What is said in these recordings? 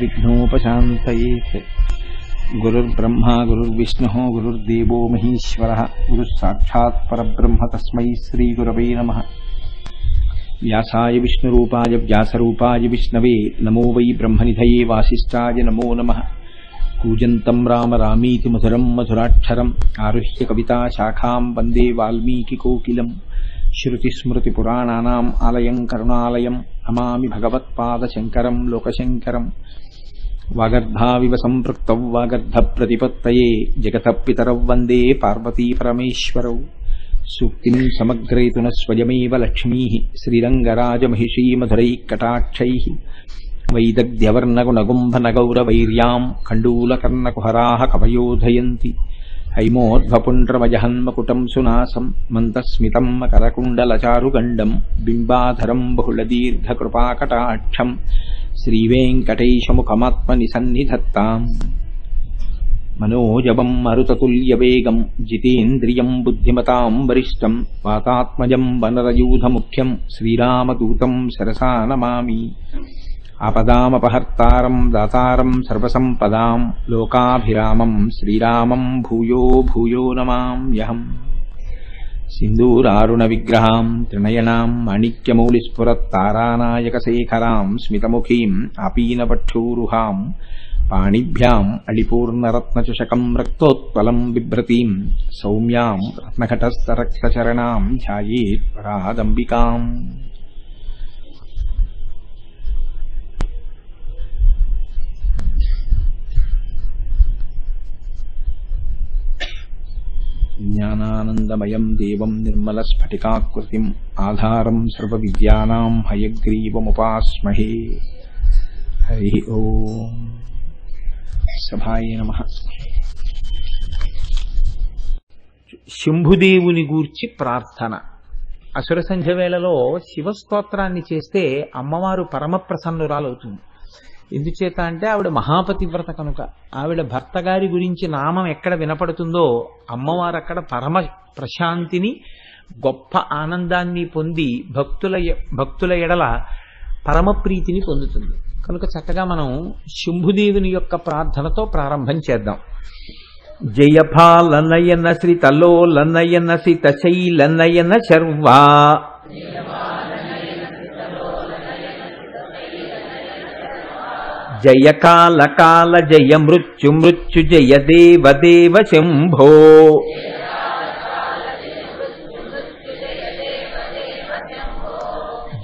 सर्वविघ्नोपशान्तयेत्। गुरुर्ब्रह्मा गुरुर्विष्णुः गुरुर्देवो महेश्वरः गुरुस्साक्षात् परब्रह्म तस्मै श्रीगुरवे नमः। व्यासाय विष्णुरूपाय व्यासरूपाय विष्णवे नमो वै ब्रह्मनिधये वासिष्ठाय नमो नमः। कूजन्तं राम रामीति मधुरं मधुराक्षरम् आरुह्य कविताशाखां वन्दे वाल्मीकिकोकिलम्। श्रुतिस्मृतिपुराणानाम् आलयं करुणालयं नमामि भगवत्पादशङ्करं लोकशङ्करम्। वागर्धाविव सम्पृक्तौ वागर्धप्रतिपत्तये जगतः पितरौ वन्दे पार्वतीपरमेश्वरौ। सूक्तिं समग्रयितुन स्वयमेव लक्ष्मीः श्रीरङ्गराजमहिषी मधुरैकटाक्षैः। वैदग्ध्यवर्णगुणगुम्भनगौरवैर्यां कण्डूलकर्णकुहराः कवयोधयन्ति। हैमोद्भपुण्ड्रमजहन्मकुटं सुनासं मन्दस्मितं मकरकुण्डलचारुगण्डं बिम्बाधरं बहुलदीर्घकृपाकटाक्षं श्रीवेङ्कटेशमुखमात्मनिसन्निधत्ताम्। मनोजवं मरुततुल्यवेगं जितेन्द्रियं बुद्धिमतां वरिष्ठं वातात्मजं वनरयूथमुख्यं श्रीरामदूतं शिरसा नमामि। आपदामपहर्तारं दातारं सर्वसम्पदां लोकाभिरामं श्रीरामं भूयो भूयो नमाम्यहम्। सिन्दूरारुणविग्रहां त्रिनयनां माणिक्यमौलिस्फुरत्तारानायकशेखरां स्मितमुखीं आपीनपक्षूरुहां पाणिभ्याम् अलिपूर्णरत्नचषकं रक्तोत्पलं बिभ्रतीं सौम्यां रत्नघटस्थरक्तचरणां ध्यायेत् परादम्बिकाम्। ज्ञानानन्दमयं देवं निर्मलस्फटिकाकृतिम् आधारं सर्वविद्यानां हयग्रीवमुपास्महे। हरि ओम। सभाय नमः। శంభుదేవుని గూర్చి ప్రార్థన. అసుర సంధ్య వేళలో శివస్తోత్రాన్ని చేస్తే అమ్మవారు పరమ ప్రసన్నురాలవుతుంది. ఎందుచేత అంటే ఆవిడ మహాపతివ్రత కనుక. ఆవిడ భర్త గారి గురించి నామం ఎక్కడ వినపడుతుందో అమ్మవారు అక్కడ పరమ ప్రశాంతిని గొప్ప ఆనందాన్ని పొంది భక్తుల ఎడల పరమ ప్రీతిని పొందుతుంది. కనుక చక్కగా మనం శంభుదేవుని యొక్క ప్రార్థనతో ప్రారంభం చేద్దాం. జయపాలనయన శ్రీతలోలనయన సితశైలనయన శర్వా జయ కాల కాల జయ మృత్యు మృత్యు జయ దేవ దేవ శంభో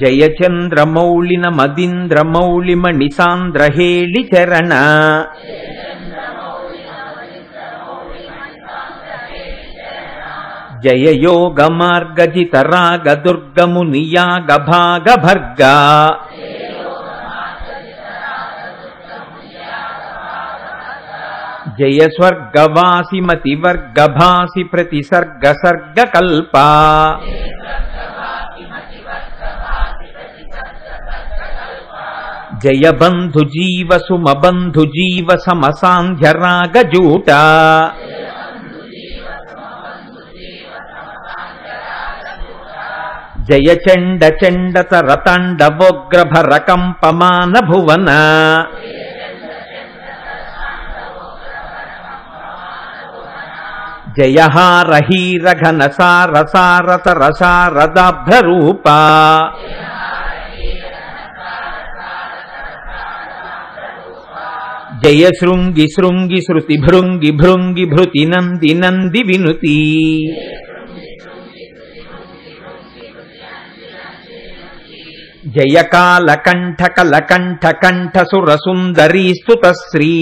జయ చంద్రమౌళిన మదీంద్రమౌళి మణిసాంద్రహేళి చరణ జయ యోగ మార్గజిత రాగ దుర్గమునియాగ భాగ భర్గా జయ స్వర్గవాసి మతివర్గభాసి ప్రతిసర్గ సర్గ కల్పా జయ బంధు జీవ సుమ బంధు జీవ సమసాంధ్య రాగ జూట జయ చండ చండ తరతండ వోగ్రభర కంపమాన భువన జయ హార హీర ఘన సార సారత రసారదాభ్ర రూపా జయ శృంగి శృంగి శృతి భృంగి భృంగి భృతి నంది నంది వినుతి జయ కాల కంఠ కల కంఠ కంఠ సుర సుందరీ స్తుత శ్రీ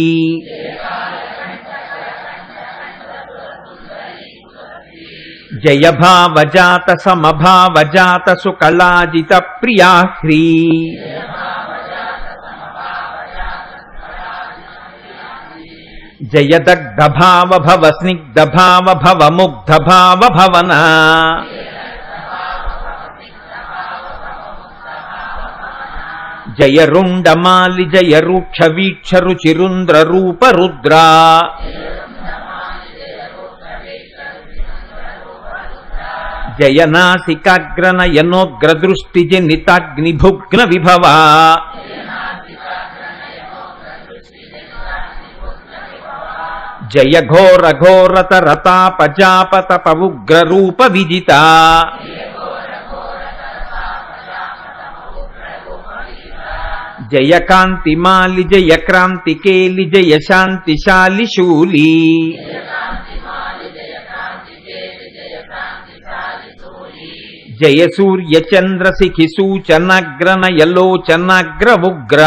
జయ భావజాత సమభావజాత సుకళాజిత ప్రియా హ్రీ జయ దగ్ధ భావ భవ స్నిగ్ధ భావ భవ ముగ్ధ భావ భవన జయ రుండమాలి జయ రూక్ష వీక్ష రుచిరుంద్ర రూప రుద్రా జయ నాసికాగ్రనయనోగ్ర దృష్టి జనితాగ్నిభుగ్న విభవా జయ ఘోర ఘోరతరతాపజాపతప ఉగ్రరూప విజిత జయ కాంతిమాలి జయ క్రాంతికేలి జయ శాంతిశాలి శూలి జయ సూర్య చంద్రశిఖి సూచనగ్రనయలోచనగ్ర ఉగ్ర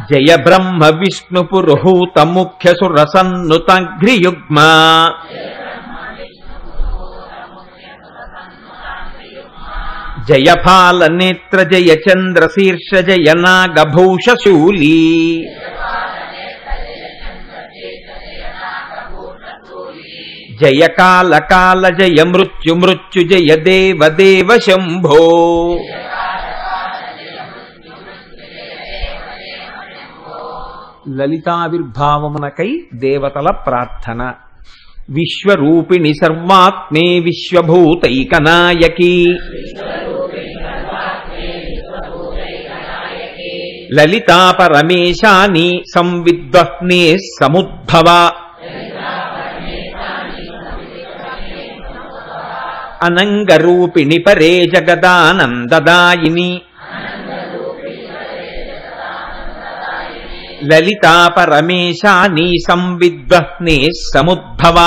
జయ బ్రహ్మ విష్ణు పురుహూత ముఖ్య సురసన్నుతఘ్రియుగ్మ జయ ఫాల నేత్ర జయ చంద్రశీర్ష జయ నాగభూషశూలి జయ కాల కాల జయ మృత్యు మృత్యు జయ దేవ దేవ శంభో లలితావిర్భావమునకై దేవతల ప్రార్థన. విశ్వరూపిణి సర్వాత్మే విశ్వభూతైకనాయకి లలితా పరమేశాని సంవిద్వహ్నే సముద్భవ అనంగరూపిణి పరే జగదానందదాయిని లలితా పరమేశాని సంవిద్వహ్నే సముద్భవ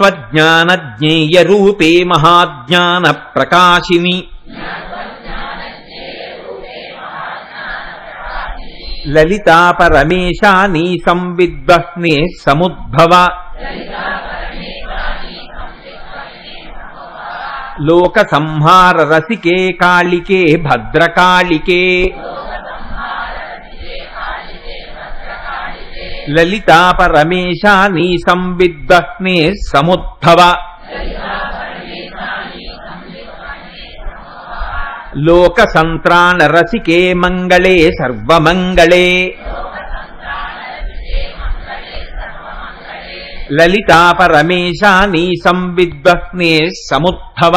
జ్ఞాత్వజ్ఞానజ్ఞేయ రూపే మహాజ్ఞాన ప్రకాశిని లలితా పరమేశాని సంవిద్వహ్నే సముద్భవ లోక సంహార రసికే కాళికే భద్రకాళికే లలితా పరమేశాని సంవిద్వహ్నే సముద్భవ లోక సంత్రాణ రసికే మంగళే సర్వమంగళే లలితా పరమేశాని సంవిద్వహ్నే సముద్భవ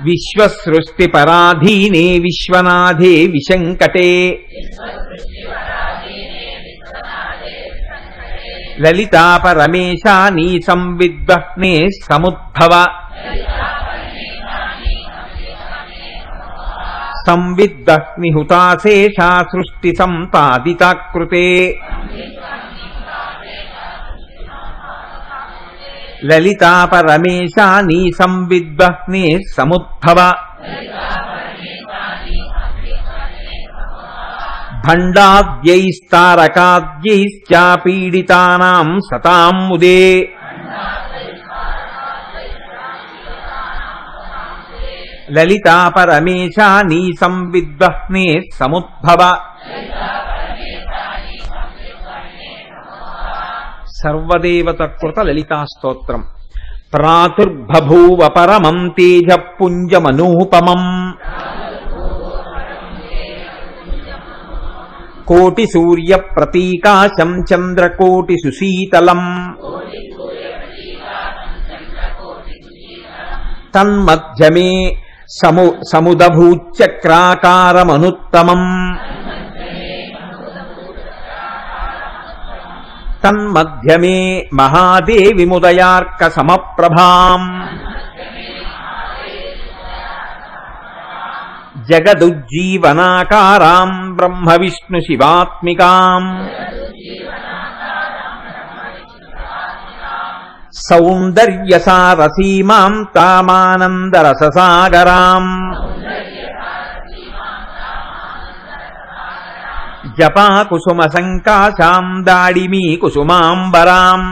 విశ్వసృష్టి పరాధీనే విశ్వనాథే విశంకటే లలితా పరమేశాని సంవిద్వహ్నే సముద్భవ సంవిద్వహ్ని హుతాశేషా సృష్టి సంపాదితాకృతే లలితా పరమేశాని సంవిద్వహ్నే సముద్భవ భండాద్యైస్తారకాద్యైశ్చాపీడితానాం సతాం ముదే లలితా పరమేశాని సంవిద్వహ్నే సముద్భవ సర్వదేవతకృత లలితా స్తోత్రం. ప్రాతుర్బభూవ పరమం తేజ పుంజమనూపమం కోటి సూర్య ప్రతీకాశం చంద్రకోటి సుశీతలం తన్మధ్యమే సముదభూచక్రాకారమనుత్తమం తన్మధ్యమే మహాదేవిముదయార్క సమప్రభాం జగదుజ్జీవనాకారాం బ్రహ్మ విష్ణు శివాత్మికాం సౌందర్యసారసీమాం తామానందరససాగరాం జపాకుసుమ సంకాశాం దాడిమీ కుసుమాంబరాం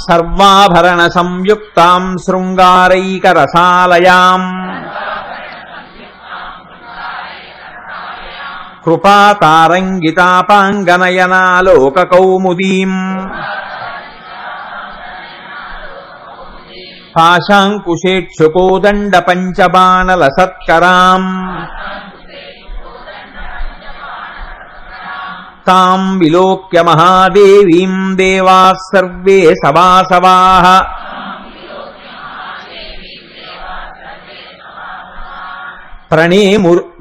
సర్వాభరణ సంయుక్తాం శృంగారైకరసాలయాం కృపాతారంగితాపాంగనయనాలోకకౌముదీం పాశాంకుశేక్షుకోదండ పంచబాణలసత్కరాం తాం విలోక్య మహాదేవీం దేవాః సర్వే సవాసవాః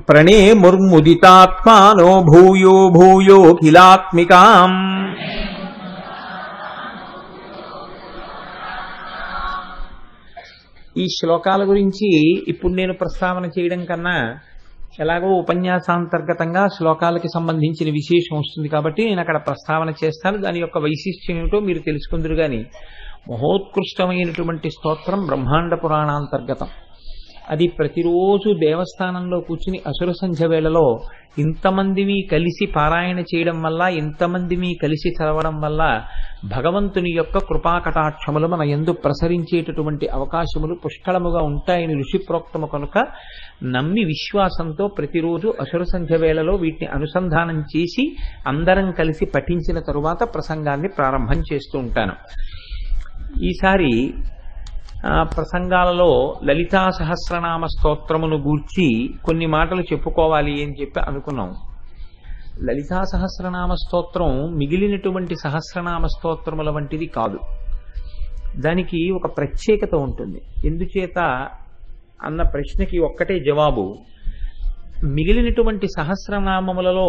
ప్రణేముర్ముదితాత్మానో భూయో భూయో కిలాత్మికాం. ఈ శ్లోకాల గురించి ఇప్పుడు నేను ప్రస్తావన చేయడం కన్నా ఎలాగో ఉపన్యాసాంతర్గతంగా శ్లోకాలకి సంబంధించిన విశేషం వస్తుంది కాబట్టి నేను అక్కడ ప్రస్తావన చేస్తాను. దాని యొక్క వైశిష్ట్యం ఏమిటో మీరు తెలుసుకుందరు. కానీ మహోత్కృష్టమైనటువంటి స్తోత్రం బ్రహ్మాండ పురాణాంతర్గతం. అది ప్రతిరోజు దేవస్థానంలో కూర్చుని అసుర సంధ్య వేళలో ఇంతమందివి కలిసి పారాయణ చేయడం వల్ల, ఇంతమందివి కలిసి చదవడం వల్ల భగవంతుని యొక్క కృపాకటాక్షములు మన యందు ప్రసరించేటటువంటి అవకాశములు పుష్కళముగా ఉంటాయని ఋషిప్రోక్తము కనుక నమ్మి విశ్వాసంతో ప్రతిరోజు అసుర సంధ్య వేళలో వీటిని అనుసంధానం చేసి అందరం కలిసి పఠించిన తరువాత ప్రసంగాన్ని ప్రారంభం చేస్తూ ఉంటాను. ఈసారి ప్రసంగాలలో లలితా సహస్రనామ స్తోత్రమును గూర్చి కొన్ని మాటలు చెప్పుకోవాలి అని చెప్పి అనుకున్నాం. లలితా సహస్రనామ స్తోత్రం మిగిలినటువంటి సహస్రనామ స్తోత్రముల వంటిది కాదు. దానికి ఒక ప్రత్యేకత ఉంటుంది. ఎందుచేత అన్న ప్రశ్నకి ఒక్కటే జవాబు. మిగిలినటువంటి సహస్రనామములలో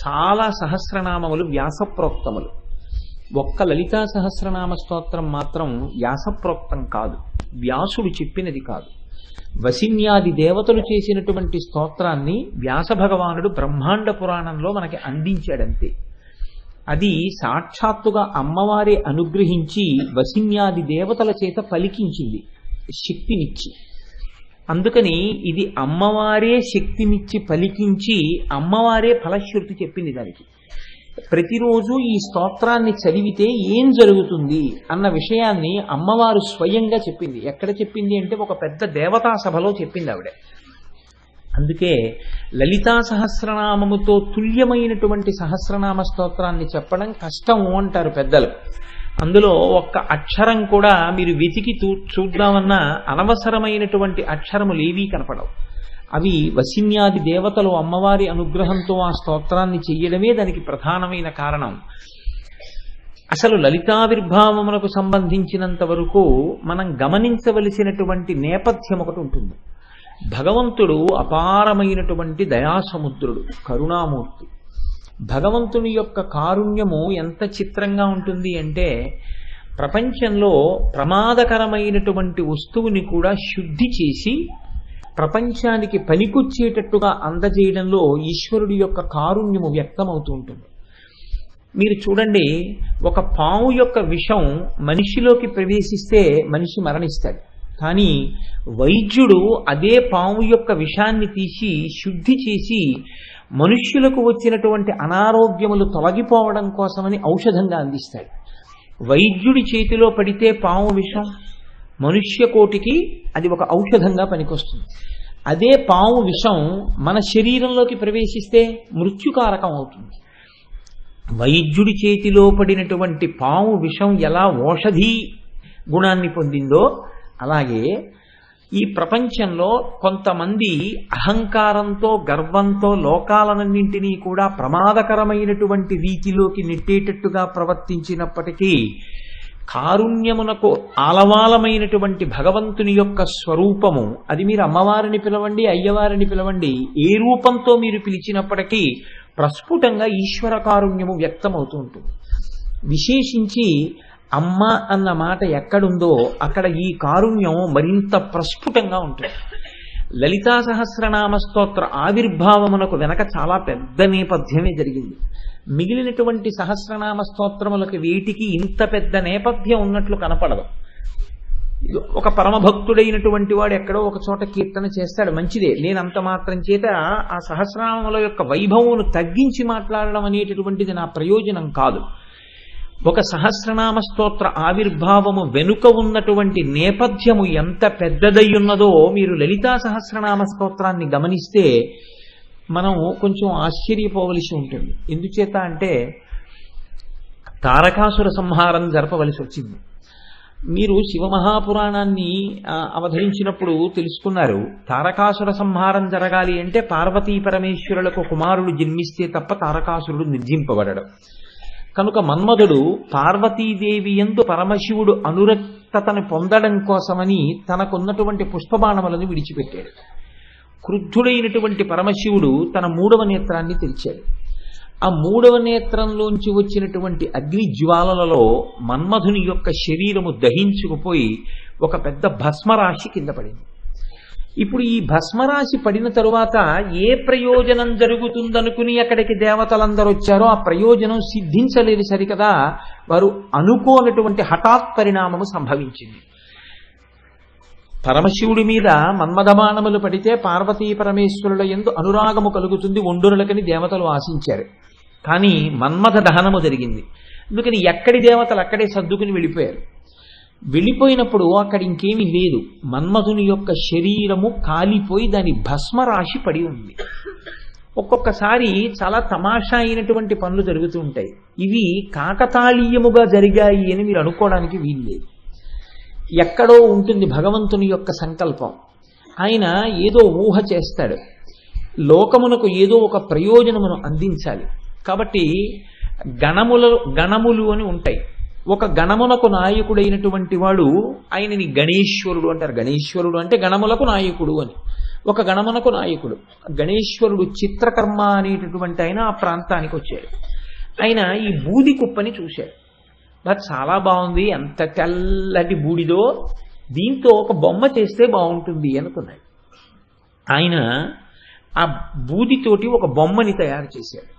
చాలా సహస్రనామములు వ్యాసప్రోక్తములు. ఒక్క లలితా సహస్రనామ స్తోత్రం మాత్రం వ్యాసప్రోక్తం కాదు, వ్యాసుడు చెప్పినది కాదు. వసిన్యాది దేవతలు చేసినటువంటి స్తోత్రాన్ని వ్యాస భగవానుడు బ్రహ్మాండ పురాణంలో మనకి అందించాడంతే. అది సాక్షాత్తుగా అమ్మవారే అనుగ్రహించి వసిన్యాది దేవతల చేత పలికించింది శక్తినిచ్చి. అందుకని ఇది అమ్మవారే శక్తినిచ్చి పలికించి అమ్మవారే ఫలశ్రుతి చెప్పింది. దానికి ప్రతిరోజు ఈ స్తోత్రాన్ని చదివితే ఏం జరుగుతుంది అన్న విషయాన్ని అమ్మవారు స్వయంగా చెప్పింది. ఎక్కడ చెప్పింది అంటే ఒక పెద్ద దేవతా సభలో చెప్పింది ఆవిడ. అందుకే లలితా సహస్రనామముతో తుల్యమైనటువంటి సహస్రనామ స్తోత్రాన్ని చెప్పడం కష్టం అంటారు పెద్దలు. అందులో ఒక్క అక్షరం కూడా మీరు వెతికి చూద్దామన్నా అనవసరమైనటువంటి అక్షరములు ఏవీ కనపడవు. అవి వసిన్యాది దేవతలు అమ్మవారి అనుగ్రహంతో ఆ స్తోత్రాన్ని చెయ్యడమే దానికి ప్రధానమైన కారణం. అసలు లలితావిర్భావమునకు సంబంధించినంత వరకు మనం గమనించవలసినటువంటి నేపథ్యం ఒకటి ఉంటుంది. భగవంతుడు అపారమైనటువంటి దయాసముద్రుడు, కరుణామూర్తి. భగవంతుని యొక్క కారుణ్యము ఎంత చిత్రంగా ఉంటుంది అంటే ప్రపంచంలో ప్రమాదకరమైనటువంటి వస్తువుని కూడా శుద్ధి చేసి ప్రపంచానికి పనికొచ్చేటట్టుగా అందజేయడంలో ఈశ్వరుడి యొక్క కారుణ్యము వ్యక్తమవుతూ ఉంటుంది. మీరు చూడండి, ఒక పాము యొక్క విషం మనిషిలోకి ప్రవేశిస్తే మనిషి మరణిస్తాడు. కానీ వైద్యుడు అదే పాము యొక్క విషాన్ని తీసి శుద్ధి చేసి మనుష్యులకు వచ్చినటువంటి అనారోగ్యములు తొలగిపోవడం కోసమని ఔషధంగా అందిస్తాడు. వైద్యుడి చేతిలో పడితే పాము విషం మనుష్య కోటికి అది ఒక ఔషధంగా పనికొస్తుంది. అదే పాము విషం మన శరీరంలోకి ప్రవేశిస్తే మృత్యుకారకం అవుతుంది. వైద్యుడి చేతిలో పడినటువంటి పాము విషం ఎలా ఔషధి గుణాన్ని పొందిందో అలాగే ఈ ప్రపంచంలో కొంతమంది అహంకారంతో గర్వంతో లోకాలన్నింటినీ కూడా ప్రమాదకరమైనటువంటి రీతిలోకి నెట్టేటట్టుగా ప్రవర్తించినప్పటికీ కారుణ్యమునకు ఆలవాలమైనటువంటి భగవంతుని యొక్క స్వరూపము, అది మీరు అమ్మవారిని పిలవండి, అయ్యవారిని పిలవండి, ఏ రూపంతో మీరు పిలిచినప్పటికీ ప్రస్ఫుటంగా ఈశ్వర కారుణ్యము వ్యక్తమవుతూ ఉంటుంది. విశేషించి అమ్మ అన్న మాట ఎక్కడుందో అక్కడ ఈ కారుణ్యం మరింత ప్రస్ఫుటంగా ఉంటుంది. లలితా సహస్రనామ స్తోత్ర ఆవిర్భావమునకు వెనక చాలా పెద్ద నేపథ్యమే జరిగింది. మిగిలినటువంటి సహస్రనామ స్తోత్రములకు వీటికి ఇంత పెద్ద నేపథ్యం ఉన్నట్లు కనపడదు. ఒక పరమభక్తుడైనటువంటి వాడు ఎక్కడో ఒక చోట కీర్తన చేస్తాడు, మంచిదే. నేను అంత మాత్రం చేత ఆ సహస్రనామముల యొక్క వైభవమును తగ్గించి మాట్లాడడం అనేటటువంటిది నా ప్రయోజనం కాదు. ఒక సహస్రనామ స్తోత్ర ఆవిర్భావము వెనుక ఉన్నటువంటి నేపథ్యము ఎంత పెద్దదై ఉన్నదో మీరు లలితా సహస్రనామ స్తోత్రాన్ని గమనిస్తే మనం కొంచెం ఆశ్చర్యపోవలసి ఉంటుంది. ఎందుచేత అంటే తారకాసుర సంహారం జరపవలసి వచ్చింది. మీరు శివమహాపురాణాన్ని అవతరించినప్పుడు తెలుసుకున్నారు. తారకాసుర సంహారం జరగాలి అంటే పార్వతీ పరమేశ్వరులకు కుమారుడు జన్మిస్తే తప్ప తారకాసురుడు నిర్జింపబడడు. కనుక మన్మధుడు పార్వతీదేవి యందు పరమశివుడు అనురక్తతను పొందడం కోసమని తనకున్నటువంటి పుష్పబాణములను విడిచిపెట్టాడు. క్రుద్ధుడైనటువంటి పరమశివుడు తన 3వ నేత్రాన్ని తెరిచాడు. ఆ 3వ నేత్రంలోంచి వచ్చినటువంటి అగ్ని జ్వాలలలో మన్మధుని యొక్క శరీరము దహించుకుపోయి ఒక పెద్ద భస్మరాశి కింద పడింది. ఇప్పుడు ఈ భస్మరాశి పడిన తరువాత ఏ ప్రయోజనం జరుగుతుందనుకుని అక్కడికి దేవతలందరూ వచ్చారో ఆ ప్రయోజనం సిద్ధించలేదు సరికదా, వారు అనుకోనటువంటి హఠాత్ పరిణామము సంభవించింది. పరమశివుడి మీద మన్మథబాణములు పడితే పార్వతీ పరమేశ్వరుల యందు అనురాగము కలుగుతుంది ఒండురులకని దేవతలు ఆశించారు. కానీ మన్మథ దహనము జరిగింది. అందుకని ఎక్కడి దేవతలు అక్కడే సర్దుకుని వెళ్ళిపోయారు. వెళ్ళిపోయినప్పుడు అక్కడ ఇంకేమీ లేదు. మన్మధుని యొక్క శరీరము కాలిపోయి దాని భస్మరాశి పడి ఉంది. ఒక్కొక్కసారి చాలా తమాషా అయినటువంటి పనులు జరుగుతూ ఉంటాయి. ఇవి కాకతాళీయముగా జరిగాయి అని మీరు అనుకోవడానికి వీల్లేదు. ఎక్కడో ఉంటుంది భగవంతుని యొక్క సంకల్పం. ఆయన ఏదో ఊహ చేస్తాడు, లోకమునకు ఏదో ఒక ప్రయోజనమును అందించాలి. కాబట్టి గణములు అని ఉంటాయి. ఒక గణమునకు నాయకుడైనటువంటి వాడు ఆయనని గణేశ్వరుడు అంటారు. గణేశ్వరుడు అంటే గణములకు నాయకుడు అని. ఒక గణమునకు నాయకుడు గణేశ్వరుడు చిత్రకర్మ అనేటటువంటి ఆయన ఆ ప్రాంతానికి వచ్చాడు. ఆయన ఈ బూది కుప్పని చూశాడు. చాలా బాగుంది, ఎంత తెల్లటి బూడిదో, దీంతో ఒక బొమ్మ చేస్తే బాగుంటుంది అనుకున్నాడు. ఆయన ఆ బూదితోటి ఒక బొమ్మని తయారు చేశాడు.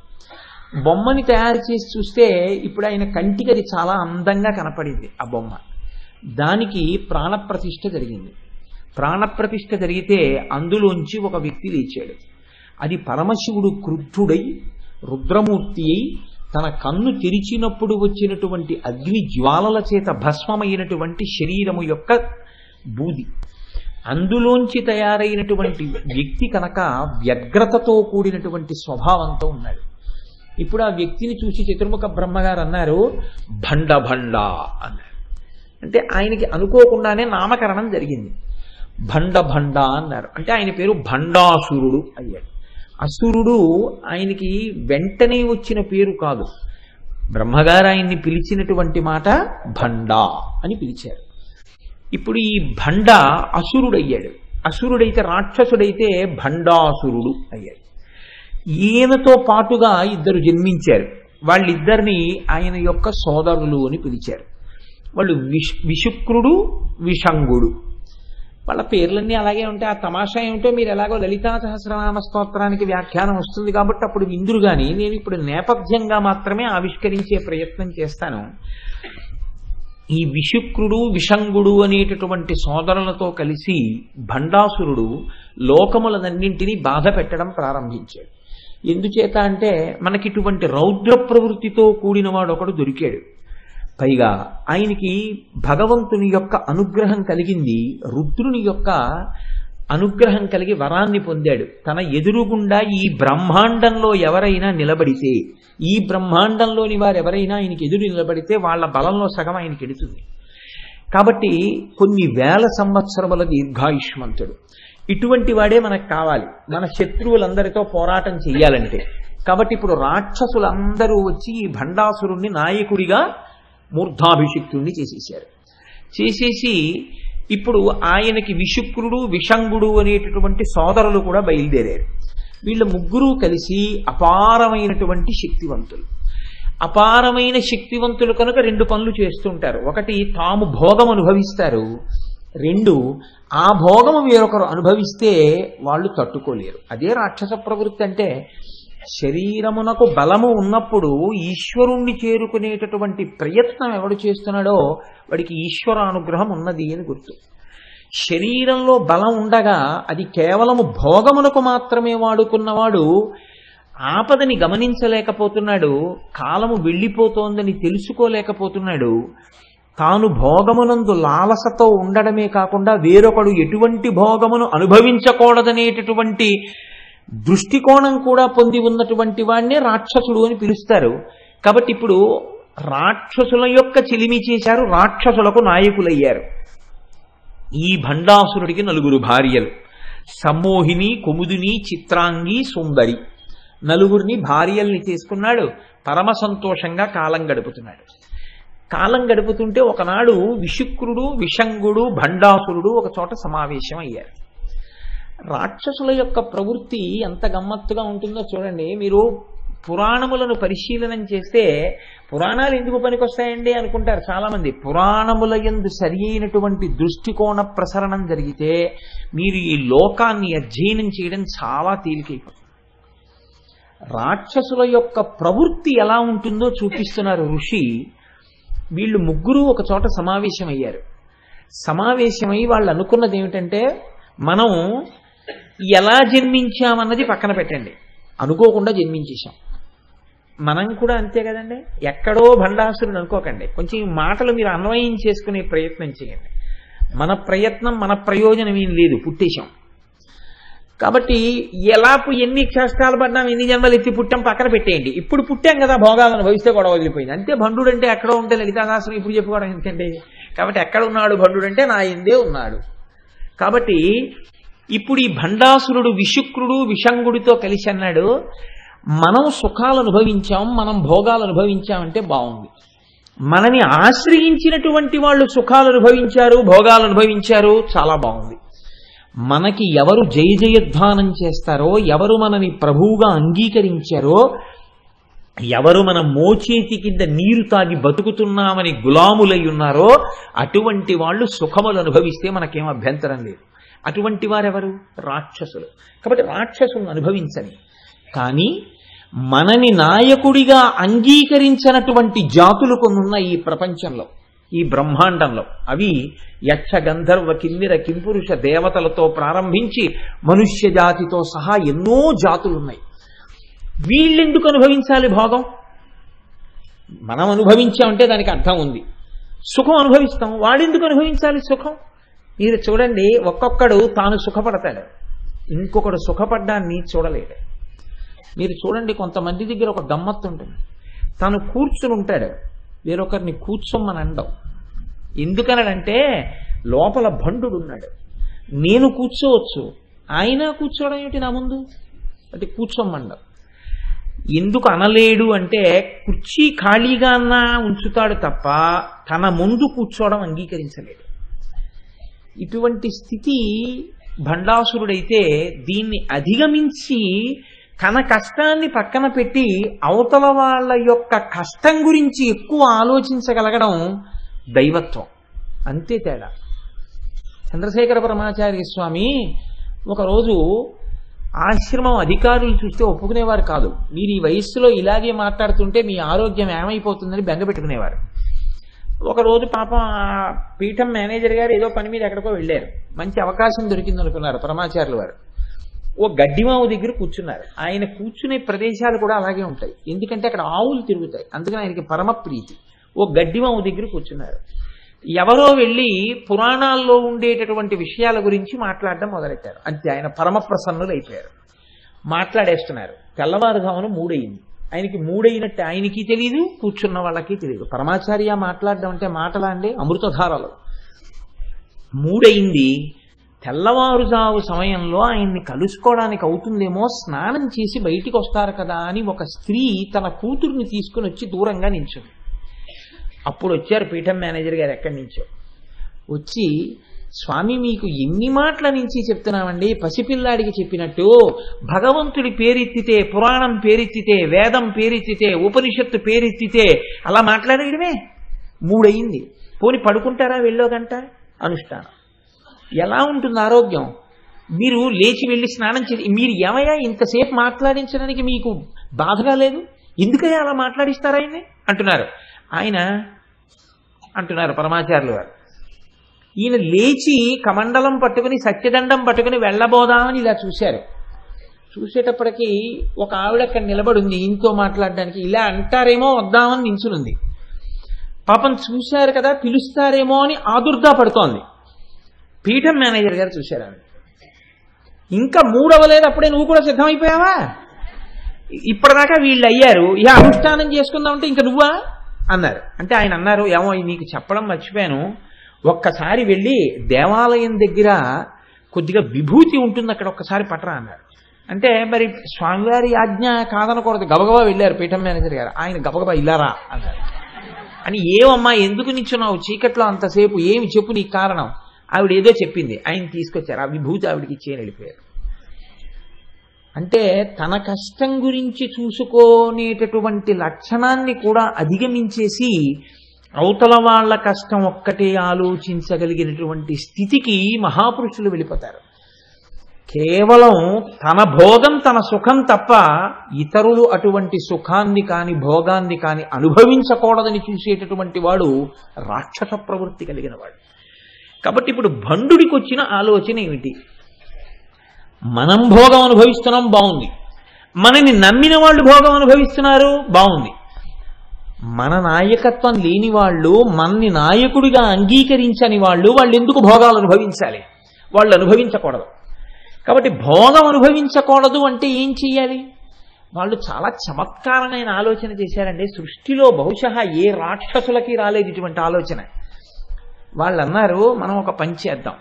బొమ్మని తయారు చేసి చూస్తే ఇప్పుడు ఆయన కంటికి అది చాలా అందంగా కనపడింది ఆ బొమ్మ. దానికి ప్రాణప్రతిష్ఠ జరిగింది. ప్రాణప్రతిష్ఠ జరిగితే అందులోంచి ఒక వ్యక్తి లేచాడు. అది పరమశివుడు క్రుద్ధుడై రుద్రమూర్తి అయి తన కన్ను తెరిచినప్పుడు వచ్చినటువంటి అగ్ని జ్వాలల చేత భస్మమైనటువంటి శరీరము యొక్క బూది. అందులోంచి తయారైనటువంటి వ్యక్తి కనుక వ్యగ్రతతో కూడినటువంటి స్వభావంతో ఉన్నాడు. ఇప్పుడు ఆ వ్యక్తిని చూసి చతుర్ముఖ బ్రహ్మగారు అన్నారు, భండ భండ అన్నారు. అంటే ఆయనకి అనుకోకుండానే నామకరణం జరిగింది. భండ భండ అన్నారు. అంటే ఆయన పేరు భండాసురుడు అయ్యాడు. అసురుడు ఆయనకి వెంటనే వచ్చిన పేరు కాదు. బ్రహ్మగారు ఆయన్ని పిలిచినటువంటి మాట భండ అని పిలిచారు. ఇప్పుడు ఈ భండ అసురుడయ్యాడు. అసురుడైతే రాక్షసుడైతే భండాసురుడు అయ్యాడు. ఈయనతో పాటుగా 2 జన్మించారు. వాళ్ళిద్దరిని ఆయన యొక్క సోదరులు అని పిలిచారు. వాళ్ళు విశుక్రుడు, విషంగుడు. వాళ్ళ పేర్లన్నీ అలాగే ఉంటాయి. ఆ తమాషా ఏమిటో మీరు ఎలాగో లలితా సహస్రనామ స్తోత్రానికి వ్యాఖ్యానం వస్తుంది కాబట్టి అప్పుడు విందురు. కానీ నేను ఇప్పుడు నేపథ్యంగా మాత్రమే ఆవిష్కరించే ప్రయత్నం చేస్తాను. ఈ విశుక్రుడు, విషంగుడు అనేటటువంటి సోదరులతో కలిసి భండాసురుడు లోకములనన్నింటినీ బాధ పెట్టడం ప్రారంభించాడు. ఎందుచేత అంటే మనకి ఇటువంటి రౌద్ర ప్రవృత్తితో కూడిన వాడు ఒకడు దొరికాడు. పైగా ఆయనకి భగవంతుని యొక్క అనుగ్రహం కలిగింది. రుద్రుని యొక్క అనుగ్రహం కలిగి వరాన్ని పొందాడు. తన ఎదురుగుండా ఈ బ్రహ్మాండంలో ఎవరైనా నిలబడితే, ఈ బ్రహ్మాండంలోని వారు ఎవరైనా ఆయనకి ఎదురు నిలబడితే వాళ్ళ బలంలో సగం ఆయనకి ఎడుతుంది. కాబట్టి కొన్ని వేల సంవత్సరముల దీర్ఘాయుష్మంతుడు. ఇటువంటి వాడే మనకు కావాలి మన శత్రువులందరితో పోరాటం చెయ్యాలంటే. కాబట్టి ఇప్పుడు రాక్షసులందరూ వచ్చి ఈ భండాసురుణ్ణి నాయకుడిగా మూర్ధాభిషిక్తుణ్ణి చేసేశారు. చేసేసి ఇప్పుడు ఆయనకి విశుక్రుడు, విషంగుడు అనేటటువంటి సోదరులు కూడా బయలుదేరారు. వీళ్ళ ముగ్గురు కలిసి అపారమైనటువంటి శక్తివంతులు. అపారమైన శక్తివంతులు కనుక 2 పనులు చేస్తుంటారు. ఒకటి, తాము భోగం అనుభవిస్తారు. 2, ఆ భోగము వేరొకరు అనుభవిస్తే వాళ్ళు తట్టుకోలేరు. అదే రాక్షస ప్రవృత్తి అంటే. శరీరమునకు బలము ఉన్నప్పుడు ఈశ్వరుణ్ణి చేరుకునేటటువంటి ప్రయత్నం ఎవడు చేస్తున్నాడో వాడికి ఈశ్వరానుగ్రహం ఉన్నది అని గుర్తు. శరీరంలో బలం ఉండగా అది కేవలము భోగమునకు మాత్రమే వాడుకున్నవాడు ఆపదని గమనించలేకపోతున్నాడు. కాలము వెళ్ళిపోతోందని తెలుసుకోలేకపోతున్నాడు. తాను భోగమునందు లాలసతో ఉండడమే కాకుండా వేరొకడు ఎటువంటి భోగమును అనుభవించకూడదనేటటువంటి దృష్టికోణం కూడా పొంది ఉన్నటువంటి వాడినే రాక్షసుడు అని పిలుస్తారు. కాబట్టి ఇప్పుడు రాక్షసుల యొక్క చిలిమి చేశారు, రాక్షసులకు నాయకులయ్యారు. ఈ భండాసురుడికి 4 భార్యలు, సమ్మోహిని, కుముదిని, చిత్రాంగి, సుందరి. 4 భార్యల్ని చేసుకున్నాడు. పరమ సంతోషంగా కాలం గడుపుతున్నాడు. కాలం గడుపుతుంటే ఒకనాడు విశుక్రుడు, విషంగుడు, భండాసురుడు ఒక చోట సమావేశం అయ్యారు. రాక్షసుల యొక్క ప్రవృత్తి ఎంత గమ్మత్తుగా ఉంటుందో చూడండి. మీరు పురాణములను పరిశీలనం చేస్తే పురాణాలు ఎందుకు పనికొస్తాయండి అనుకుంటారు చాలా మంది. పురాణముల యందు సరి అయినటువంటి దృష్టికోణ ప్రసరణం జరిగితే మీరు ఈ లోకాన్ని అధ్యయనం చేయడం చాలా తేలికైపోతుంది. రాక్షసుల యొక్క ప్రవృత్తి ఎలా ఉంటుందో చూపిస్తున్నారు ఋషి. వీళ్ళు 3 ఒక చోట సమావేశమయ్యారు. సమావేశమై వాళ్ళు అనుకున్నది ఏమిటంటే, మనం ఎలా జన్మించామన్నది పక్కన పెట్టండి, అనుకోకుండా జన్మించేశాం. మనం కూడా అంతే కదండి. ఎక్కడో భండాసురుడు అనుకోకండి. కొంచెం ఈ మాటలు మీరు అన్వయం చేసుకునే ప్రయత్నం చేయండి. మన ప్రయత్నం, మన ప్రయోజనం ఏం లేదు, పుట్టేశాం. కాబట్టి ఎన్ని కష్టాలు పడ్డాం, ఎన్ని జన్మలు ఎత్తి పుట్టాం పక్కన పెట్టేయండి. ఇప్పుడు పుట్టాం కదా, భోగాలను భవిస్తే గొడవ వదిలిపోయింది అంతే. భండుడు అంటే ఎక్కడో ఉంటే లలితాశాస్త్రం ఇప్పుడు చెప్పుకోవడం ఎందుకంటే, కాబట్టి ఎక్కడ ఉన్నాడు భండుడు అంటే నా ఎందే ఉన్నాడు. కాబట్టి ఇప్పుడు ఈ భండాసురుడు విశుక్రుడు విషంగుడితో కలిసి అన్నాడు, మనం సుఖాలు అనుభవించాం, మనం భోగాలు అనుభవించామంటే బాగుంది. మనని ఆశ్రయించినటువంటి వాళ్ళు సుఖాలు అనుభవించారు, భోగాలు అనుభవించారు, చాలా బాగుంది. మనకి ఎవరు జయ జయధ్వానం చేస్తారో, ఎవరు మనని ప్రభువుగా అంగీకరించారో, ఎవరు మన మోచేతి కింద నీరు తాగి బతుకుతున్నామని గులాములై ఉన్నారో అటువంటి వాళ్ళు సుఖములు అనుభవిస్తే మనకేం అభ్యంతరం లేదు. అటువంటి వారెవరు? రాక్షసులు. కాబట్టి రాక్షసులను అనుభవించని. కానీ మనని నాయకుడిగా అంగీకరించినటువంటి జాతులు కొన్నున్న ఈ ప్రపంచంలో, ఈ బ్రహ్మాండంలో. అవి యక్ష, గంధర్వ, కిన్నెర, కింపురుష దేవతలతో ప్రారంభించి మనుష్య జాతితో సహా ఎన్నో జాతులున్నాయి. వీళ్ళెందుకు అనుభవించాలి భోగం? మనం అనుభవించామంటే దానికి అర్థం ఉంది. సుఖం అనుభవిస్తాం, వాడెందుకు అనుభవించాలి సుఖం? మీరు చూడండి, ఒక్కొక్కడు తాను సుఖపడతాడు, ఇంకొకడు సుఖపడ్డాన్ని చూడలేడు. మీరు చూడండి, కొంతమంది దగ్గర ఒక గమ్మత్తు ఉంటుంది. తాను కూర్చుని ఉంటాడు, వేరొకరిని కూర్చోమని అండం. ఎందుకనడంటే లోపల భండుడు ఉన్నాడు, నేను కూర్చోవచ్చు, ఆయన కూర్చోవడం ఏమిటి నా ముందు అంటే కూర్చోమండం. ఎందుకు అనలేడు అంటే కుర్చీ ఖాళీగా అన్నా ఉంచుతాడు తప్ప తన ముందు కూర్చోవడం అంగీకరించలేడు. ఇటువంటి స్థితి భండాసురుడైతే దీన్ని అధిగమించి తన కష్టాన్ని పక్కన పెట్టి అవతల వాళ్ళ యొక్క కష్టం గురించి ఎక్కువ ఆలోచించగలగడం దైవత్వం. అంతే తేడా. చంద్రశేఖర పరమాచార్య స్వామి ఒకరోజు ఆశ్రమం అధికారులు చూస్తే ఒప్పుకునేవారు కాదు. మీరు ఈ వయస్సులో ఇలాగే మాట్లాడుతుంటే మీ ఆరోగ్యం ఏమైపోతుందని బెంగ పెట్టుకునేవారు. ఒకరోజు పాపం ఆ పీఠం మేనేజర్ గారు ఏదో పని మీద ఎక్కడికో వెళ్ళారు. మంచి అవకాశం దొరికింది అనుకున్నారు పరమాచార్యుల వారు. ఓ గడ్డిమావు దగ్గర కూర్చున్నారు. ఆయన కూర్చునే ప్రదేశాలు కూడా అలాగే ఉంటాయి, ఎందుకంటే అక్కడ ఆవులు తిరుగుతాయి, అందుకని ఆయనకి పరమ ప్రీతి. ఓ గడ్డిమావు దగ్గర కూర్చున్నారు. ఎవరో వెళ్ళి పురాణాల్లో ఉండేటటువంటి విషయాల గురించి మాట్లాడడం మొదలెట్టారు. అంతే, ఆయన పరమ ప్రసన్నులు అయిపోయారు. మాట్లాడేస్తున్నారు. తెల్లవారుజామున 3 అయింది. ఆయనకి 3 అయినట్టు ఆయనకి తెలియదు, కూర్చున్న వాళ్ళకి తెలియదు. పరమాచార్య మాట్లాడడం అంటే మాటలా అండి, అమృతధారలు. 3 అయింది. తెల్లవారుజాము సమయంలో ఆయన్ని కలుసుకోవడానికి అవుతుందేమో, స్నానం చేసి బయటికి వస్తారు కదా అని ఒక స్త్రీ తన కూతుర్ని తీసుకుని వచ్చి దూరంగా నిల్చుంది. అప్పుడు వచ్చారు పీఠం మేనేజర్ గారు ఎక్కడి నుంచో. వచ్చి, స్వామి మీకు ఎన్ని మాటల నుంచి చెప్తున్నామండి, పసిపిల్లాడికి చెప్పినట్టు భగవంతుడి పేరెత్తితే, పురాణం పేరెత్తితే, వేదం పేరెత్తితే, ఉపనిషత్తు పేరెత్తితే అలా మాట్లాడేయడమే. 3 అయింది. పోని పడుకుంటారా వెళ్ళో గంట అనుష్ఠానం. ఎలా ఉంటుంది ఆరోగ్యం? మీరు లేచి వెళ్ళి స్నానం చేసి, మీరు ఏమయ్యా ఇంతసేపు మాట్లాడించడానికి మీకు బాధగా లేదు, ఎందుకయ్యా అలా మాట్లాడిస్తారా ఆయన్ని అంటున్నారు. ఆయన అంటున్నారు పరమాచార్యులు వారు, ఈయన లేచి కమండలం పట్టుకుని సత్యదండం పట్టుకుని వెళ్ళబోదామని ఇలా చూశారు. చూసేటప్పటికి ఒక ఆవిడ అక్కడ నిలబడింది ఈయనతో మాట్లాడడానికి. ఇలా అంటారేమో వద్దామని నించునుంది. పాపం చూశారు కదా, పిలుస్తారేమో అని ఆదుర్దా పడుతోంది. పీఠం మేనేజర్ గారు చూశారు ఆవిడ. ఇంకా 3 అవ్వలేదు, అప్పుడే నువ్వు కూడా సిద్ధమైపోయావా? ఇప్పటిదాకా వీళ్ళు అయ్యారు, ఇక అనుష్ఠానం చేసుకుందామంటే ఇంకా నువ్వా అన్నారు. అంటే ఆయన అన్నారు, ఏమో నీకు చెప్పడం మర్చిపోయాను, ఒక్కసారి వెళ్ళి దేవాలయం దగ్గర కొద్దిగా విభూతి ఉంటుంది అక్కడ ఒక్కసారి పట్టరా అన్నారు. అంటే మరి స్వామివారి ఆజ్ఞ కాదనకూడదు, గబగబా వెళ్ళారు పీఠం మేనేజర్ గారు. ఆయన గబగబా ఇల్లారా అన్నారు. అని ఏమమ్మా ఎందుకు నిల్చున్నావు చీకట్లో అంతసేపు, ఏమి చెప్పు నీకు కారణం? ఆవిడ ఏదో చెప్పింది, ఆయన తీసుకొచ్చారు, ఆ విభూతి ఆవిడకి ఇచ్చేయని వెళ్ళిపోయారు. అంటే తన కష్టం గురించి చూసుకునేటటువంటి లక్షణాన్ని కూడా అధిగమించేసి అవతల వాళ్ళ కష్టం ఒక్కటే ఆలోచించగలిగినటువంటి స్థితికి మహాపురుషులు వెళ్ళిపోతారు. కేవలం తన భోగం తన సుఖం తప్ప ఇతరులు అటువంటి సుఖాన్ని కాని భోగాన్ని కాని అనుభవించకూడదని చూసేటటువంటి వాడు రాక్షస ప్రవృత్తి కలిగిన వాడు. కాబట్టి ఇప్పుడు భండుడికి వచ్చిన ఆలోచన ఏమిటి? మనం భోగం అనుభవిస్తున్నాం, బాగుంది. మనని నమ్మిన వాళ్ళు భోగం అనుభవిస్తున్నారు, బాగుంది. మన నాయకత్వం లేని వాళ్ళు, మనని నాయకుడిగా అంగీకరించని వాళ్ళు ఎందుకు భోగాలు అనుభవించాలి? వాళ్ళు అనుభవించకూడదు. కాబట్టి భోగం అనుభవించకూడదు అంటే ఏం చెయ్యాలి? వాళ్ళు చాలా చమత్కారమైన ఆలోచన చేశారండి. సృష్టిలో బహుశా ఏ రాక్షసులకి రాలేదు ఇటువంటి ఆలోచన. వాళ్ళు అన్నారు, మనం ఒక పని చేద్దాం,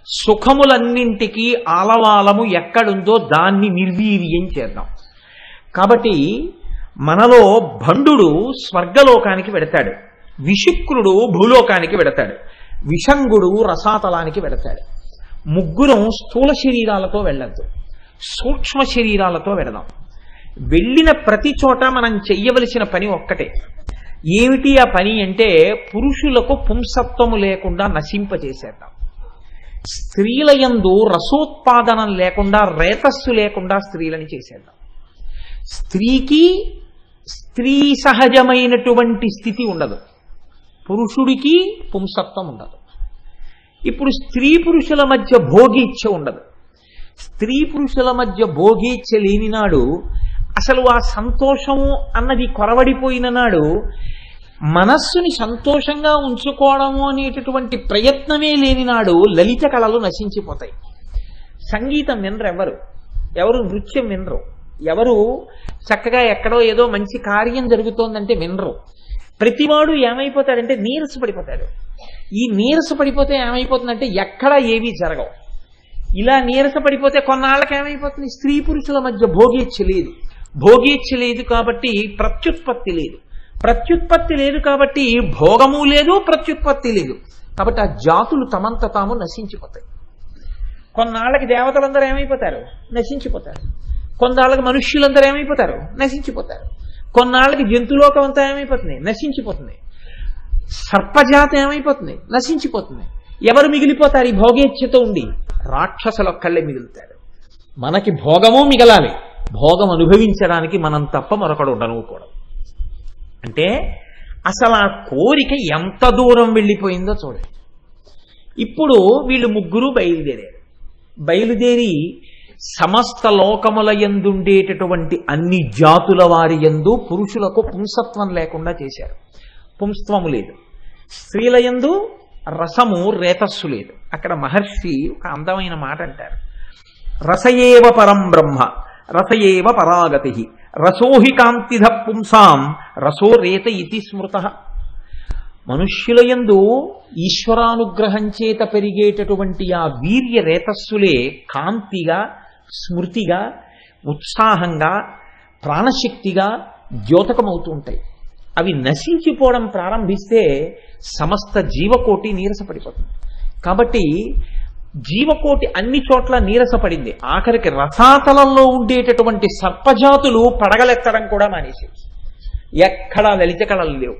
సుఖములన్నింటికీ ఆలవాలము ఎక్కడుందో దాన్ని నిర్వీర్యం చేద్దాం. కాబట్టి మనలో భండుడు స్వర్గలోకానికి వెడతాడు, విశుక్రుడు భూలోకానికి వెడతాడు, విషంగుడు రసాతలానికి వెడతాడు. ముగ్గురం స్థూల శరీరాలతో వెళ్ళద్దు, సూక్ష్మ శరీరాలతో వెడదాం. వెళ్ళిన ప్రతి చోట మనం చెయ్యవలసిన పని ఒక్కటే. ఏమిటి ఆ పని అంటే, పురుషులకు పుంసత్వము లేకుండా నశింపచేసేద్దాం. స్త్రీల యందు రసోత్పాదనం లేకుండా, రేతస్సు లేకుండా స్త్రీలని చేసేద్దాం. స్త్రీకి స్త్రీ సహజమైనటువంటి స్థితి ఉండదు, పురుషుడికి పుంసత్వం ఉండదు. ఇప్పుడు స్త్రీ పురుషుల మధ్య భోగీచ్ఛ ఉండదు. స్త్రీ పురుషుల మధ్య భోగీచ్ఛ లేని నాడు, అసలు ఆ సంతోషము అన్నది కొరవడిపోయిన నాడు, మనస్సుని సంతోషంగా ఉంచుకోవడము అనేటటువంటి ప్రయత్నమే లేని నాడు లలిత కళలు నశించిపోతాయి. సంగీతం వినరు, ఎవరు నృత్యం వినరు, ఎవరు చక్కగా ఎక్కడో ఏదో మంచి కార్యం జరుగుతోందంటే వినరు. ప్రతివాడు ఏమైపోతాడంటే నీరసపడిపోతాడు. ఈ నీరసపడిపోతే ఏమైపోతుందంటే ఎక్కడ ఏవీ జరగవు. ఇలా నీరసపడిపోతే కొన్నాళ్ళకి ఏమైపోతుంది? స్త్రీ పురుషుల మధ్య భోగేచ్ఛ లేదు. భోగేచ్ఛ లేదు కాబట్టి ప్రత్యుత్పత్తి లేదు. ప్రత్యుత్పత్తి లేదు కాబట్టి భోగము లేదు, ప్రత్యుత్పత్తి లేదు. కాబట్టి ఆ జాతులు తమంత తాము నశించిపోతాయి. కొన్నాళ్ళకి దేవతలందరూ ఏమైపోతారు? నశించిపోతారు. కొన్నాళ్ళకి మనుష్యులందరూ ఏమైపోతారు? నశించిపోతారు. కొన్నాళ్ళకి జంతులోకం అంతా ఏమైపోతుంది? నశించిపోతుంది. సర్పజాతి ఏమైపోతుంది? నశించిపోతుంది. ఎవరు మిగిలిపోతారు ఈ భోగేచ్ఛతో ఉండి? రాక్షసులొక్కళ్ళే మిగులుతారు. మనకి భోగము మిగలాలి, భోగం అనుభవించడానికి మనం తప్ప మరొకడు ఉండనుకోవడం. అంటే అసలు ఆ కోరిక ఎంత దూరం వెళ్ళిపోయిందో చూడండి. ఇప్పుడు వీళ్ళు ముగ్గురు బయలుదేరి సమస్త లోకముల యందుండేటటువంటి అన్ని జాతుల వారి యందు పురుషులకు పుంసత్వం లేకుండా చేశారు. పుంస్త్వము లేదు. స్త్రీల యందు రసము రేతస్సు లేదు. అక్కడ మహర్షి ఒక అందమైన మాట అంటారు, రసయేవ పరం బ్రహ్మ రసయేవ పరాగతి రసోహి కాంతిధ పుంసాం రసో రేత ఇతి స్మృత. మనుష్యుల యందు ఈశ్వరానుగ్రహం చేత పెరిగేటటువంటి ఆ వీర్య రేతస్సులే కాంతిగా, స్మృతిగా, ఉత్సాహంగా, ప్రాణశక్తిగా ద్యోతకమవుతూ ఉంటాయి. అవి నశించిపోవడం ప్రారంభిస్తే సమస్త జీవకోటి నీరసపడిపోతుంది. కాబట్టి జీవకోటి అన్ని చోట్ల నీరసపడింది. ఆఖరికి రసాతలంలో ఉండేటటువంటి సర్పజాతులు పడగలెత్తడం కూడా మానేసి, ఎక్కడా లలిత కళలు లేవు,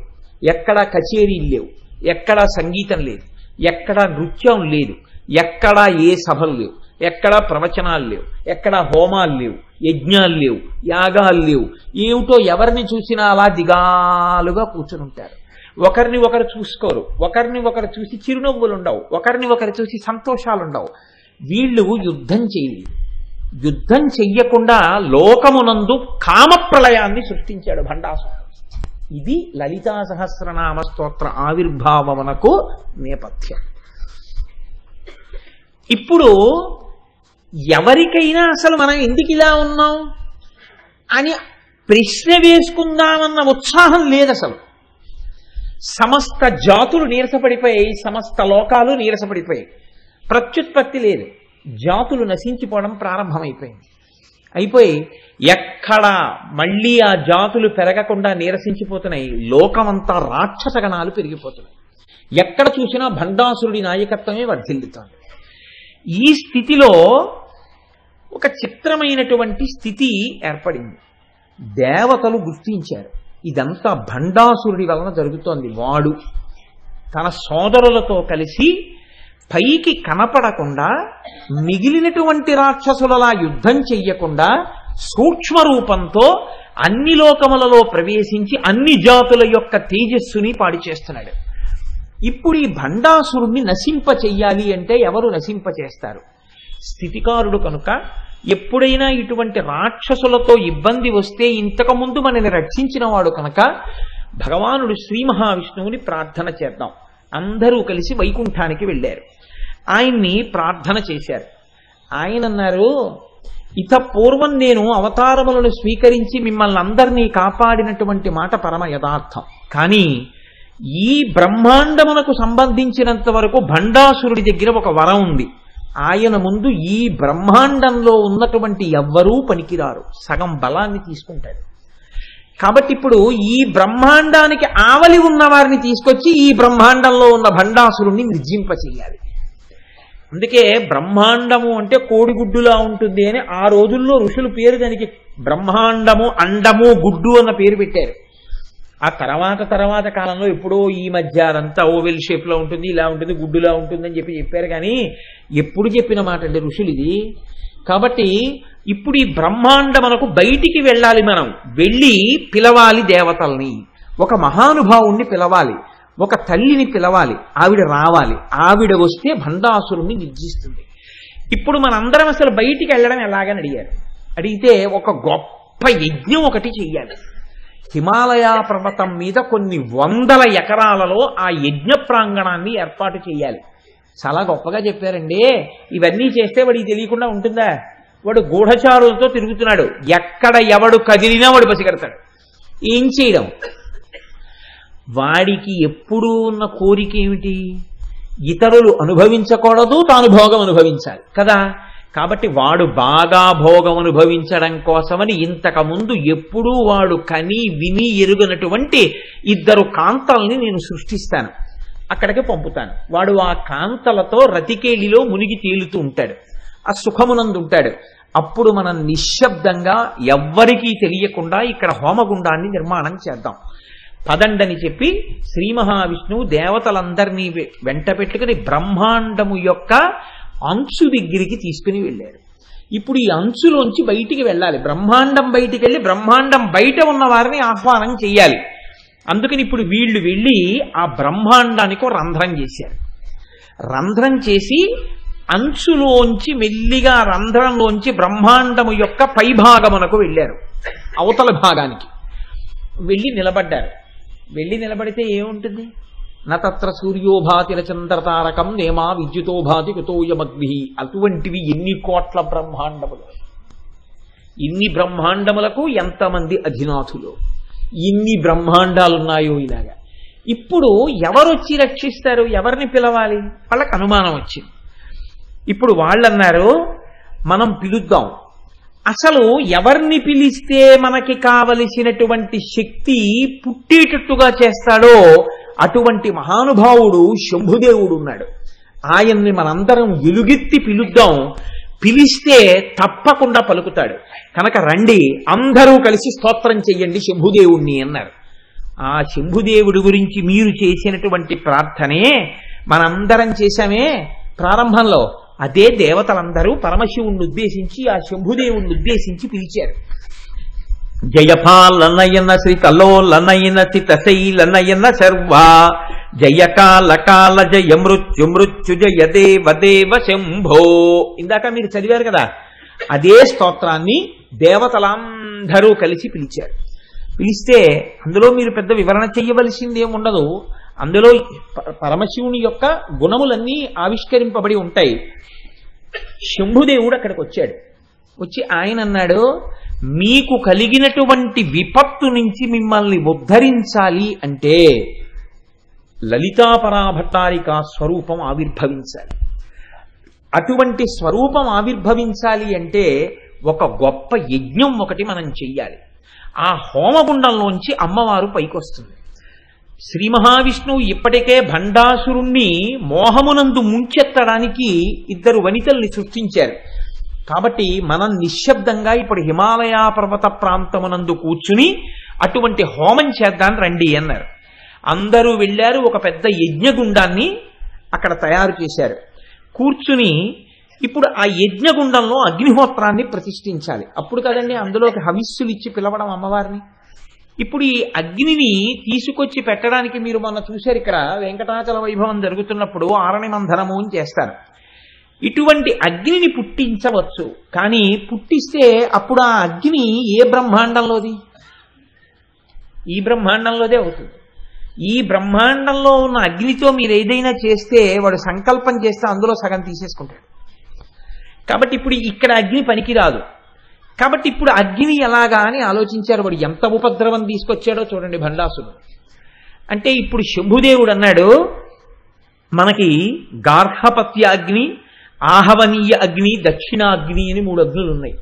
ఎక్కడా కచేరీలు లేవు, ఎక్కడా సంగీతం లేదు, ఎక్కడా నృత్యం లేదు, ఎక్కడా ఏ సభలు లేవు, ఎక్కడా ప్రవచనాలు లేవు, ఎక్కడా హోమాలు లేవు, యజ్ఞాలు లేవు, యాగాలు లేవు. ఏమిటో ఎవరిని చూసినా అలా దిగాలుగా కూర్చుని ఉంటారు. ఒకరిని ఒకరు చూసుకోరు, ఒకరిని ఒకరు చూసి చిరునవ్వులు ఉండవు, ఒకరిని ఒకరు చూసి సంతోషాలు ఉండవు. వీళ్ళు యుద్ధం చేయలేదు. యుద్ధం చెయ్యకుండా లోకమునందు కామప్రళయాన్ని సృష్టించాడు భండాసురుడు. ఇది లలితా సహస్రనామ స్తోత్ర ఆవిర్భావమునకు నేపథ్యం. ఇప్పుడు ఎవరికైనా అసలు మనం ఎందుకు ఇలా ఉన్నాం అని ప్రశ్న వేసుకుందామన్న ఉత్సాహం లేదు. అసలు సమస్త జాతులు నీరసపడిపోయాయి, సమస్త లోకాలు నీరసపడిపోయాయి. ప్రత్యుత్పత్తి లేదు, జాతులు నశించిపోవడం ప్రారంభమైపోయింది. అయిపోయి ఎక్కడ మళ్ళీ ఆ జాతులు పెరగకుండా నీరసించిపోతున్నాయి. లోకమంతా రాక్షస గణాలు పెరిగిపోతున్నాయి. ఎక్కడ చూసినా భండాసురుడి నాయకత్వమే వర్ధిల్లుతోంది. ఈ స్థితిలో ఒక చిత్రమైనటువంటి స్థితి ఏర్పడింది. దేవతలు గుర్తించారు ఇదంతా భండాసురుడి వలన జరుగుతోంది. వాడు తన సోదరులతో కలిసి పైకి కనపడకుండా మిగిలినటువంటి రాక్షసులలా యుద్ధం చెయ్యకుండా సూక్ష్మ రూపంతో అన్ని లోకములలో ప్రవేశించి అన్ని జాతుల యొక్క తేజస్సుని పాడి చేస్తున్నాడు. ఇప్పుడు ఈ భండాసురుణ్ణి నశింప చెయ్యాలి అంటే ఎవరు నశింప చేస్తారు? స్థితికారుడు కనుక ఎప్పుడైనా ఇటువంటి రాక్షసులతో ఇబ్బంది వస్తే ఇంతకుముందు మనని రక్షించిన వాడు కనుక భగవానుడు శ్రీ మహావిష్ణువుని ప్రార్థన చేద్దాం. అందరూ కలిసి వైకుంఠానికి వెళ్ళారు. ఆయన్ని ప్రార్థన చేశారు. ఆయన అన్నారు, ఇత పూర్వం నేను అవతారములను స్వీకరించి మిమ్మల్ని అందరినీ కాపాడినటువంటి మాట పరమ యథార్థం. కానీ ఈ బ్రహ్మాండమునకు సంబంధించినంత వరకు భండాసురుడి దగ్గర ఒక వరం ఉంది. ఆయన ముందు ఈ బ్రహ్మాండంలో ఉన్నటువంటి ఎవ్వరూ పనికిరారు, సగం బలాన్ని తీసుకుంటాడు. కాబట్టి ఇప్పుడు ఈ బ్రహ్మాండానికి ఆవలి ఉన్న వారిని తీసుకొచ్చి ఈ బ్రహ్మాండంలో ఉన్న భండాసురుణ్ణి నిర్జింప చెయ్యాలి. అందుకే బ్రహ్మాండము అంటే కోడిగుడ్డులా ఉంటుంది అని ఆ రోజుల్లో ఋషులు పేరు దానికి బ్రహ్మాండము, అండము, గుడ్డు అన్న పేరు పెట్టారు. ఆ తర్వాత కాలంలో ఎప్పుడో ఈ మధ్య అదంతా ఓవెల్ షేప్ లో ఉంటుంది, ఇలా ఉంటుంది, గుడ్డులా ఉంటుంది అని చెప్పారు. కానీ ఎప్పుడు చెప్పిన మాట అండి ఋషులు ఇది. కాబట్టి ఇప్పుడు ఈ బ్రహ్మాండమునకు బయటికి వెళ్ళాలి. మనం వెళ్ళి పిలవాలి దేవతల్ని, ఒక మహానుభావుణ్ణి పిలవాలి, ఒక తల్లిని పిలవాలి, ఆవిడ రావాలి. ఆవిడ వస్తే భండాసురుణ్ణి నిర్జిస్తుంది. ఇప్పుడు మనందరం అసలు బయటికి వెళ్ళడం ఎలాగని అడిగారు. అడిగితే ఒక గొప్ప యజ్ఞం ఒకటి చెయ్యాలి. హిమాలయ పర్వతం మీద కొన్ని వందల ఎకరాలలో ఆ యజ్ఞ ప్రాంగణాన్ని ఏర్పాటు చేయాలి. చాలా గొప్పగా చెప్పారండి. ఇవన్నీ చేస్తే వాడికి తెలియకుండా ఉంటుందా? వాడు గూఢచారులతో తిరుగుతున్నాడు. ఎక్కడ ఎవడు కదిలినా వాడు పసిగడతాడు. ఏం చేయడం? వాడికి ఎప్పుడూ ఉన్న కోరిక ఏమిటి? ఇతరులు అనుభవించకూడదు, తాను భోగం అనుభవించాలి కదా. కాబట్టి వాడు బాగా భోగం అనుభవించడం కోసమని ఇంతకుముందు ఎప్పుడూ వాడు కని విని ఎరుగనటువంటి 2 కాంతల్ని నేను సృష్టిస్తాను, అక్కడికి పంపుతాను. వాడు ఆ కాంతలతో రతికేలిలో మునిగి తేలుతూ ఉంటాడు, ఆ సుఖమునందు ఉంటాడు. అప్పుడు మనం నిశ్శబ్దంగా ఎవ్వరికీ తెలియకుండా ఇక్కడ హోమగుండాన్ని నిర్మాణం చేద్దాం. పదండని చెప్పి శ్రీ మహావిష్ణువు దేవతలందరినీ వెంట పెట్టుకుని బ్రహ్మాండము యొక్క అంచు దగ్గరికి తీసుకుని వెళ్ళారు. ఇప్పుడు ఈ అంచులోంచి బయటికి వెళ్ళాలి. బ్రహ్మాండం బయటికి వెళ్ళి బ్రహ్మాండం బయట ఉన్న వారిని ఆహ్వానం చెయ్యాలి. అందుకని ఇప్పుడు వీళ్ళు వెళ్ళి ఆ బ్రహ్మాండానికి రంధ్రం చేశారు. రంధ్రం చేసి అంచులోంచి మెల్లిగా రంధ్రంలోంచి బ్రహ్మాండము యొక్క పైభాగమునకు వెళ్ళారు. అవతల భాగానికి వెళ్ళి నిలబడ్డారు. వెళ్ళి నిలబడితే ఏముంటుంది? నత్ర సూర్యోభాతి చంద్రతారకం నేమా విద్యుతోభాతి కుతోయమగ్ని. అటువంటివి ఎన్ని కోట్ల బ్రహ్మాండములు, ఇన్ని బ్రహ్మాండములకు ఎంతమంది అధినాథులు, ఇన్ని బ్రహ్మాండాలున్నాయో ఇలాగా. ఇప్పుడు ఎవరొచ్చి రక్షిస్తారు? ఎవరిని పిలవాలి? వాళ్ళకి అనుమానం వచ్చింది. ఇప్పుడు వాళ్ళన్నారు, మనం పిలుద్దాం. అసలు ఎవరిని పిలిస్తే మనకి కావలసినటువంటి శక్తి పుట్టేటట్టుగా చేస్తాడో అటువంటి మహానుభావుడు శంభుదేవుడు ఉన్నాడు. ఆయన్ని మనందరం ఎలుగెత్తి పిలుద్దాం. పిలిస్తే తప్పకుండా పలుకుతాడు. కనుక రండి, అందరూ కలిసి స్తోత్రం చెయ్యండి శంభుదేవుణ్ణి అన్నారు. ఆ శంభుదేవుడి గురించి మీరు చేసినటువంటి ప్రార్థనే మనందరం చేశామే ప్రారంభంలో. అదే దేవతలందరూ పరమశివుణ్ణి ఉద్దేశించి ఆ శంభుదేవుణ్ణి ఉద్దేశించి పిలిచారు. జయపాలనయన శ్రీకలోలనయన చితశైలనయన శర్వా జయకాల కాల జయ మృత్యు మృత్యు జయ దేవ దేవ శంభో. ఇందాక మీరు చదివారు కదా, అదే స్తోత్రాన్ని దేవతలందరూ కలిసి పిలిచారు. పిలిస్తే అందులో మీరు పెద్ద వివరణ చెయ్యవలసింది ఏముండదు. అందులో పరమశివుని యొక్క గుణములన్నీ ఆవిష్కరింపబడి ఉంటాయి. శంభుదేవుడు అక్కడికి వచ్చాడు. వచ్చి ఆయన అన్నాడు, మీకు కలిగినటువంటి విపత్తు నుంచి మిమ్మల్ని ఉద్ధరించాలి అంటే లలితాపరాభట్టారిక స్వరూపం ఆవిర్భవించాలి. అటువంటి స్వరూపం ఆవిర్భవించాలి అంటే ఒక గొప్ప యజ్ఞం ఒకటి మనం చెయ్యాలి. ఆ హోమగుండంలోంచి అమ్మవారు పైకొస్తుంది. శ్రీ మహావిష్ణువు ఇప్పటికే భండాసురుణ్ణి మోహమునందు ముంచెత్తడానికి 2 వనితల్ని సృష్టించారు. కాబట్టి మనం నిశ్శబ్దంగా ఇప్పుడు హిమాలయ పర్వత ప్రాంతమునందు కూర్చుని అటువంటి హోమం చేద్దాం రండి అన్నారు. అందరూ వెళ్ళారు. ఒక పెద్ద యజ్ఞగుండాన్ని అక్కడ తయారు చేశారు. కూర్చుని ఇప్పుడు ఆ యజ్ఞగుండంలో అగ్నిహోత్రాన్ని ప్రతిష్ఠించాలి. అప్పుడు కదండి అందులోకి హవిస్సులు ఇచ్చి పిలవడం అమ్మవారిని. ఇప్పుడు ఈ అగ్నిని తీసుకొచ్చి పెట్టడానికి మీరు మొన్న చూశారు, ఇక్కడ వెంకటాచల వైభవం జరుగుతున్నప్పుడు ఆరణి మంధనము అని చేస్తారు. ఇటువంటి అగ్నిని పుట్టించవచ్చు, కానీ పుట్టిస్తే అప్పుడు ఆ అగ్ని ఏ బ్రహ్మాండంలోది? ఈ బ్రహ్మాండంలోదే అవుతుంది. ఈ బ్రహ్మాండంలో ఉన్న అగ్నితో మీరు ఏదైనా చేస్తే వాడు సంకల్పం చేస్తే అందులో సగం తీసేసుకుంటాడు. కాబట్టి ఇప్పుడు ఇక్కడ అగ్ని పనికిరాదు. కాబట్టి ఇప్పుడు అగ్ని ఎలాగా అని ఆలోచించారు. వాడు ఎంత ఉపద్రవం తీసుకొచ్చాడో చూడండి భండాసురుడు. అంటే ఇప్పుడు శంభుదేవుడు అన్నాడు, మనకి గార్హపత్య అగ్ని, ఆహవనీయ అగ్ని, దక్షిణాగ్ని అని 3 అగ్నులు ఉన్నాయి.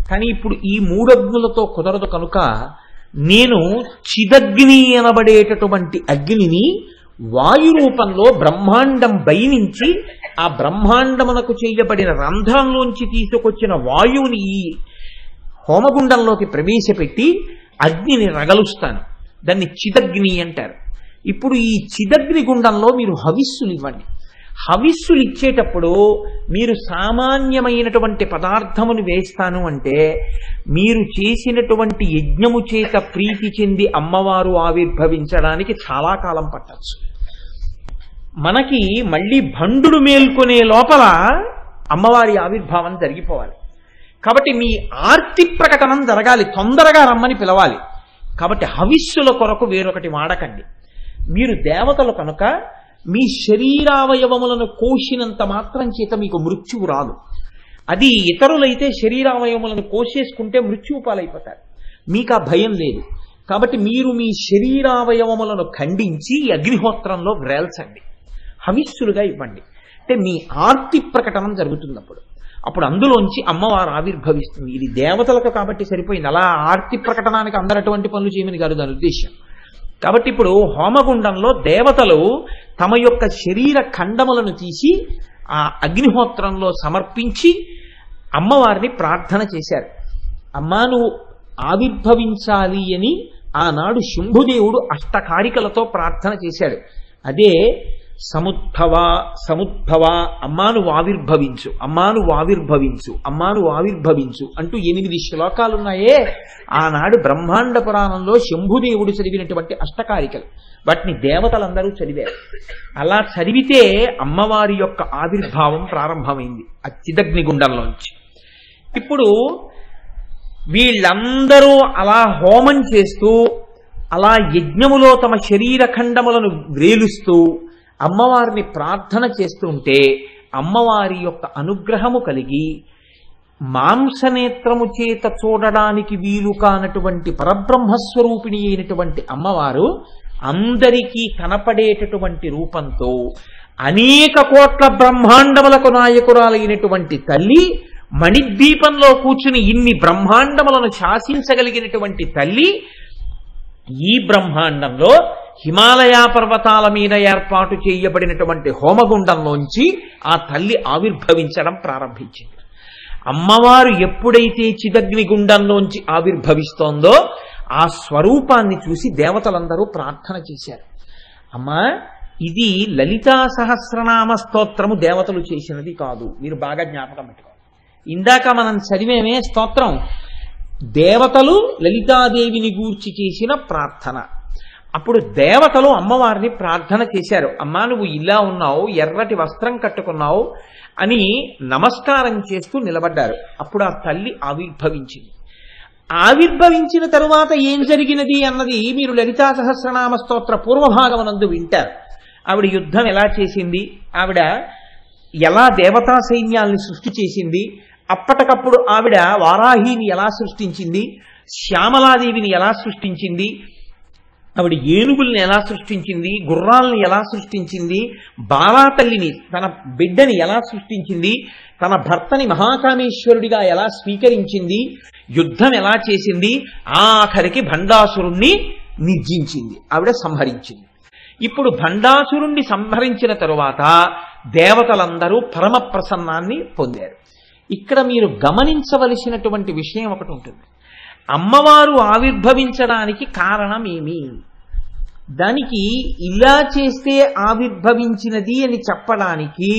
కానీ ఇప్పుడు ఈ 3 అగ్నులతో కుదరదు కనుక నేను చిదగ్ని అనబడేటటువంటి అగ్నిని వాయు రూపంలో బ్రహ్మాండం బయనించి ఆ బ్రహ్మాండమునకు చేయబడిన రంధ్రంలోంచి తీసుకొచ్చిన వాయువుని ఈ హోమగుండంలోకి ప్రవేశపెట్టి అగ్నిని రగలుస్తాను. దాన్ని చిదగ్ని అంటారు. ఇప్పుడు ఈ చిదగ్ని గుండంలో మీరు హవిస్సులు ఇవ్వండి. హవిస్సులు ఇచ్చేటప్పుడు మీరు సామాన్యమైనటువంటి పదార్థమును వేస్తాను అంటే మీరు చేసినటువంటి యజ్ఞము చేత ప్రీతి చెంది అమ్మవారు ఆవిర్భవించడానికి చాలా కాలం పట్టచ్చు. మనకి మళ్ళీ భండుడు మేల్కొనే లోపల అమ్మవారి ఆవిర్భావం జరిగిపోవాలి. కాబట్టి మీ ఆర్తి ప్రకటనం జరగాలి, తొందరగా రమ్మని పిలవాలి. కాబట్టి హవిస్సుల కొరకు వేరొకటి వాడకండి. మీరు దేవతలు కనుక మీ శరీరావయవములను కోసినంత మాత్రం చేత మీకు మృత్యువు రాదు. అది ఇతరులైతే శరీరావయవములను కోసేసుకుంటే మృత్యువు పాలైపోతారు. మీకు ఆ భయం లేదు. కాబట్టి మీరు మీ శరీరావయవములను ఖండించి అగ్నిహోత్రంలో వ్రేల్చండి, హవిస్సులుగా ఇవ్వండి. అంటే మీ ఆర్తి ప్రకటనం జరుగుతున్నప్పుడు అప్పుడు అందులోంచి అమ్మవారు ఆవిర్భవిస్తుంది. ఇది దేవతలకు కాబట్టి సరిపోయింది. అలా ఆర్తి ప్రకటనానికి అందరూ అటువంటి పనులు చేయమని కాదు దాని ఉద్దేశం. కాబట్టి ఇప్పుడు హోమగుండంలో దేవతలు తమ యొక్క శరీర ఖండములను తీసి ఆ అగ్నిహోత్రంలో సమర్పించి అమ్మవారిని ప్రార్థన చేశారు. అమ్మా నువ్వు ఆవిర్భవించాలి అని ఆనాడు శంభుదేవుడు అష్టకారికలతో ప్రార్థన చేశాడు. అదే సముద్భవ సముద్భవ, అమ్మాను ఆవిర్భవించు, అమ్మాను ఆవిర్భవించు, అమ్మాను ఆవిర్భవించు అంటూ 8 శ్లోకాలున్నాయే ఆనాడు బ్రహ్మాండ పురాణంలో శంభుదేవుడు చదివినటువంటి అష్టకారికలు. వాటిని దేవతలందరూ చదివారు. అలా చదివితే అమ్మవారి యొక్క ఆవిర్భావం ప్రారంభమైంది అచ్చిదగ్నిగుండంలోంచి. ఇప్పుడు వీళ్ళందరూ అలా హోమం చేస్తూ అలా యజ్ఞములో తమ శరీర ఖండములను వ్రేలుస్తూ అమ్మవారిని ప్రార్థన చేస్తుంటే అమ్మవారి యొక్క అనుగ్రహము కలిగి మాంసనేత్రము చేత చూడడానికి వీలు కానటువంటి పరబ్రహ్మస్వరూపిణి అయినటువంటి అమ్మవారు అందరికీ కనపడేటటువంటి రూపంతో అనేక కోట్ల బ్రహ్మాండములకు నాయకురాలైనటువంటి తల్లి, మణిద్వీపంలో కూర్చుని ఇన్ని బ్రహ్మాండములను శాసించగలిగినటువంటి తల్లి ఈ బ్రహ్మాండంలో హిమాలయ పర్వతాల మీద ఏర్పాటు చేయబడినటువంటి హోమగుండంలోంచి ఆ తల్లి ఆవిర్భవించడం ప్రారంభించింది. అమ్మవారు ఎప్పుడైతే చిదగ్ని గుండంలోంచి ఆవిర్భవిస్తోందో ఆ స్వరూపాన్ని చూసి దేవతలందరూ ప్రార్థన చేశారు. అమ్మా ఇది లలితా సహస్రనామ స్తోత్రము దేవతలు చేసినది కాదు, మీరు బాగా జ్ఞాపకం పెట్టుకోవాలి. ఇందాక మనం చదివేమే స్తోత్రం దేవతలు లలితాదేవిని గూర్చి చేసిన ప్రార్థన. అప్పుడు దేవతలు అమ్మవారిని ప్రార్థన చేశారు. అమ్మా నువ్వు ఇలా ఉన్నావు, ఎర్రటి వస్త్రం కట్టుకున్నావు అని నమస్కారం చేస్తూ నిలబడ్డారు. అప్పుడు ఆ తల్లి ఆవిర్భవించింది. ఆవిర్భవించిన తరువాత ఏం జరిగినది అన్నది మీరు లలితా సహస్రనామ స్తోత్ర పూర్వభాగమనందు వింటారు. ఆవిడ యుద్ధం ఎలా చేసింది, ఆవిడ ఎలా దేవతా సైన్యాల్ని సృష్టి చేసింది, అప్పటికప్పుడు ఆవిడ వారాహిని ఎలా సృష్టించింది, శ్యామలాదేవిని ఎలా సృష్టించింది, ఆవిడ ఏనుగుల్ని ఎలా సృష్టించింది, గుర్రాలను ఎలా సృష్టించింది, బాలాతల్లిని తన బిడ్డని ఎలా సృష్టించింది, తన భర్తని మహాకామేశ్వరుడిగా ఎలా స్వీకరించింది, యుద్ధం ఎలా చేసింది, ఆఖరికి భండాసురుణ్ణి నిర్జించింది, ఆవిడ సంహరించింది. ఇప్పుడు భండాసురుణ్ణి సంహరించిన తరువాత దేవతలందరూ పరమ ప్రసన్నాన్ని పొందారు. ఇక్కడ మీరు గమనించవలసినటువంటి విషయం ఒకటి ఉంటుంది. అమ్మవారు ఆవిర్భవించడానికి కారణమేమి, దానికి ఇలా చేస్తే ఆవిర్భవించినది అని చెప్పడానికి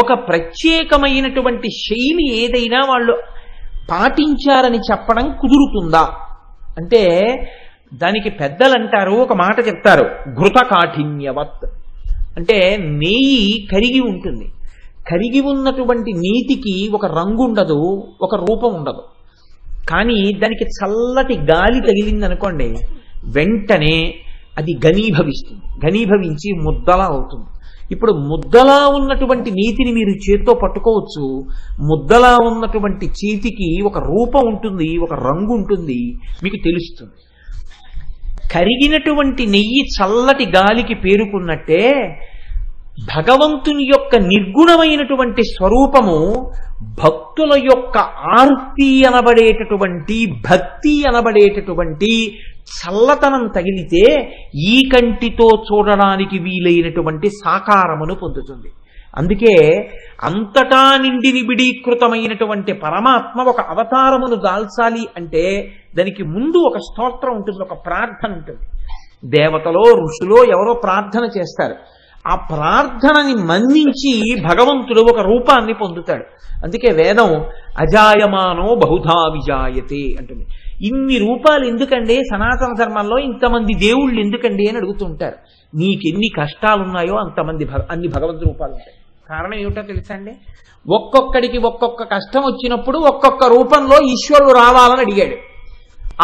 ఒక ప్రత్యేకమైనటువంటి శైలి ఏదైనా వాళ్ళు పాటించారని చెప్పడం కుదురుతుందా అంటే, దానికి పెద్దలు అంటారు, ఒక మాట చెప్తారు, ఘృత కాఠిన్యవత్. అంటే నెయ్యి కరిగి ఉంటుంది, కరిగి ఉన్నటువంటి నీతికి ఒక రంగు ఉండదు, ఒక రూపం ఉండదు. కానీ దానికి చల్లటి గాలి తగిలిందనుకోండి, వెంటనే అది ఘనీభవిస్తుంది, ఘనీభవించి ముద్దలా అవుతుంది. ఇప్పుడు ముద్దలా ఉన్నటువంటి నీతిని మీరు చేత్తో పట్టుకోవచ్చు, ముద్దలా ఉన్నటువంటి చేతికి ఒక రూపం ఉంటుంది, ఒక రంగు ఉంటుంది, మీకు తెలుస్తుంది. కరిగినటువంటి నెయ్యి చల్లటి గాలికి పేరుకున్నట్టే భగవంతుని యొక్క నిర్గుణమైనటువంటి స్వరూపము భక్తుల యొక్క ఆర్తి అనబడేటటువంటి, భక్తి అనబడేటటువంటి చల్లతనం తగిలితే ఈ కంటితో చూడడానికి వీలైనటువంటి సాకారమును పొందుతుంది. అందుకే అంతటా నిండి నిబిడీకృతమైనటువంటి పరమాత్మ ఒక అవతారమును దాల్చాలి అంటే దానికి ముందు ఒక స్తోత్రం ఉంటుంది, ఒక ప్రార్థన ఉంటుంది. దేవతలో ఋషులో ఎవరో ప్రార్థన చేస్తారు, ఆ ప్రార్థనని మన్నించి భగవంతుడు ఒక రూపాన్ని పొందుతాడు. అందుకే వేదం అజాయమానో బహుధా విజాయతే అంటుంది. ఇన్ని రూపాలు ఎందుకండి సనాతన ధర్మంలో, ఇంతమంది దేవుళ్ళు ఎందుకండి అని అడుగుతుంటారు. నీకెన్ని కష్టాలున్నాయో అన్ని భగవంతు రూపాలు ఉంటాయి. కారణం ఏమిటో తెలుసా అండి? ఒక్కొక్కడికి ఒక్కొక్క కష్టం వచ్చినప్పుడు ఒక్కొక్క రూపంలో ఈశ్వరుడు రావాలని అడిగాడు,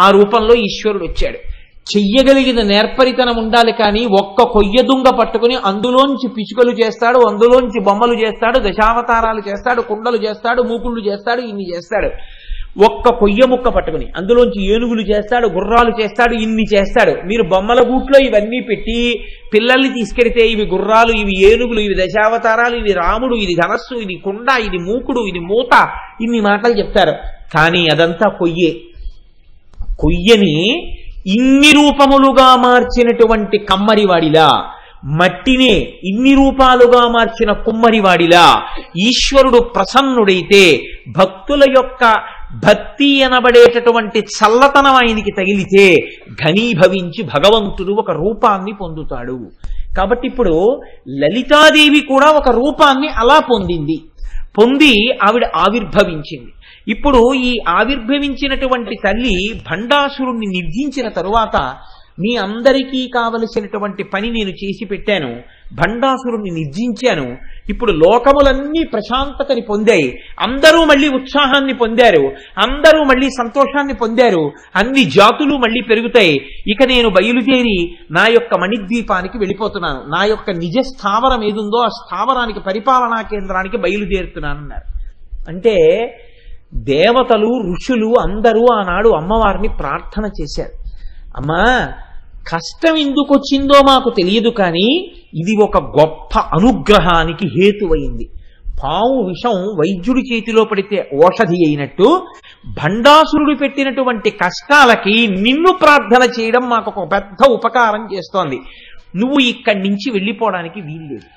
ఆ రూపంలో ఈశ్వరుడు వచ్చాడు. చెయ్యగలిగిన నేర్పరితనం ఉండాలి, కానీ ఒక్క కొయ్య దుంగ పట్టుకుని అందులోంచి పిచుకలు చేస్తాడు, అందులోంచి బొమ్మలు చేస్తాడు, దశావతారాలు చేస్తాడు, కుండలు చేస్తాడు, మూకుళ్ళు చేస్తాడు, ఇన్ని చేస్తాడు. ఒక్క కొయ్య ముక్క పట్టుకుని అందులోంచి ఏనుగులు చేస్తాడు, గుర్రాలు చేస్తాడు, ఇన్ని చేస్తాడు. మీరు బొమ్మల గూట్లో ఇవన్నీ పెట్టి పిల్లల్ని తీసుకెడితే ఇవి గుర్రాలు, ఇవి ఏనుగులు, ఇవి దశావతారాలు, ఇవి రాముడు, ఇది ధనస్సు, ఇది కుండ, ఇది మూకుడు, ఇది మూత, ఇన్ని మాటలు చెప్తారు. కానీ అదంతా కొయ్యే. కొయ్యని ఇన్ని రూపములుగా మార్చినటువంటి కమ్మరివాడిలా, మట్టినే ఇన్ని రూపాలుగా మార్చిన కుమ్మరివాడిలా ఈశ్వరుడు ప్రసన్నుడైతే భక్తుల యొక్క భక్తి అనబడేటటువంటి చల్లతనం ఆయనకి తగిలితే ఘనీభవించి భగవంతుడు ఒక రూపాన్ని పొందుతాడు. కాబట్టి ఇప్పుడు లలితాదేవి కూడా ఒక రూపాన్ని అలా పొంది ఆవిడ ఆవిర్భవించింది. ఇప్పుడు ఈ ఆవిర్భవించినటువంటి తల్లి భండాసురుణ్ణి నిర్జించిన తరువాత మీ అందరికీ కావలసినటువంటి పని నేను చేసి పెట్టాను, భండాసురుణ్ణి నిర్జించాను. ఇప్పుడు లోకములన్నీ ప్రశాంతతని పొందాయి, అందరూ మళ్ళీ ఉత్సాహాన్ని పొందారు, అందరూ మళ్ళీ సంతోషాన్ని పొందారు, అన్ని జాతులు మళ్ళీ పెరుగుతాయి. ఇక నేను బయలుదేరి నా యొక్క మణిద్వీపానికి వెళ్ళిపోతున్నాను, నా యొక్క నిజ స్థావరం ఏదుందో ఆ స్థావరానికి, పరిపాలనా కేంద్రానికి బయలుదేరుతున్నానన్నారు. అంటే దేవతలు ఋషులు అందరూ ఆనాడు అమ్మవారిని ప్రార్థన చేశారు. అమ్మా, కష్టం ఎందుకు వచ్చిందో మాకు తెలియదు, కానీ ఇది ఒక గొప్ప అనుగ్రహానికి హేతువైంది. పాము విషం వైద్యుడి చేతిలో పడితే ఓషధి అయినట్టు భండాసురుడు పెట్టినటువంటి కష్టాలకి నిన్ను ప్రార్థన చేయడం మాకు ఒక పెద్ద ఉపకారం చేస్తోంది. నువ్వు ఇక్కడి నుంచి వెళ్ళిపోవడానికి వీల్లేదు.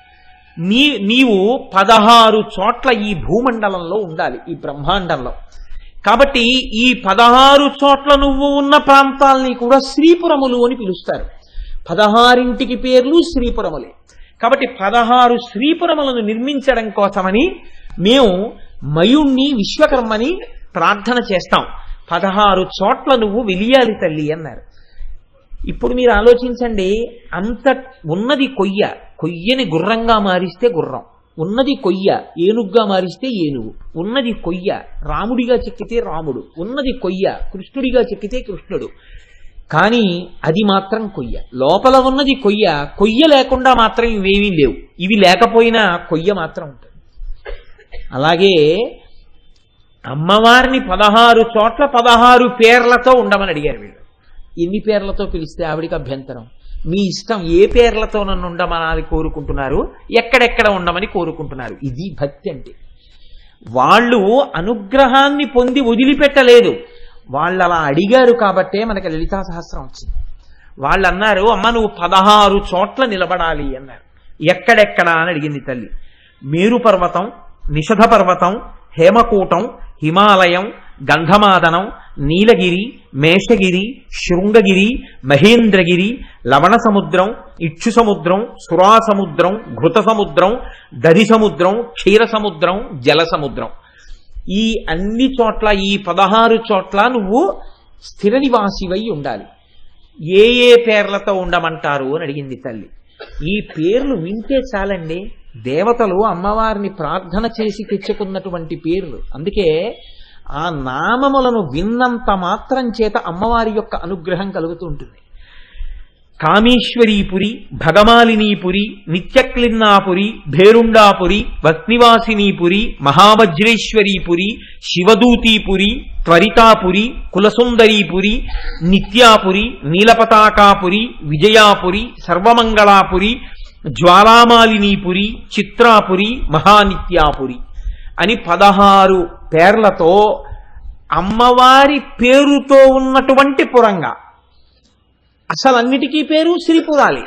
నీవు 16 చోట్ల ఈ భూమండలంలో ఉండాలి, ఈ బ్రహ్మాండంలో. కాబట్టి ఈ 16 చోట్ల నువ్వు ఉన్న ప్రాంతాలని కూడా శ్రీపురములు అని పిలుస్తారు. 16 పేర్లు శ్రీపురములే. కాబట్టి 16 శ్రీపురములను నిర్మించడం కోసమని మేము మయుణ్ణి, విశ్వకర్మని ప్రార్థన చేస్తాం. 16 చోట్ల నువ్వు వెలియాలి తల్లి అన్నారు. ఇప్పుడు మీరు ఆలోచించండి, అంత ఉన్నది కొయ్యని గుర్రంగా మారిస్తే గుర్రం, ఉన్నది కొయ్య ఏనుగ్గా మారిస్తే ఏనుగు, ఉన్నది కొయ్య రాముడిగా చెక్కితే రాముడు, ఉన్నది కొయ్య కృష్ణుడిగా చెక్కితే కృష్ణుడు. కానీ అది మాత్రం కొయ్య, లోపల ఉన్నది కొయ్య లేకుండా మాత్రం ఇవేమీ లేవు. ఇవి లేకపోయినా కొయ్య మాత్రం ఉంటుంది. అలాగే అమ్మవారిని 16 చోట్ల 16 పేర్లతో ఉండమని అడిగారు వీళ్ళు. ఎన్ని పేర్లతో పిలిస్తే ఆవిడికి అభ్యంతరం? మీ ఇష్టం, ఏ పేర్లతో నన్ను ఉండమని కోరుకుంటున్నారు, ఎక్కడెక్కడ ఉండమని కోరుకుంటున్నారు. ఇది భక్తి అంటే. వాళ్ళు అనుగ్రహాన్ని పొంది వదిలిపెట్టలేదు, వాళ్ళు అలా అడిగారు కాబట్టే మనకి లలితా సహస్రం వచ్చింది. వాళ్ళు అన్నారు, అమ్మ నువ్వు 16 చోట్ల నిలబడాలి అన్నారు. ఎక్కడెక్కడా అని అడిగింది తల్లి. మేరు పర్వతం, నిషధ పర్వతం, హేమకూటం, హిమాలయం, గంధమాదనం, నీలగిరి, మేషగిరి, శృంగగిరి, మహేంద్రగిరి, లవణ సముద్రం, ఇక్షు సముద్రం, సురా సముద్రం, ఘృత సముద్రం, దధి సముద్రం, క్షీర సముద్రం, జల సముద్రం. ఈ అన్ని చోట్ల, ఈ 16 చోట్ల నువ్వు స్థిర నివాసివై ఉండాలి. ఏ ఏ పేర్లతో ఉండమంటారు అని అడిగింది తల్లి. ఈ పేర్లు వింటే చాలండి, దేవతలు అమ్మవారిని ప్రార్థన చేసి తెచ్చుకున్నటువంటి పేర్లు. అందుకే ఆ నామములను విన్నంత మాత్రం చేత అమ్మవారి యొక్క అనుగ్రహం కలుగుతూ ఉంటుంది. కామేశ్వరీపురి, భగమాలినీపురి, నిత్యక్లిన్నాపురి, భేరుండాపురి, భక్నివాసినీపురి, మహావజ్రేశ్వరీపురి, శివదూతీపురి, త్వరితాపురి, కులసుందరీపురి, నిత్యాపురి, నీలపతాకాపురి, విజయాపురి, సర్వమంగళాపురి, జ్వాలామాలినీపురి, చిత్రాపురి, మహానిత్యాపురి అని 16 పేర్లతో అమ్మవారి పేరుతో ఉన్నటువంటి పురంగా, అసలు అన్నిటికీ పేరు శ్రీపురాలి.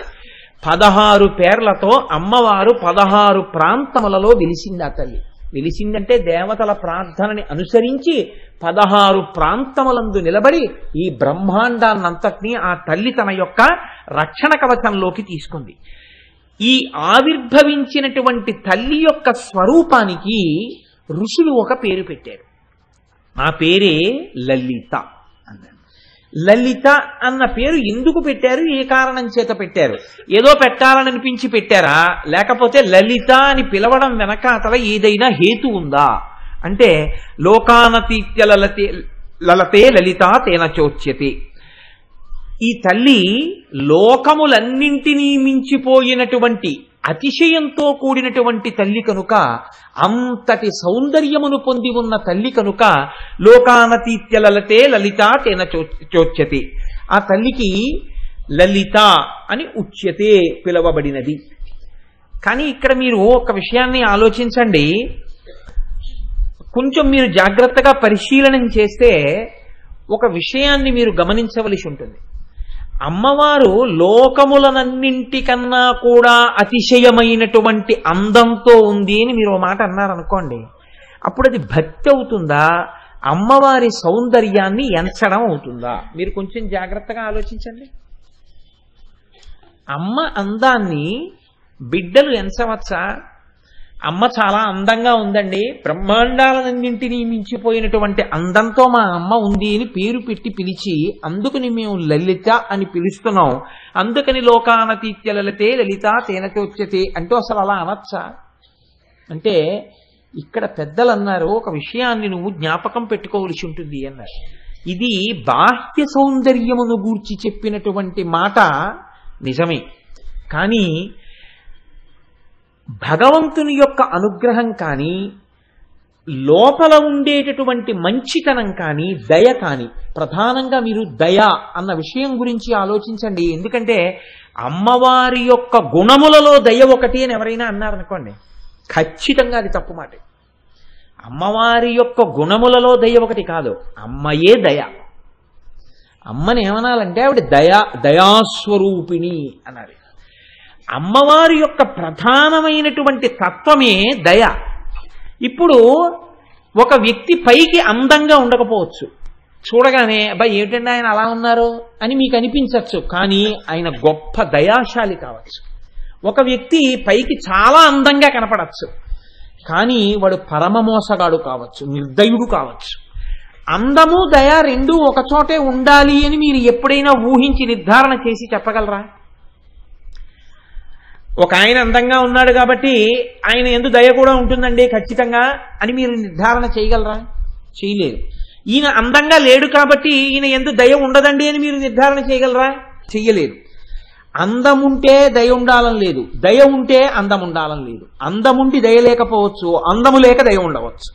16 పేర్లతో అమ్మవారు 16 ప్రాంతములలో వెలిసింది. ఆ తల్లి వెలిసిందంటే దేవతల ప్రార్థనని అనుసరించి 16 ప్రాంతములందు నిలబడి ఈ బ్రహ్మాండాన్నంతటినీ ఆ తల్లి తన యొక్క రక్షణ కవచంలోకి తీసుకుంది. ఈ ఆవిర్భవించినటువంటి తల్లి యొక్క స్వరూపానికి ఋషులు ఒక పేరు పెట్టారు. ఆ పేరే లలిత అన్నారు. లలిత అన్న పేరు ఎందుకు పెట్టారు, ఏ కారణం చేత పెట్టారు? ఏదో పెట్టాలని అనిపించి పెట్టారా, లేకపోతే లలిత అని పిలవడం వెనకాతల ఏదైనా హేతు ఉందా అంటే, లోకానతీత్య లలతే లలిత తేన చోచ్యతే. ఈ తల్లి లోకములన్నింటినీ మించిపోయినటువంటి అతిశయంతో కూడినటువంటి తల్లి కనుక, అంతటి సౌందర్యమును పొంది ఉన్న తల్లి కనుక లోకానతీత్య లలతే లలిత తేన చోచ్యతే. ఆ తల్లికి లలిత అని ఉచ్యతే, పిలవబడినది. కానీ ఇక్కడ మీరు ఒక విషయాన్ని ఆలోచించండి, కొంచెం మీరు జాగ్రత్తగా పరిశీలనం చేస్తే ఒక విషయాన్ని మీరు గమనించవలసి ఉంటుంది. అమ్మవారు లోకములనన్నింటికన్నా కూడా అతిశయమైనటువంటి అందంతో ఉంది అని మీరు ఒక మాట అన్నారనుకోండి, అప్పుడు అది భక్తి అవుతుందా, అమ్మవారి సౌందర్యాన్ని ఎంచడం అవుతుందా? మీరు కొంచెం జాగ్రత్తగా ఆలోచించండి. అమ్మ అందాన్ని బిడ్డలు ఎంచవచ్చా? అమ్మ చాలా అందంగా ఉందండి, బ్రహ్మాండాలన్నింటినీ మించిపోయినటువంటి అందంతో మా అమ్మ ఉంది అని పేరు పెట్టి పిలిచి, అందుకని మేము లలిత అని పిలుస్తున్నాం, అందుకని లోకానతీత్య లలితే లలిత తేన చోచ్యతే అంటూ అసలు అలా అనొచ్చా? అంటే ఇక్కడ పెద్దలు అన్నారు, ఒక విషయాన్ని నువ్వు జ్ఞాపకం పెట్టుకోవలసి ఉంటుంది అన్నారు. ఇది బాహ్య సౌందర్యమును గూర్చి చెప్పినటువంటి మాట నిజమే, కానీ భగవంతుని యొక్క అనుగ్రహం కానీ, లోపల ఉండేటటువంటి మంచితనం కానీ, దయ కానీ, ప్రధానంగా మీరు దయ అన్న విషయం గురించి ఆలోచించండి. ఎందుకంటే అమ్మవారి యొక్క గుణములలో దయ ఒకటి అని ఎవరైనా అన్నారనుకోండి, ఖచ్చితంగా అది తప్పు మాట. అమ్మవారి యొక్క గుణములలో దయ ఒకటి కాదు, అమ్మయే దయ. అమ్మని ఏమనాలంటే ఆవిడ దయాస్వరూపిణి అన్నారు. అమ్మవారి యొక్క ప్రధానమైనటువంటి తత్వమే దయ. ఇప్పుడు ఒక వ్యక్తి పైకి అందంగా ఉండకపోవచ్చు, చూడగానే అబ్బాయి ఏమిటండి ఆయన అలా ఉన్నారు అని మీకు అనిపించవచ్చు, కానీ ఆయన గొప్ప దయాశాలి కావచ్చు. ఒక వ్యక్తి పైకి చాలా అందంగా కనపడచ్చు, కానీ వాడు పరమ మోసగాడు కావచ్చు, నిర్దయుడు కావచ్చు. అందము దయ రెండూ ఒక చోటే ఉండాలి అని మీరు ఎప్పుడైనా ఊహించి నిర్ధారణ చేసి చెప్పగలరా? ఒక ఆయన అందంగా ఉన్నాడు కాబట్టి ఆయన యందు దయ కూడా ఉంటుందండి ఖచ్చితంగా అని మీరు నిర్ధారణ చేయగలరా? చేయలేరు. ఈయన అందంగా లేడు కాబట్టి ఈయన యందు దయ ఉండదండి అని మీరు నిర్ధారణ చేయగలరా? చెయ్యలేరు. అందముంటే దయ ఉండాలని లేదు, దయ ఉంటే అందం ఉండాలని లేదు. అందముండి దయ లేకపోవచ్చు, అందము లేక దయ ఉండవచ్చు.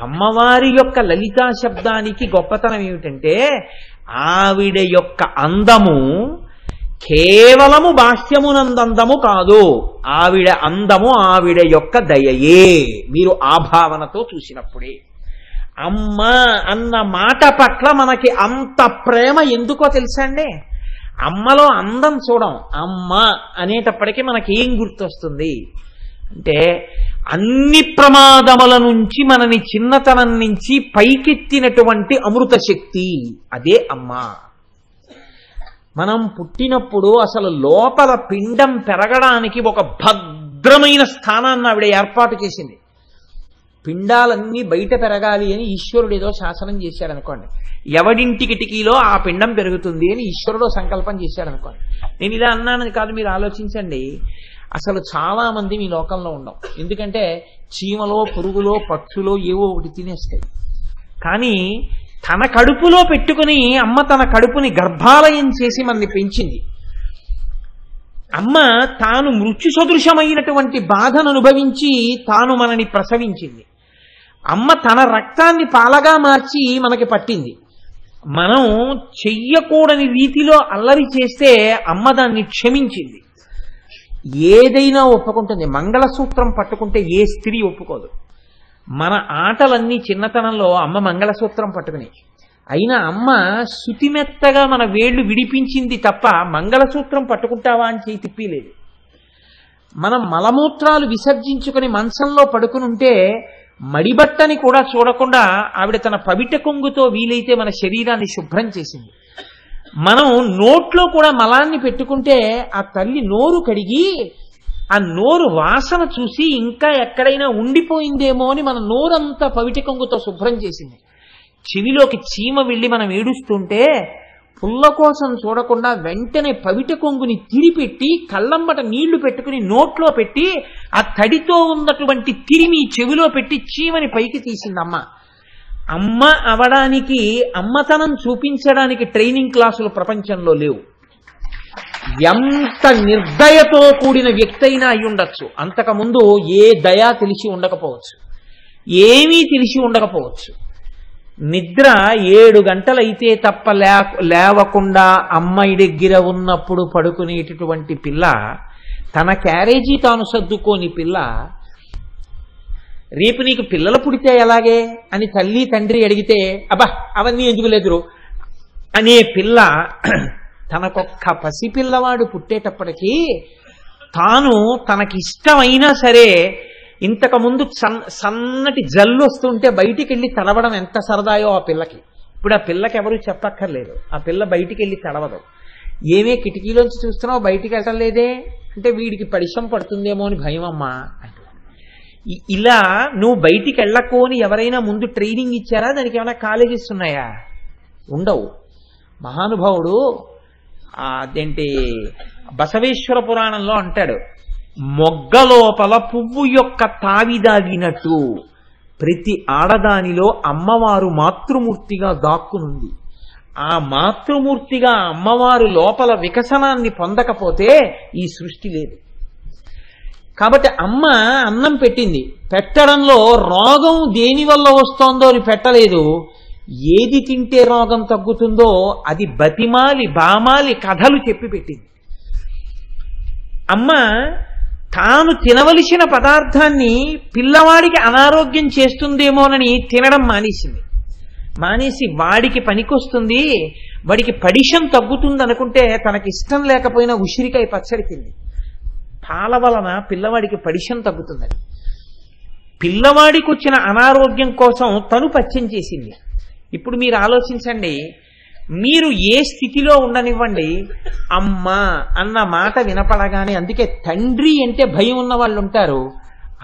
అమ్మవారి యొక్క లలితా శబ్దానికి గొప్పతనం ఏమిటంటే, ఆవిడ యొక్క అందము కేవలము బాహ్యమునందందము కాదు, ఆవిడ అందము ఆవిడ యొక్క దయయే. మీరు ఆ భావనతో చూసినప్పుడే. అమ్మ అన్న మాట పట్ల మనకి అంత ప్రేమ ఎందుకో తెలుసా అండి? అమ్మలో అందం చూడం, అమ్మ అనేటప్పటికీ మనకి ఏం గుర్తొస్తుంది అంటే, అన్ని ప్రమాదముల నుంచి మనని చిన్నతనం నుంచి పైకెత్తినటువంటి అమృత శక్తి, అదే అమ్మ. మనం పుట్టినప్పుడు అసలు లోపల పిండం పెరగడానికి ఒక భద్రమైన స్థానాన్ని ఆవిడ ఏర్పాటు చేసింది. పిండాలన్నీ బయట పెరగాలి అని ఈశ్వరుడు ఏదో శాసనం చేశాడనుకోండి, ఎవడింటి కిటికీలో ఆ పిండం పెరుగుతుంది అని ఈశ్వరుడు సంకల్పం చేశాడనుకోండి. నేను ఇలా అన్నానని కాదు, మీరు ఆలోచించండి. అసలు చాలా మంది మీ లోకంలో ఉండవు, ఎందుకంటే చీమలో పురుగులో పక్షులో ఏవో ఒకటి తినేస్తాయి. కానీ తన కడుపులో పెట్టుకుని అమ్మ తన కడుపుని గర్భాలయం చేసి మనని పెంచింది. అమ్మ తాను మృత్యు సదృశమైనటువంటి బాధను అనుభవించి తాను మనని ప్రసవించింది. అమ్మ తన రక్తాన్ని పాలగా మార్చి మనకి పట్టింది. మనం చెయ్యకూడని రీతిలో అల్లరి చేస్తే అమ్మ దాన్ని క్షమించింది. ఏదైనా ఒప్పుకుంటుంది. మంగళసూత్రం పట్టుకుంటే ఏ స్త్రీ ఒప్పుకోదు. మన ఆటలన్నీ చిన్నతనంలో అమ్మ మంగళసూత్రం పట్టుకుని, అయినా అమ్మ శుతిమెత్తగా మన వేళ్లు విడిపించింది తప్ప మంగళసూత్రం పట్టుకుంటావా అని చేయి తిప్పిలేదు. మనం మలమూత్రాలు విసర్జించుకుని మంచంలో పడుకుని ఉంటే మడిబట్టని కూడా చూడకుండా ఆవిడ తన పవిట కొంగుతో వీలైతే మన శరీరాన్ని శుభ్రం చేసింది. మనం నోట్లో కూడా మలాన్ని పెట్టుకుంటే ఆ తల్లి నోరు కడిగి ఆ నోరు వాసన చూసి ఇంకా ఎక్కడైనా ఉండిపోయిందేమో అని మన నోరంతా పవిట కొంగుతో శుభ్రం చేసింది. చెవిలోకి చీమ వెళ్ళి మనం ఏడుస్తుంటే పుల్ల కోసం చూడకుండా వెంటనే పవిట కొంగుని తిరిపెట్టి కళ్ళంబట నీళ్లు పెట్టుకుని నోట్లో పెట్టి ఆ తడితో ఉన్నటువంటి తిరిమి చెవిలో పెట్టి చీమని పైకి తీసిందమ్మ. అమ్మ అవడానికి, అమ్మతనం చూపించడానికి ట్రైనింగ్ క్లాసులు ప్రపంచంలో లేవు. ఎంత నిర్దయతో కూడిన వ్యక్తి అయినా అయి ఉండొచ్చు. అంతకుముందు ఏ దయా తెలిసి ఉండకపోవచ్చు, ఏమీ తెలిసి ఉండకపోవచ్చు. నిద్ర 7 గంటలైతే తప్ప లేవకుండా అమ్మాయి దగ్గర ఉన్నప్పుడు పడుకునేటటువంటి పిల్ల, తన క్యారేజీ తాను సర్దుకోని పిల్ల, రేపు నీకు పిల్లలు పుడితే ఎలాగే అని తల్లి తండ్రి అడిగితే అబ్బా అవన్నీ ఎందుకు లేదురు అనే పిల్ల, తనకొక్క పసిపిల్లవాడు పుట్టేటప్పటికీ తాను తనకిష్టమైనా సరే, ఇంతకుముందు సన్నటి జల్లు వస్తుంటే బయటికి వెళ్ళి తడవడం ఎంత సరదాయో ఆ పిల్లకి. ఇప్పుడు ఆ పిల్లకి ఎవరు చెప్పక్కర్లేదు, ఆ పిల్ల బయటికి వెళ్ళి తడవదు. ఏమే కిటికీలోంచి చూస్తున్నావు బయటికి వెళ్ళటం లేదే అంటే, వీడికి పరిశ్రమ పడుతుందేమో అని భయం అమ్మా అంటే. ఇలా నువ్వు బయటికి వెళ్ళకు అని ఎవరైనా ముందు ట్రైనింగ్ ఇచ్చారా? దానికి ఏమైనా కాలేజెస్ ఉన్నాయా? ఉండవు. మహానుభావుడు అదేంటి బసవేశ్వర పురాణంలో అంటాడు, మొగ్గ లోపల పువ్వు యొక్క తావిదాగినట్టు ప్రతి ఆడదానిలో అమ్మవారు మాతృమూర్తిగా దాక్కునుంది. ఆ మాతృమూర్తిగా అమ్మవారు లోపల వికసనాన్ని పొందకపోతే ఈ సృష్టి లేదు. కాబట్టి అమ్మ అన్నం పెట్టింది. పెట్టడంలో రోగం దేని వల్ల వస్తోందో అని పెట్టలేదు. ఏది తింటే రోగం తగ్గుతుందో అది బతిమాలి బామాలి కథలు చెప్పి పెట్టింది. అమ్మ తాను తినవలసిన పదార్థాన్ని పిల్లవాడికి అనారోగ్యం చేస్తుందేమోనని తినడం మానేసింది. మానేసి వాడికి పనికొస్తుంది, వాడికి పడిషం తగ్గుతుంది అనుకుంటే తనకి ఇష్టం లేకపోయినా ఉసిరికాయ పచ్చడి తింది. పాల వలన పిల్లవాడికి పడిషం తగ్గుతుందని పిల్లవాడికి వచ్చిన అనారోగ్యం కోసం తను పచ్చం చేసింది. ఇప్పుడు మీరు ఆలోచించండి, మీరు ఏ స్థితిలో ఉండనివ్వండి, అమ్మ అన్న మాట వినపడగానే, అందుకే తండ్రి అంటే భయం ఉన్న వాళ్ళు ఉంటారు,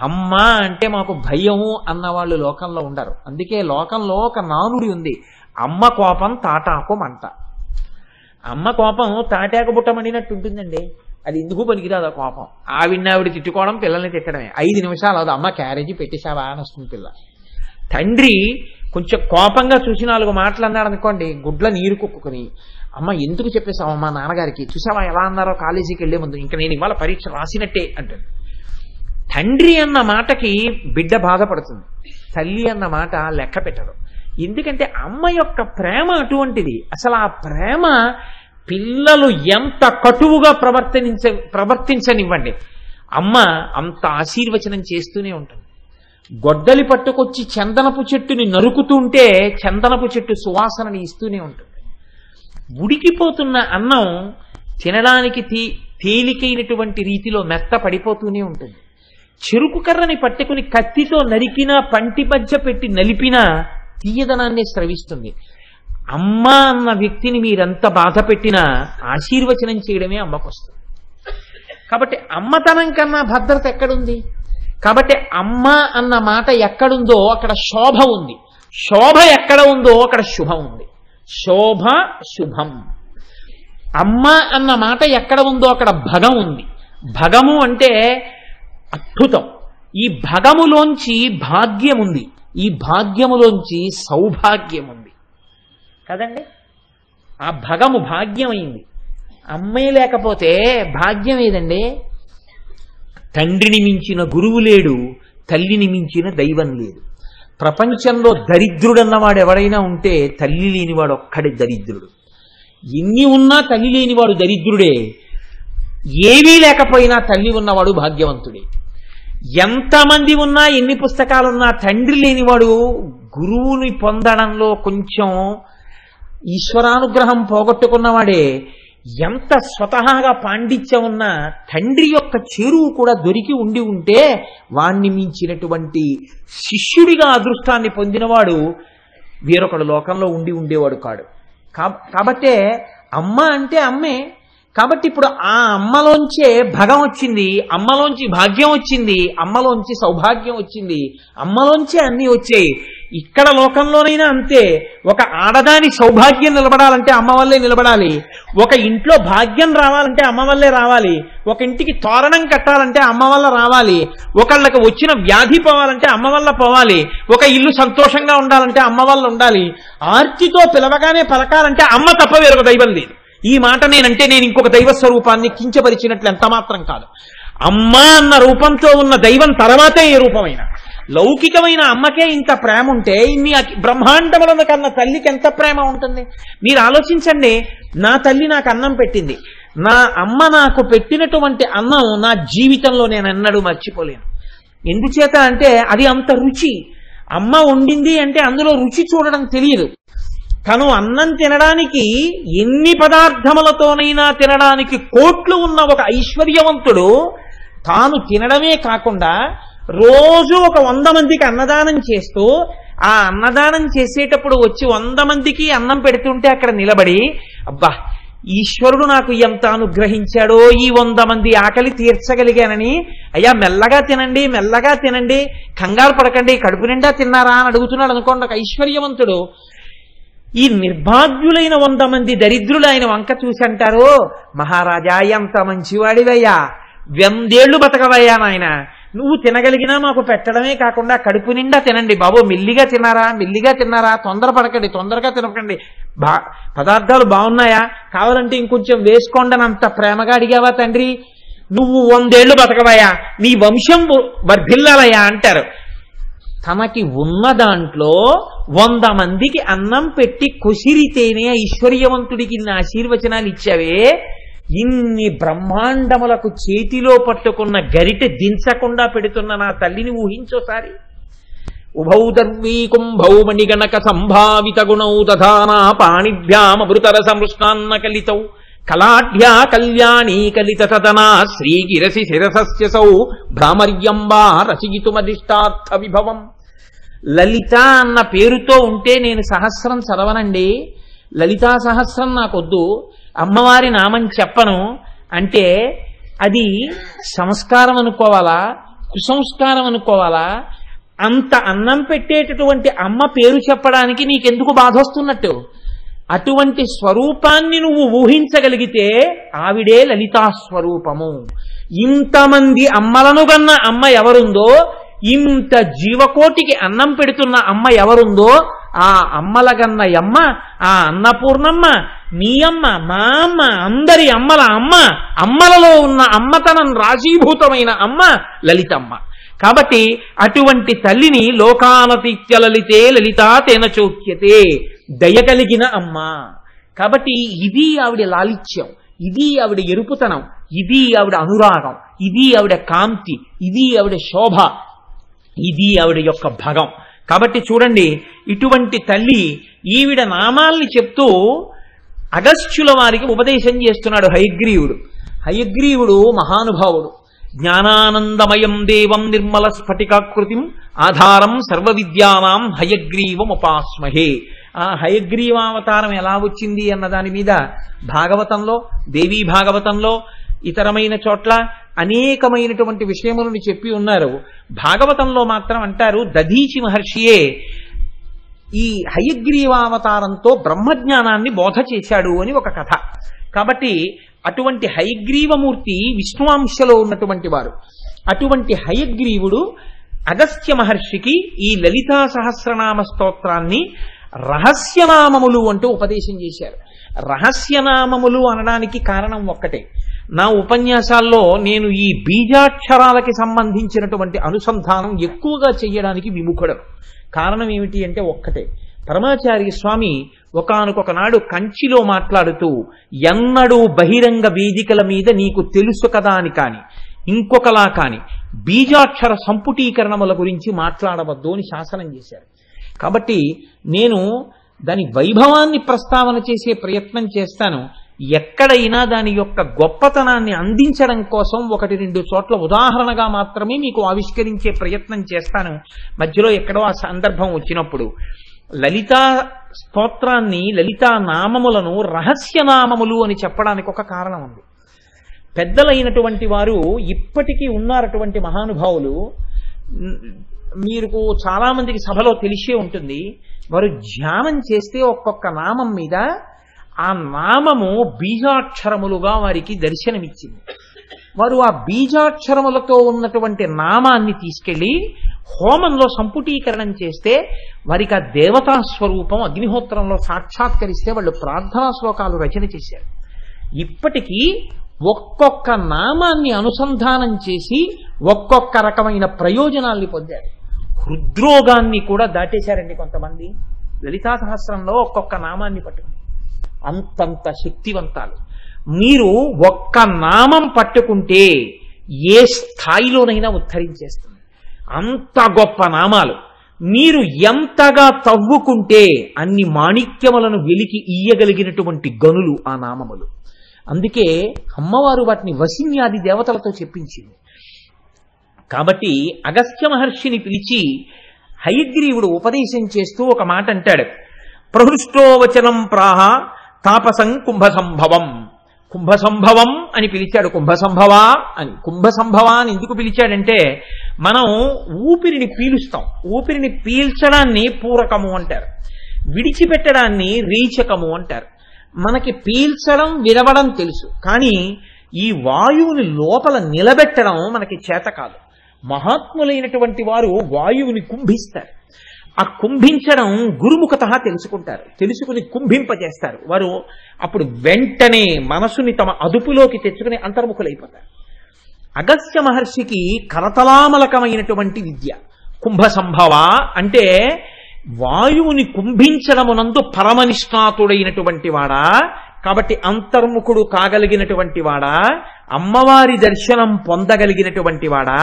అమ్మ అంటే మాకు భయము అన్నవాళ్ళు లోకంలో ఉండరు. అందుకే లోకంలో ఒక నానుడి ఉంది, అమ్మ కోపం తాటాకు మంట. అమ్మ కోపం తాటాకు బుట్ట మండినట్టు ఉంటుందండి. అది ఎందుకు పనికిరాదు ఆ కోపం. ఆవిడ తిట్టుకోవడం, పిల్లల్ని తిట్టడమే. 5 నిమిషాలు అది అమ్మ క్యారేజీ పెట్టేసావా అని వస్తుంది పిల్ల. తండ్రి కొంచెం కోపంగా చూసి 4 మాటలు అన్నాడు అనుకోండి, గుడ్ల నీరు కుక్కుని, అమ్మ ఎందుకు చెప్పేసావు మా నాన్నగారికి, చూసావా ఎలా అన్నారో కాలేజీకి వెళ్లే ముందు, ఇంకా నేను ఇవాళ పరీక్ష రాసినట్టే అంటాడు. తండ్రి అన్న మాటకి బిడ్డ బాధపడుతుంది, తల్లి అన్న మాట లెక్క పెట్టడు. ఎందుకంటే అమ్మ యొక్క ప్రేమ అటువంటిది. అసలు ఆ ప్రేమ పిల్లలు ఎంత కటువుగా ప్రవర్తించనివ్వండి, అమ్మ అంత ఆశీర్వచనం చేస్తూనే ఉంటుంది. గొడ్డలి పట్టుకొచ్చి చందనపు చెట్టుని నరుకుతుంటే చందనపు చెట్టు సువాసనని ఇస్తూనే ఉంటుంది. ఉడికిపోతున్న అన్నం తినడానికి తేలికైనటువంటి రీతిలో మెత్త పడిపోతూనే ఉంటుంది. చెరుకు కర్రని పట్టుకుని కత్తితో నరికినా, పంటి మధ్య పెట్టి నలిపినా తీయదనాన్ని స్రవిస్తుంది. అమ్మ అన్న వ్యక్తిని మీరెంత బాధ పెట్టినా ఆశీర్వచనం చేయడమే అమ్మకు వస్తుంది. కాబట్టి అమ్మతనం కన్నా భద్రత ఎక్కడుంది? కాబట్టి అమ్మ అన్న మాట ఎక్కడుందో అక్కడ శోభ ఉంది, శోభ ఎక్కడ ఉందో అక్కడ శుభం ఉంది. శోభ శుభం. అమ్మ అన్న మాట ఎక్కడ ఉందో అక్కడ భగం ఉంది. భగము అంటే అద్భుతం. ఈ భగములోంచి భాగ్యం ఉంది, ఈ భాగ్యములోంచి సౌభాగ్యం ఉంది కదండి. ఆ భగము భాగ్యమైంది. అమ్మే లేకపోతే భాగ్యం ఏదండి? తండ్రిని మించిన గురువు లేడు, తల్లిని మించిన దైవం లేదు. ప్రపంచంలో దరిద్రుడన్నవాడు ఎవడైనా ఉంటే తల్లి లేనివాడు ఒక్కడే దరిద్రుడు. ఎన్ని ఉన్నా తల్లి లేనివాడు దరిద్రుడే, ఏవీ లేకపోయినా తల్లి ఉన్నవాడు భాగ్యవంతుడే. ఎంతమంది ఉన్నా, ఎన్ని పుస్తకాలున్నా తండ్రి లేనివాడు గురువుని పొందడంలో కొంచెం ఈశ్వరానుగ్రహం పోగొట్టుకున్నవాడే. ఎంత స్వతహాగా పాండిత్యం ఉన్నా తండ్రి యొక్క చేరువు కూడా దొరికి ఉంటే వాణ్ణి మించినటువంటి శిష్యుడిగా అదృష్టాన్ని పొందినవాడు వేరొకడు లోకంలో ఉండేవాడు కాడు. కాబట్టే అమ్మ అంటే అమ్మే. కాబట్టి ఇప్పుడు ఆ అమ్మలోంచే భగం వచ్చింది, అమ్మలోంచి భాగ్యం వచ్చింది, అమ్మలోంచి సౌభాగ్యం వచ్చింది, అమ్మలోంచే అన్నీ వచ్చాయి. ఇక్కడ లోకంలోనైనా అంతే. ఒక ఆడదాని సౌభాగ్యం నిలబడాలంటే అమ్మ వల్లే నిలబడాలి, ఒక ఇంట్లో భాగ్యం రావాలంటే అమ్మ వల్లే రావాలి, ఒక ఇంటికి తోరణం కట్టాలంటే అమ్మ వల్ల రావాలి, ఒకళ్ళకి వచ్చిన వ్యాధి పోవాలంటే అమ్మ వల్ల పోవాలి, ఒక ఇల్లు సంతోషంగా ఉండాలంటే అమ్మ వల్ల ఉండాలి, ఆర్తితో పిలవగానే పలకాలంటే అమ్మ తప్ప వేరొక దైవం లేదు. ఈ మాట నేనంటే నేను ఇంకొక దైవ స్వరూపాన్ని కించపరిచినట్లు ఎంత మాత్రం కాదు. అమ్మ అన్న రూపంతో ఉన్న దైవం తర్వాతే ఏ రూపమైనా. లౌకికమైన అమ్మకే ఇంత ప్రేమ ఉంటే ఇన్ని బ్రహ్మాండములను కన్నా తల్లికి ఎంత ప్రేమ ఉంటుంది? మీరు ఆలోచించండి. నా తల్లి నాకు అన్నం పెట్టింది, నా అమ్మ నాకు పెట్టినటువంటి అన్నం నా జీవితంలో నేను ఎన్నడూ మర్చిపోలేను. ఎందుచేత అంటే అది అంత రుచి. అమ్మ వండింది అంటే అందులో రుచి చూడడం తెలియదు. తను అన్నం తినడానికి ఎన్ని పదార్థములతోనైనా తినడానికి కోట్లు ఉన్న ఒక ఐశ్వర్యవంతుడు తాను తినడమే కాకుండా రోజు ఒక 100 మందికి అన్నదానం చేస్తూ, ఆ అన్నదానం చేసేటప్పుడు వచ్చి 100 మందికి అన్నం పెడుతుంటే అక్కడ నిలబడి, అబ్బా ఈశ్వరుడు నాకు ఎంత అనుగ్రహించాడో, ఈ 100 మంది ఆకలి తీర్చగలిగానని, అయ్యా మెల్లగా తినండి, మెల్లగా తినండి, కంగారు పడకండి, కడుపు నిండా తిన్నారా అని అడుగుతున్నాడు అనుకోండి ఒక ఐశ్వర్యవంతుడు. ఈ నిర్భాగ్యులైన 100 మంది దరిద్రులు ఆయన వంక చూసి అంటారు, మహారాజా ఎంత మంచివాడివయ్యా, 100 ఏళ్లు బతకవయ్యా నాయన, నువ్వు తినగలిగినా మాకు పెట్టడమే కాకుండా కడుపు నిండా తినండి బాబు, మెల్లిగా తిన్నారా, మెల్లిగా తిన్నారా, తొందరపడకండి, తొందరగా తినకండి, పదార్థాలు బాగున్నాయా, కావాలంటే ఇంకొంచెం వేసుకోండి అని అంత ప్రేమగా అడిగావా తండ్రి, నువ్వు 100 ఏళ్లు బతకవయ్యా, నీ వంశం వర్ధిల్లాలయ్యా అంటారు. తనకి ఉన్న దాంట్లో 100 మందికి అన్నం పెట్టి కొసిరితేనే ఐశ్వర్యవంతుడికి ఇన్ని ఆశీర్వచనాలు ఇచ్చావే, ఇన్ని బ్రహ్మాండములకు చేతిలో పట్టుకున్న గరిటె దించకుండా పెడుతున్న నా తల్లిని ఊహించోసారి. ఉభౌ దర్వీ కుంభౌ మణిగణక సంభావిత గుణౌ దధానా పాణిభ్యామృతర సంృష్టాన్న కలితౌ కళాఢ్యా కళ్యాణీ కలిత సదనా శ్రీగిరసి శిరసస్యసౌ భ్రామర్యంబా రచయితుమదిష్టార్థ విభవం. లలిత అన్న పేరుతో ఉంటే నేను సహస్రం చదవనండి, లలితా సహస్రం నాకొద్దు, అమ్మవారి నామం చెప్పను అంటే అది సంస్కారం అనుకోవాలా, కుసంస్కారం అనుకోవాలా? అంత అన్నం పెట్టేటటువంటి అమ్మ పేరు చెప్పడానికి నీకెందుకు బాధ వస్తున్నట్టు? అటువంటి స్వరూపాన్ని నువ్వు ఊహించగలిగితే ఆవిడే లలితా స్వరూపము. ఇంతమంది అమ్మలను గన్న అమ్మ ఎవరుందో, ఇంత జీవకోటికి అన్నం పెడుతున్న అమ్మ ఎవరుందో, ఆ అమ్మల గన్న అమ్మ, ఆ అన్నపూర్ణమ్మ, నీ అమ్మ, మా అమ్మ, అందరి అమ్మల అమ్మ, అమ్మలలో ఉన్న అమ్మతనం రాశీభూతమైన అమ్మ లలితమ్మ. కాబట్టి అటువంటి తల్లిని లోకానతిత్య లలితే లలితా తేన చోక్యతే, దయ కలిగిన అమ్మ. కాబట్టి ఇది ఆవిడ లాలిత్యం, ఇది ఆవిడ ఎరుపుతనం, ఇది ఆవిడ అనురాగం, ఇది ఆవిడ కాంతి, ఇది ఆవిడ శోభ, ఇది ఆవిడ యొక్క భగం. కాబట్టి చూడండి, ఇటువంటి తల్లి ఈవిడ నామాల్ని చెప్తూ అగస్త్యుల వారికి ఉపదేశం చేస్తున్నాడు హయగ్రీవుడు. హయగ్రీవుడు మహానుభావుడు. జ్ఞానానందమయం దేవం నిర్మల స్ఫటికాకృతిం ఆధారం సర్వ విద్యానాం హయగ్రీవం ఉపాస్మహే. ఆ హయగ్రీవావతారం ఎలా వచ్చింది అన్న దాని మీద భాగవతంలో, దేవీ భాగవతంలో, ఇతరమైన చోట్ల అనేకమైనటువంటి విషయములను చెప్పి ఉన్నారు. భాగవతంలో మాత్రం అంటారు దధీచి మహర్షియే ఈ హయగ్రీవావతారంతో బ్రహ్మజ్ఞానాన్ని బోధ చేశాడు అని ఒక కథ. కాబట్టి అటువంటి హయగ్రీవమూర్తి విష్ణువాంశలో ఉన్నటువంటి వారు. అటువంటి హయగ్రీవుడు అగస్త్య మహర్షికి ఈ లలితా సహస్రనామ స్తోత్రాన్ని రహస్యనామములు అంటూ ఉపదేశం చేశారు. రహస్యనామములు అనడానికి కారణం ఒక్కటే. నా ఉపన్యాసాల్లో నేను ఈ బీజాక్షరాలకి సంబంధించినటువంటి అనుసంధానం ఎక్కువగా చెయ్యడానికి విముఖుడను. కారణం ఏమిటి అంటే ఒక్కటే. పరమాచార్య స్వామి ఒకానొక నాడు కంచిలో మాట్లాడుతూ ఎన్నడూ బహిరంగ వేదికల మీద నీకు తెలుసు కదా అని కాని ఇంకొకలా కాని బీజాక్షర సంపుటీకరణముల గురించి మాట్లాడవద్దు అని శాసనం చేశారు. కాబట్టి నేను దాని వైభవాన్ని ప్రస్తావన చేసే ప్రయత్నం చేస్తాను. ఎక్కడైనా దాని యొక్క గొప్పతనాన్ని అందించడం కోసం 1-2 చోట్ల ఉదాహరణగా మాత్రమే మీకు ఆవిష్కరించే ప్రయత్నం చేస్తాను. మధ్యలో ఎక్కడో ఆ సందర్భం వచ్చినప్పుడు లలితా స్తోత్రాన్ని, లలితా నామములను రహస్యనామములు అని చెప్పడానికి ఒక కారణం ఉంది. పెద్దలైనటువంటి వారు ఇప్పటికీ ఉన్నారటువంటి మహానుభావులు, మీకు చాలా మందికి సభలో తెలిసే ఉంటుంది. వారు ధ్యానం చేస్తే ఒక్కొక్క నామం మీద ఆ నామము బీజాక్షరములుగా వారికి దర్శనమిచ్చింది. వారు ఆ బీజాక్షరములతో ఉన్నటువంటి నామాన్ని తీసుకెళ్లి హోమంలో సంపుటీకరణం చేస్తే వారికి ఆ దేవతా స్వరూపం అగ్నిహోత్రంలో సాక్షాత్కరిస్తే వాళ్ళు ప్రార్థనా శ్లోకాలు రచన చేశారు. ఇప్పటికీ ఒక్కొక్క నామాన్ని అనుసంధానం చేసి ఒక్కొక్క రకమైన ప్రయోజనాల్ని పొందారు. హృద్రోగాన్ని కూడా దాటేశారండి కొంతమంది లలితా సహస్రంలో ఒక్కొక్క నామాన్ని పట్టుకుని. అంతంత శక్తివంతాలు. మీరు ఒక్క నామం పట్టుకుంటే ఏ స్థాయిలోనైనా ఉద్ధరించేస్తుంది. అంత గొప్ప నామాలు. మీరు ఎంతగా తవ్వుకుంటే అన్ని మాణిక్యములను వెలికి ఇయ్యగలిగినటువంటి గనులు ఆ నామములు. అందుకే అమ్మవారు వాటిని వసిన్యాది దేవతలతో చెప్పించింది. కాబట్టి అగస్త్య మహర్షిని పిలిచి హయగ్రీవుడు ఉపదేశం చేస్తూ ఒక మాట అంటాడు. ప్రహృష్టో వచనం ప్రాహ తాపసం కుంభసంభవం. కుంభసంభవం అని పిలిచాడు. కుంభసంభవ అని. కుంభసంభవ అని ఎందుకు పిలిచాడంటే, మనం ఊపిరిని పీలుస్తాం. ఊపిరిని పీల్చడాన్ని పూరకము అంటారు, విడిచిపెట్టడాన్ని రేచకము అంటారు. మనకి పీల్చడం విడవడం తెలుసు, కానీ ఈ వాయువుని లోపల నిలబెట్టడం మనకి చేత కాదు. మహాత్ములైనటువంటి వారు వాయువుని కుంభిస్తారు. ఆ కుంభించడం గురుముఖత తెలుసుకుంటారు, తెలుసుకుని కుంభింపజేస్తారు. వారు అప్పుడు వెంటనే మనసుని తమ అదుపులోకి తెచ్చుకుని అంతర్ముఖులైపోతారు. అగస్త్య మహర్షికి కరతలామలకమైనటువంటి విద్య కుంభసంభవ అంటే వాయువుని కుంభించడమునందు పరమనిష్ణాతుడైనటువంటి వాడా, కాబట్టి అంతర్ముఖుడు కాగలిగినటువంటి వాడా, అమ్మవారి దర్శనం పొందగలిగినటువంటి వాడా,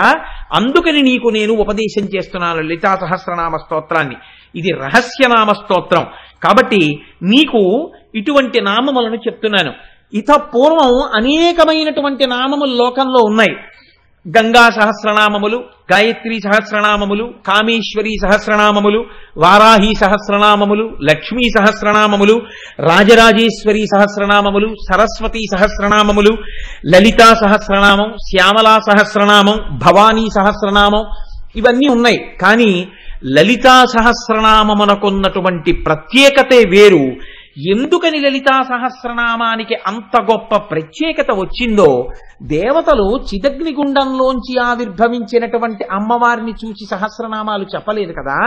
అందుకని నీకు నేను ఉపదేశం చేస్తున్నాను లలితా సహస్రనామ స్తోత్రాన్ని. ఇది రహస్యనామ స్తోత్రం కాబట్టి నీకు ఇటువంటి నామములను చెప్తున్నాను. ఇత పూర్వం అనేకమైనటువంటి నామములు లోకంలో ఉన్నాయి. గంగా సహస్రనామములు, గాయత్రీ సహస్రనామములు, కామేశ్వరీ సహస్రనామములు, వారాహి సహస్రనామములు, లక్ష్మీ సహస్రనామములు, రాజరాజేశ్వరీ సహస్రనామములు, సరస్వతీ సహస్రనామములు, లలితా సహస్రనామం, శ్యామలా సహస్రనామం, భవానీ సహస్రనామం, ఇవన్నీ ఉన్నాయి. కానీ లలితా సహస్రనామమునకున్నటువంటి ప్రత్యేకతే వేరు. ఎందుకని లలితా సహస్రనామానికి అంత గొప్ప ప్రత్యేకత వచ్చిందో, దేవతలు చిదగ్నిగుండంలోంచి ఆవిర్భవించినటువంటి అమ్మవారిని చూసి సహస్రనామాలు చెప్పలేదు కదా.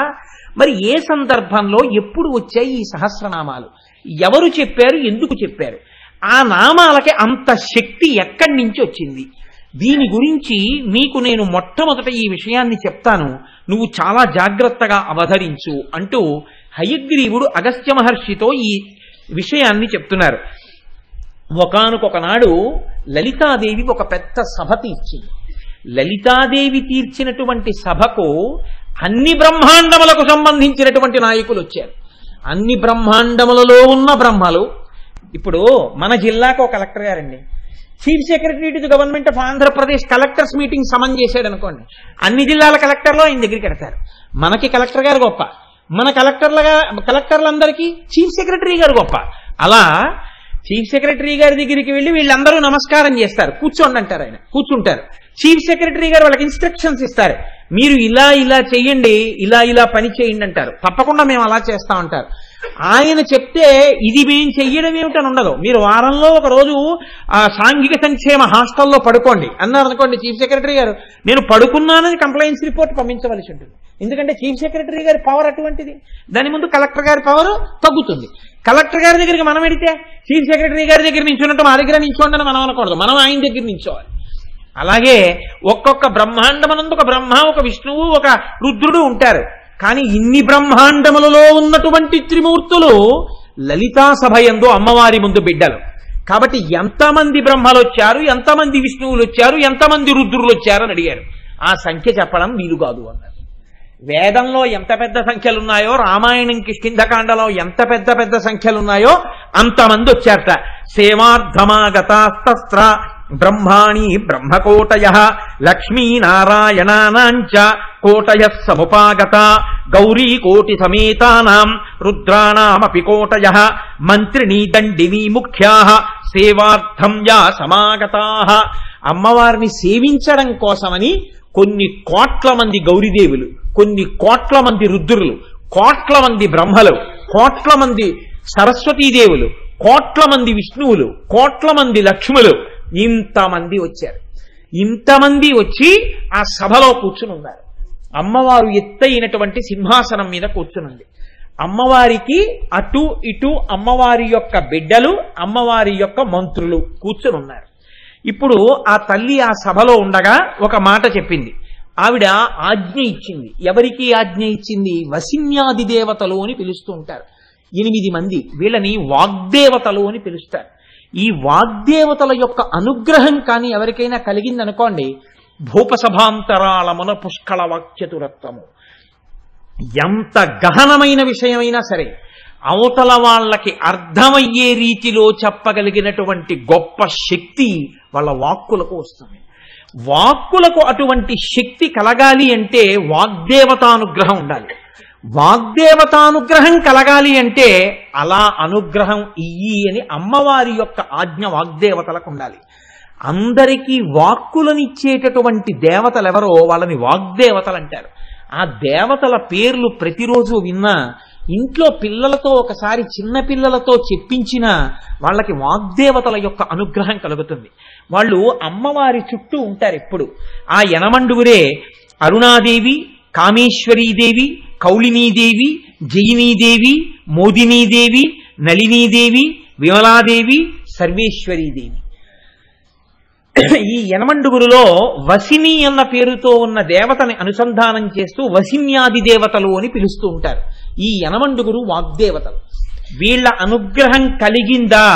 మరి ఏ సందర్భంలో ఎప్పుడు వచ్చాయి ఈ సహస్రనామాలు, ఎవరు చెప్పారు, ఎందుకు చెప్పారు, ఆ నామాలకి అంత శక్తి ఎక్కడి నుంచి వచ్చింది? దీని గురించి నీకు నేను మొట్టమొదట ఈ విషయాన్ని చెప్తాను, నువ్వు చాలా జాగ్రత్తగా అవధరించు అంటూ హయగ్రీవుడు అగస్త్య మహర్షితో ఈ విషయాన్ని చెప్తున్నారు. ఒకానొకనాడు లలితాదేవి ఒక పెద్ద సభ తీర్చింది. లలితాదేవి తీర్చినటువంటి సభకు అన్ని బ్రహ్మాండములకు సంబంధించినటువంటి నాయకులు వచ్చారు. అన్ని బ్రహ్మాండములలో ఉన్న బ్రహ్మలు. ఇప్పుడు మన జిల్లాకు ఒక కలెక్టర్ గారండి, chief secretary to the government of Andhra Pradesh collectors meeting summon చేశాడు అనుకోండి, అన్ని జిల్లాల కలెక్టర్లు ఆయన దగ్గరికి వెడతారు. మనకి కలెక్టర్ గారు గొప్ప, మన కలెక్టర్లందరికీ చీఫ్ సెక్రటరీ గారు గొప్ప. అలా చీఫ్ సెక్రటరీ గారి దగ్గరికి వెళ్ళి వీళ్ళందరూ నమస్కారం చేస్తారు, కూర్చోండి అంటారు, ఆయన కూర్చుంటారు. చీఫ్ సెక్రటరీ గారు వాళ్ళకి ఇన్స్ట్రక్షన్స్ ఇస్తారు, మీరు ఇలా ఇలా చెయ్యండి, ఇలా ఇలా పని చేయండి అంటారు. తప్పకుండా మేము అలా చేస్తామంటారు. ఆయన చెప్తే ఇది మేము చెయ్యడం ఏమిటని ఉండదు. మీరు వారంలో ఒక రోజు సాంఘిక సంక్షేమ హాస్టల్లో పడుకోండి అన్నారు అనుకోండి, చీఫ్ సెక్రటరీ గారు నేను పడుకున్నానని కంప్లైంట్స్ రిపోర్ట్ పంపించవలసి ఉంటుంది. ఎందుకంటే చీఫ్ సెక్రటరీ గారి పవర్ అటువంటిది. దాని ముందు కలెక్టర్ గారి పవర్ తగ్గుతుంది. కలెక్టర్ గారి దగ్గరికి మనం వెడితే చీఫ్ సెక్రటరీ గారి దగ్గర నించున్నట్టు మా దగ్గర నించోండి మనం అనకూడదు, మనం ఆయన దగ్గర నించోవాలి. అలాగే ఒక్కొక్క బ్రహ్మాండమనందు ఒక బ్రహ్మ, ఒక విష్ణువు, ఒక రుద్రుడు ఉంటారు. కానీ ఇన్ని బ్రహ్మాండములలో ఉన్నటువంటి త్రిమూర్తులు లలితా సభయందు అమ్మవారి ముందు బిడ్డలు. కాబట్టి ఎంతమంది బ్రహ్మలు వచ్చారు, ఎంతమంది విష్ణువులు వచ్చారు, ఎంతమంది రుద్రులు వచ్చారు అని అడిగారు. ఆ సంఖ్య చెప్పడం వీలు కాదు అన్నారు. వేదంలో ఎంత పెద్ద సంఖ్యలున్నాయో, రామాయణం కిష్కింధకాండలో ఎంత పెద్ద పెద్ద సంఖ్యలున్నాయో అంతమంది వచ్చారట. సేవార్ధమాగతాస్త్ర బ్రహ్మాణి బ్రహ్మకోటయ లక్ష్మీనారాయణానాంచ కోటయ సముపాగత గౌరీ కోటి సమేతానాం రుద్రాణామపి కోటయ మంత్రిణీ దండినీ ముఖ్యా సేవార్థం యా సమాగతాః. అమ్మవారిని సేవించడం కోసమని కొన్ని కోట్ల మంది గౌరీదేవులు, కొన్ని కోట్ల మంది రుద్రులు, కోట్ల మంది బ్రహ్మలు, కోట్ల మంది సరస్వతీదేవులు, కోట్ల మంది విష్ణువులు, కోట్ల మంది లక్ష్ములు, ఇంతమంది వచ్చారు. ఇంతమంది వచ్చి ఆ సభలో కూర్చుని ఉన్నారు. అమ్మవారు ఎత్తైనటువంటి సింహాసనం మీద కూర్చునుంది. అమ్మవారికి అటు ఇటు అమ్మవారి యొక్క బిడ్డలు, అమ్మవారి యొక్క మంత్రులు కూర్చుని ఉన్నారు. ఇప్పుడు ఆ తల్లి ఆ సభలో ఉండగా ఒక మాట చెప్పింది. ఆవిడ ఆజ్ఞ ఇచ్చింది. ఎవరికి ఆజ్ఞ ఇచ్చింది? వసిన్యాది దేవతలు అని పిలుస్తూ ఉంటారు 8 మంది. వీళ్ళని వాగ్దేవతలు అని పిలుస్తారు. ఈ వాగ్దేవతల యొక్క అనుగ్రహం కానీ ఎవరికైనా కలిగిందనుకోండి, భూపసభాంతరాళమున పుష్కళ వాక్చతురత్వము, ఎంత గహనమైన విషయమైనా సరే అవతల వాళ్ళకి అర్థమయ్యే రీతిలో చెప్పగలిగినటువంటి గొప్ప శక్తి వాళ్ళ వాక్కులకు వస్తుంది. వాక్కులకు అటువంటి శక్తి కలగాలి అంటే వాగ్దేవతానుగ్రహం ఉండాలి. వాగ్దేవతానుగ్రహం కలగాలి అంటే అలా అనుగ్రహం ఇయ్యి అని అమ్మవారి యొక్క ఆజ్ఞ వాగ్దేవతలకు ఉండాలి. అందరికీ వాక్కులనిచ్చేటటువంటి దేవతలు ఎవరో వాళ్ళని వాగ్దేవతలు అంటారు. ఆ దేవతల పేర్లు ప్రతిరోజు విన్నా, ఇంట్లో పిల్లలతో ఒకసారి చిన్న పిల్లలతో చెప్పించినా వాళ్ళకి వాగ్దేవతల యొక్క అనుగ్రహం కలుగుతుంది. వాళ్ళు అమ్మవారి చుట్టూ ఉంటారు ఎప్పుడు. ఆ యనమండుగురే అరుణాదేవి, కామేశ్వరీదేవి, కౌళినీదేవి, జయినీదేవి, మోదినీదేవి, నళినీదేవి, విమలాదేవి, సర్వేశ్వరీదేవి. ఈ యనమండుగురులో వసిని అన్న పేరుతో ఉన్న దేవతని అనుసంధానం చేస్తూ వసిన్యాది దేవతలు అని పిలుస్తూ ఉంటారు. ఈ యనమండుగురు వాగ్దేవతలు. వీళ్ళ అనుగ్రహం కలిగిందా,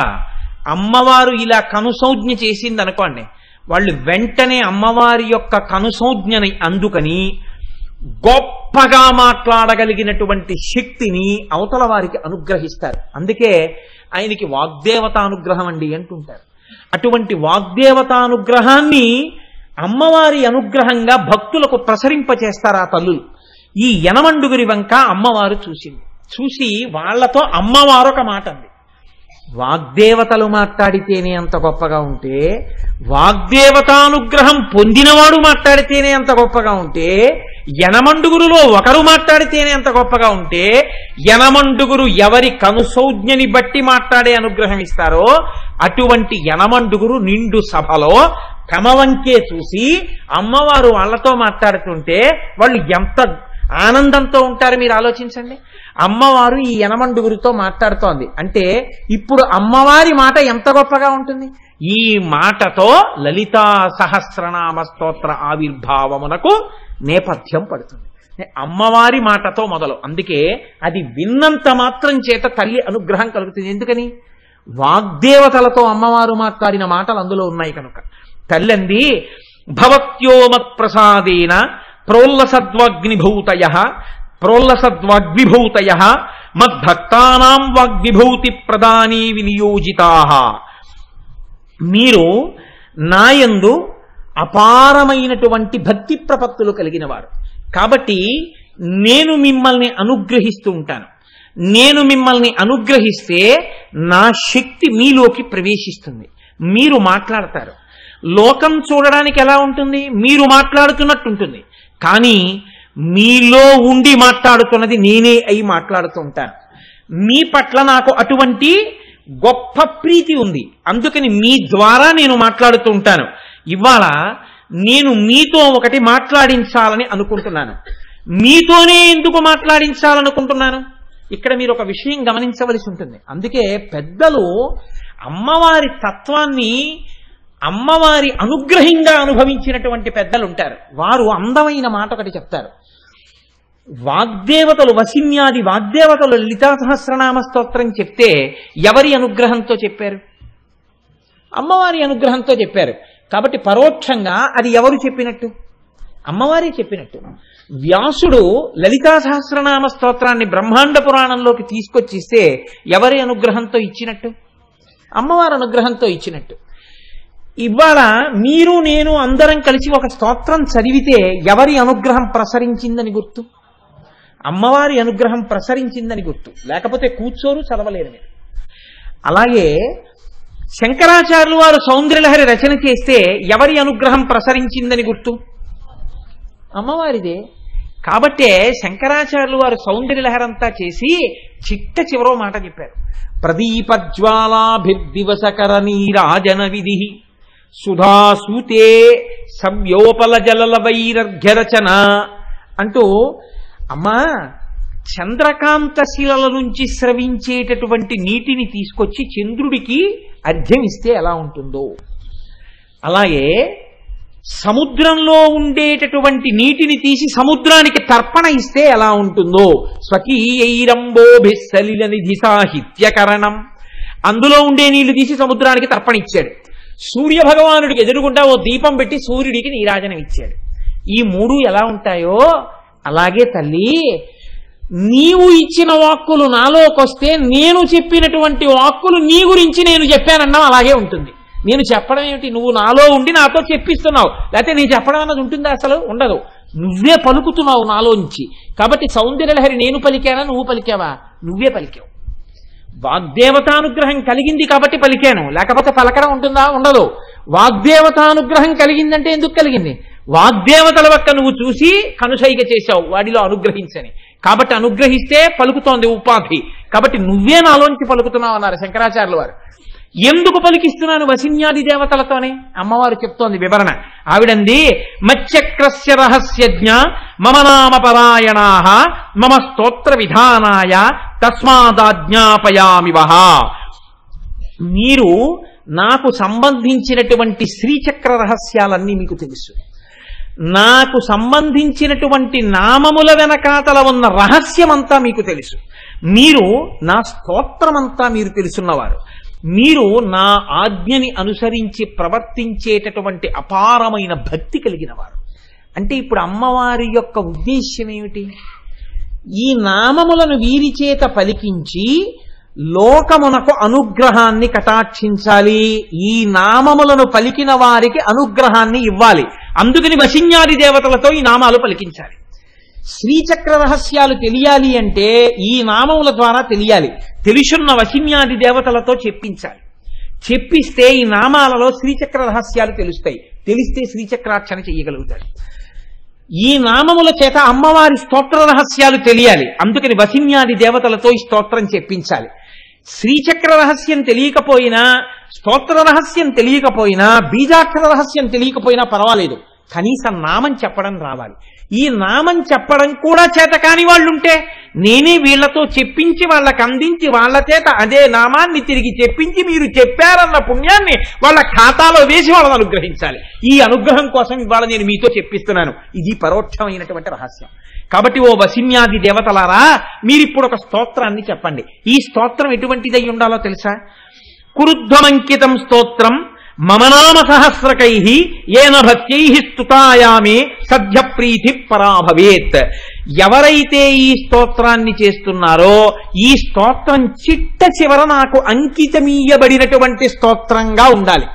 అమ్మవారు ఇలా కనుసౌజ్ఞ చేసిందనుకోండి, వాళ్ళు వెంటనే అమ్మవారి యొక్క కనుసౌజ్ఞని అందుకని గొప్పగా మాట్లాడగలిగినటువంటి శక్తిని అవతల వారికి అనుగ్రహిస్తారు. అందుకే ఆయనకి వాగ్దేవతానుగ్రహం అండి అంటుంటారు. అటువంటి వాగ్దేవతానుగ్రహాన్ని అమ్మవారి అనుగ్రహంగా భక్తులకు ప్రసరింపచేస్తారు ఆ తల్లులు. ఈ యనమండుగురి వంక అమ్మవారు చూసింది. చూసి వాళ్లతో అమ్మవారు ఒక మాట అంది. వాగ్దేవతలు మాట్లాడితేనే అంత గొప్పగా ఉంటే, వాగ్దేవతానుగ్రహం పొందినవాడు మాట్లాడితేనే అంత గొప్పగా ఉంటే, యనమండుగురులో ఒకరు మాట్లాడితేనే అంత గొప్పగా ఉంటే, యనమండుగురు ఎవరి కనుసౌజ్ఞని బట్టి మాట్లాడే అనుగ్రహం ఇస్తారో అటువంటి యనమండుగురు నిండు సభలో తమ వంకే చూసి అమ్మవారు వాళ్లతో మాట్లాడుతుంటే వాళ్ళు ఎంత ఆనందంతో ఉంటారు మీరు ఆలోచించండి. అమ్మవారు ఈ యనమండుగురితో మాట్లాడుతోంది అంటే ఇప్పుడు అమ్మవారి మాట ఎంత గొప్పగా ఉంటుంది. ఈ మాటతో లలితా సహస్రనామ స్తోత్ర ఆవిర్భావమునకు నేపథ్యం పడుతుంది. అమ్మవారి మాటతో మొదలు. అందుకే అది విన్నంత మాత్రం చేత తల్లి అనుగ్రహం కలుగుతుంది. ఎందుకని? వాగ్దేవతలతో అమ్మవారు మాట్లాడిన మాటలు అందులో ఉన్నాయి కనుక. తల్లంది భవత్యోమత్ప్రసాదేన ప్రోల్లసద్వాగ్విభూతయ మద్భక్తానాం వాగ్విభూతి ప్రదానీ వినియోజితాః. మీరు నాయందు అపారమైనటువంటి భక్తి ప్రపత్తులు కలిగిన వారు కాబట్టి నేను మిమ్మల్ని అనుగ్రహిస్తూ ఉంటాను. నేను మిమ్మల్ని అనుగ్రహిస్తే నా శక్తి మీలోకి ప్రవేశిస్తుంది, మీరు మాట్లాడతారు. లోకం చూడడానికి ఎలా ఉంటుంది? మీరు మాట్లాడుతున్నట్టు ఉంటుంది, కానీ మీలో ఉండి మాట్లాడుతున్నది నేనే అయి మాట్లాడుతూ ఉంటాను. మీ పట్ల నాకు అటువంటి గొప్ప ప్రీతి ఉంది, అందుకని మీ ద్వారా నేను మాట్లాడుతూ ఉంటాను. ఇవాళ నేను మీతో ఒకటి మాట్లాడించాలని అనుకుంటున్నాను. మీతోనే ఎందుకు మాట్లాడించాలనుకుంటున్నాను? ఇక్కడ మీరు ఒక విషయం గమనించవలసి ఉంటుంది. అందుకే పెద్దలు అమ్మవారి తత్వాన్ని అమ్మవారి అనుగ్రహంగా అనుభవించినటువంటి పెద్దలు ఉంటారు. వారు అందమైన మాట ఒకటి చెప్తారు. వాగ్దేవతలు వసిన్యాది వాగ్దేవతలు లలితా సహస్రనామ స్తోత్రం చెప్తే ఎవరి అనుగ్రహంతో చెప్పారు? అమ్మవారి అనుగ్రహంతో చెప్పారు. కాబట్టి పరోక్షంగా అది ఎవరు చెప్పినట్టు? అమ్మవారే చెప్పినట్టు. వ్యాసుడు లలితా సహస్రనామ స్తోత్రాన్ని బ్రహ్మాండ పురాణంలోకి తీసుకొచ్చిస్తే ఎవరి అనుగ్రహంతో ఇచ్చినట్టు? అమ్మవారి అనుగ్రహంతో ఇచ్చినట్టు. ఇవాళ మీరు నేను అందరం కలిసి ఒక స్తోత్రం చదివితే ఎవరి అనుగ్రహం ప్రసరించిందని గుర్తు? అమ్మవారి అనుగ్రహం ప్రసరించిందని గుర్తు. లేకపోతే కూర్చోరు, చదవలేరు మీరు. అలాగే శంకరాచార్యులు వారు సౌందర్యలహరి రచన చేస్తే ఎవరి అనుగ్రహం ప్రసరించిందని గుర్తు? అమ్మవారిదే. కాబట్టే శంకరాచార్యులు వారు సౌందర్యలహరంతా చేసి చిట్ట చివరో మాట చెప్పారు. ప్రదీపజ్వాలాభిర్దివసకర నీరాజన విధి సుధాసూతే సవ్యోపల జలల వైరర్ఘ్యరచన అంటూ, అమ్మా చంద్రకాంత శిలల నుంచి స్రవించేటటువంటి నీటిని తీసుకొచ్చి చంద్రుడికి అర్ఘ్యం ఇస్తే ఎలా ఉంటుందో, అలాగే సముద్రంలో ఉండేటటువంటి నీటిని తీసి సముద్రానికి తర్పణ ఇస్తే ఎలా ఉంటుందో, స్వకీయైరంబోభిస్సలిల నిధి సాహిత్యకరణం, అందులో ఉండే నీళ్లు తీసి సముద్రానికి తర్పణ ఇచ్చాడు. సూర్య భగవానుడికి ఎదురుగుండా ఓ దీపం పెట్టి సూర్యుడికి నీరాజనం ఇచ్చాడు. ఈ మూడు ఎలా ఉంటాయో అలాగే తల్లి నీవు ఇచ్చిన వాక్కులు నాలోకొస్తే నేను చెప్పినటువంటి వాక్కులు నీ గురించి నేను చెప్పానన్నా అలాగే ఉంటుంది. నేను చెప్పడం ఏమిటి? నువ్వు నాలో ఉండి నాతో చెప్పిస్తున్నావు. లేకపోతే నేను చెప్పడం అన్నది ఉంటుందా? అసలు ఉండదు. నువ్వే పలుకుతున్నావు నాలోంచి. కాబట్టి సౌందర్యలహరి నేను పలికానా, నువ్వు పలికావా? నువ్వే పలికావు. వాగ్దేవతానుగ్రహం కలిగింది కాబట్టి పలికాను, లేకపోతే పలకడం ఉంటుందా? ఉండదు. వాగ్దేవతానుగ్రహం కలిగిందంటే ఎందుకు కలిగింది? వాగ్దేవతల పక్క నువ్వు చూసి కనుసైగ చేశావు వాడిలో అనుగ్రహించని. కాబట్టి అనుగ్రహిస్తే పలుకుతోంది ఉపాధి. కాబట్టి నువ్వే నాలోంచి పలుకుతున్నావు అన్నారు శంకరాచార్యుల వారు. ఎందుకు పలికిస్తున్నాను? వసిన్యాది దేవతలతోనే. అమ్మవారు చెప్తోంది వివరణ. ఆవిడంది మచ్చక్రస్య రహస్యజ్ఞ మమ నామ పరాయణాః మమ స్తోత్ర విధానాయ తస్మాదాజ్ఞాపయామివః. మీరు నాకు సంబంధించినటువంటి శ్రీచక్ర రహస్యాలన్నీ మీకు తెలుసు. నాకు సంబంధించినటువంటి నామముల వెనకాతల ఉన్న రహస్యమంతా మీకు తెలుసు. మీరు నా స్తోత్రమంతా మీరు తెలుసున్నవారు. మీరు నా ఆజ్ఞని అనుసరించి ప్రవర్తించేటటువంటి అపారమైన భక్తి కలిగిన వారు. అంటే ఇప్పుడు అమ్మవారి యొక్క ఉద్దేశ్యం ఏమిటి? ఈ నామములను వీరి చేత పలికించి లోకమునకు అనుగ్రహాన్ని కటాక్షించాలి. ఈ నామములను పలికిన వారికి అనుగ్రహాన్ని ఇవ్వాలి. అందుకని వసిన్యాది దేవతలతో ఈ నామాలు పలికించాలి. శ్రీచక్ర రహస్యాలు తెలియాలి అంటే ఈ నామముల ద్వారా తెలియాలి. తెలుసున్న వసిన్యాది దేవతలతో చెప్పించాలి. చెప్పిస్తే ఈ నామాలలో శ్రీచక్ర రహస్యాలు తెలుస్తాయి. తెలిస్తే శ్రీచక్రార్చన చెయ్యగలుగుతాడు. ఈ నామముల చేత అమ్మవారి స్తోత్ర రహస్యాలు తెలియాలి. అందుకని వసిన్యాది దేవతలతో ఈ స్తోత్రం చెప్పించాలి. శ్రీచక్ర రహస్యం తెలియకపోయినా, స్తోత్ర రహస్యం తెలియకపోయినా, బీజాక్షర రహస్యం తెలియకపోయినా పర్వాలేదు, కనీసం నామం చెప్పడం రావాలి. ఈ నామం చెప్పడం కూడా చేత కాని వాళ్ళుంటే నేనే వీళ్లతో చెప్పించి వాళ్ళకి అందించి వాళ్ళ చేత అదే నామాన్ని తిరిగి చెప్పించి మీరు చెప్పారన్న పుణ్యాన్ని వాళ్ళ ఖాతాలో వేసి వాళ్ళని అనుగ్రహించాలి. ఈ అనుగ్రహం కోసం ఇవాళ నేను మీతో చెప్పిస్తున్నాను. ఇది పరోక్షమైనటువంటి రహస్యం. కాబట్టి ఓ వసిన్యాది దేవతలారా, మీరిప్పుడు ఒక స్తోత్రాన్ని చెప్పండి. ఈ స్తోత్రం ఎటువంటిదై ఉండాలో తెలుసా? కురుధ్వమంకితం స్తోత్రం మమ నామ సహస్రకై ఏన భక్త్యై స్తుతాయామే సద్య ప్రీతి పరాభవేత్. ఎవరైతే ఈ స్తోత్రాన్ని చేస్తున్నారో ఈ స్తోత్రం చిట్ట చివర నాకు అంకితమీయబడినటువంటి స్తోత్రంగా ఉండాలి.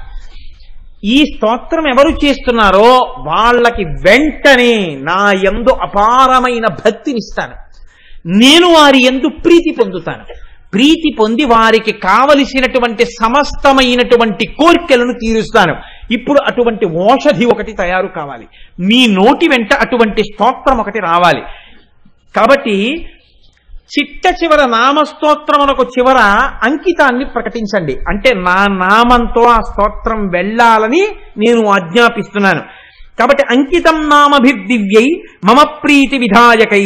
ఈ స్తోత్రం ఎవరు చేస్తున్నారో వాళ్ళకి వెంటనే నా యందు అపారమైన భక్తినిస్తాను. నేను వారి యందు ప్రీతి పొందుతాను. ప్రీతి పొంది వారికి కావలసినటువంటి సమస్తమైనటువంటి కోరికలను తీరుస్తాను. ఇప్పుడు అటువంటి ఓషధి ఒకటి తయారు కావాలి. మీ నోటి వెంట అటువంటి స్తోత్రం ఒకటి రావాలి. కాబట్టి చిట్ట చివర నామస్తోత్రమునకు చివర అంకితాన్ని ప్రకటించండి. అంటే నా నామంతో ఆ స్తోత్రం వెళ్ళాలని నేను ఆజ్ఞాపిస్తున్నాను. కాబట్టి అంకితం నామభిర్దివ్యై మమ ప్రీతి విధాయకై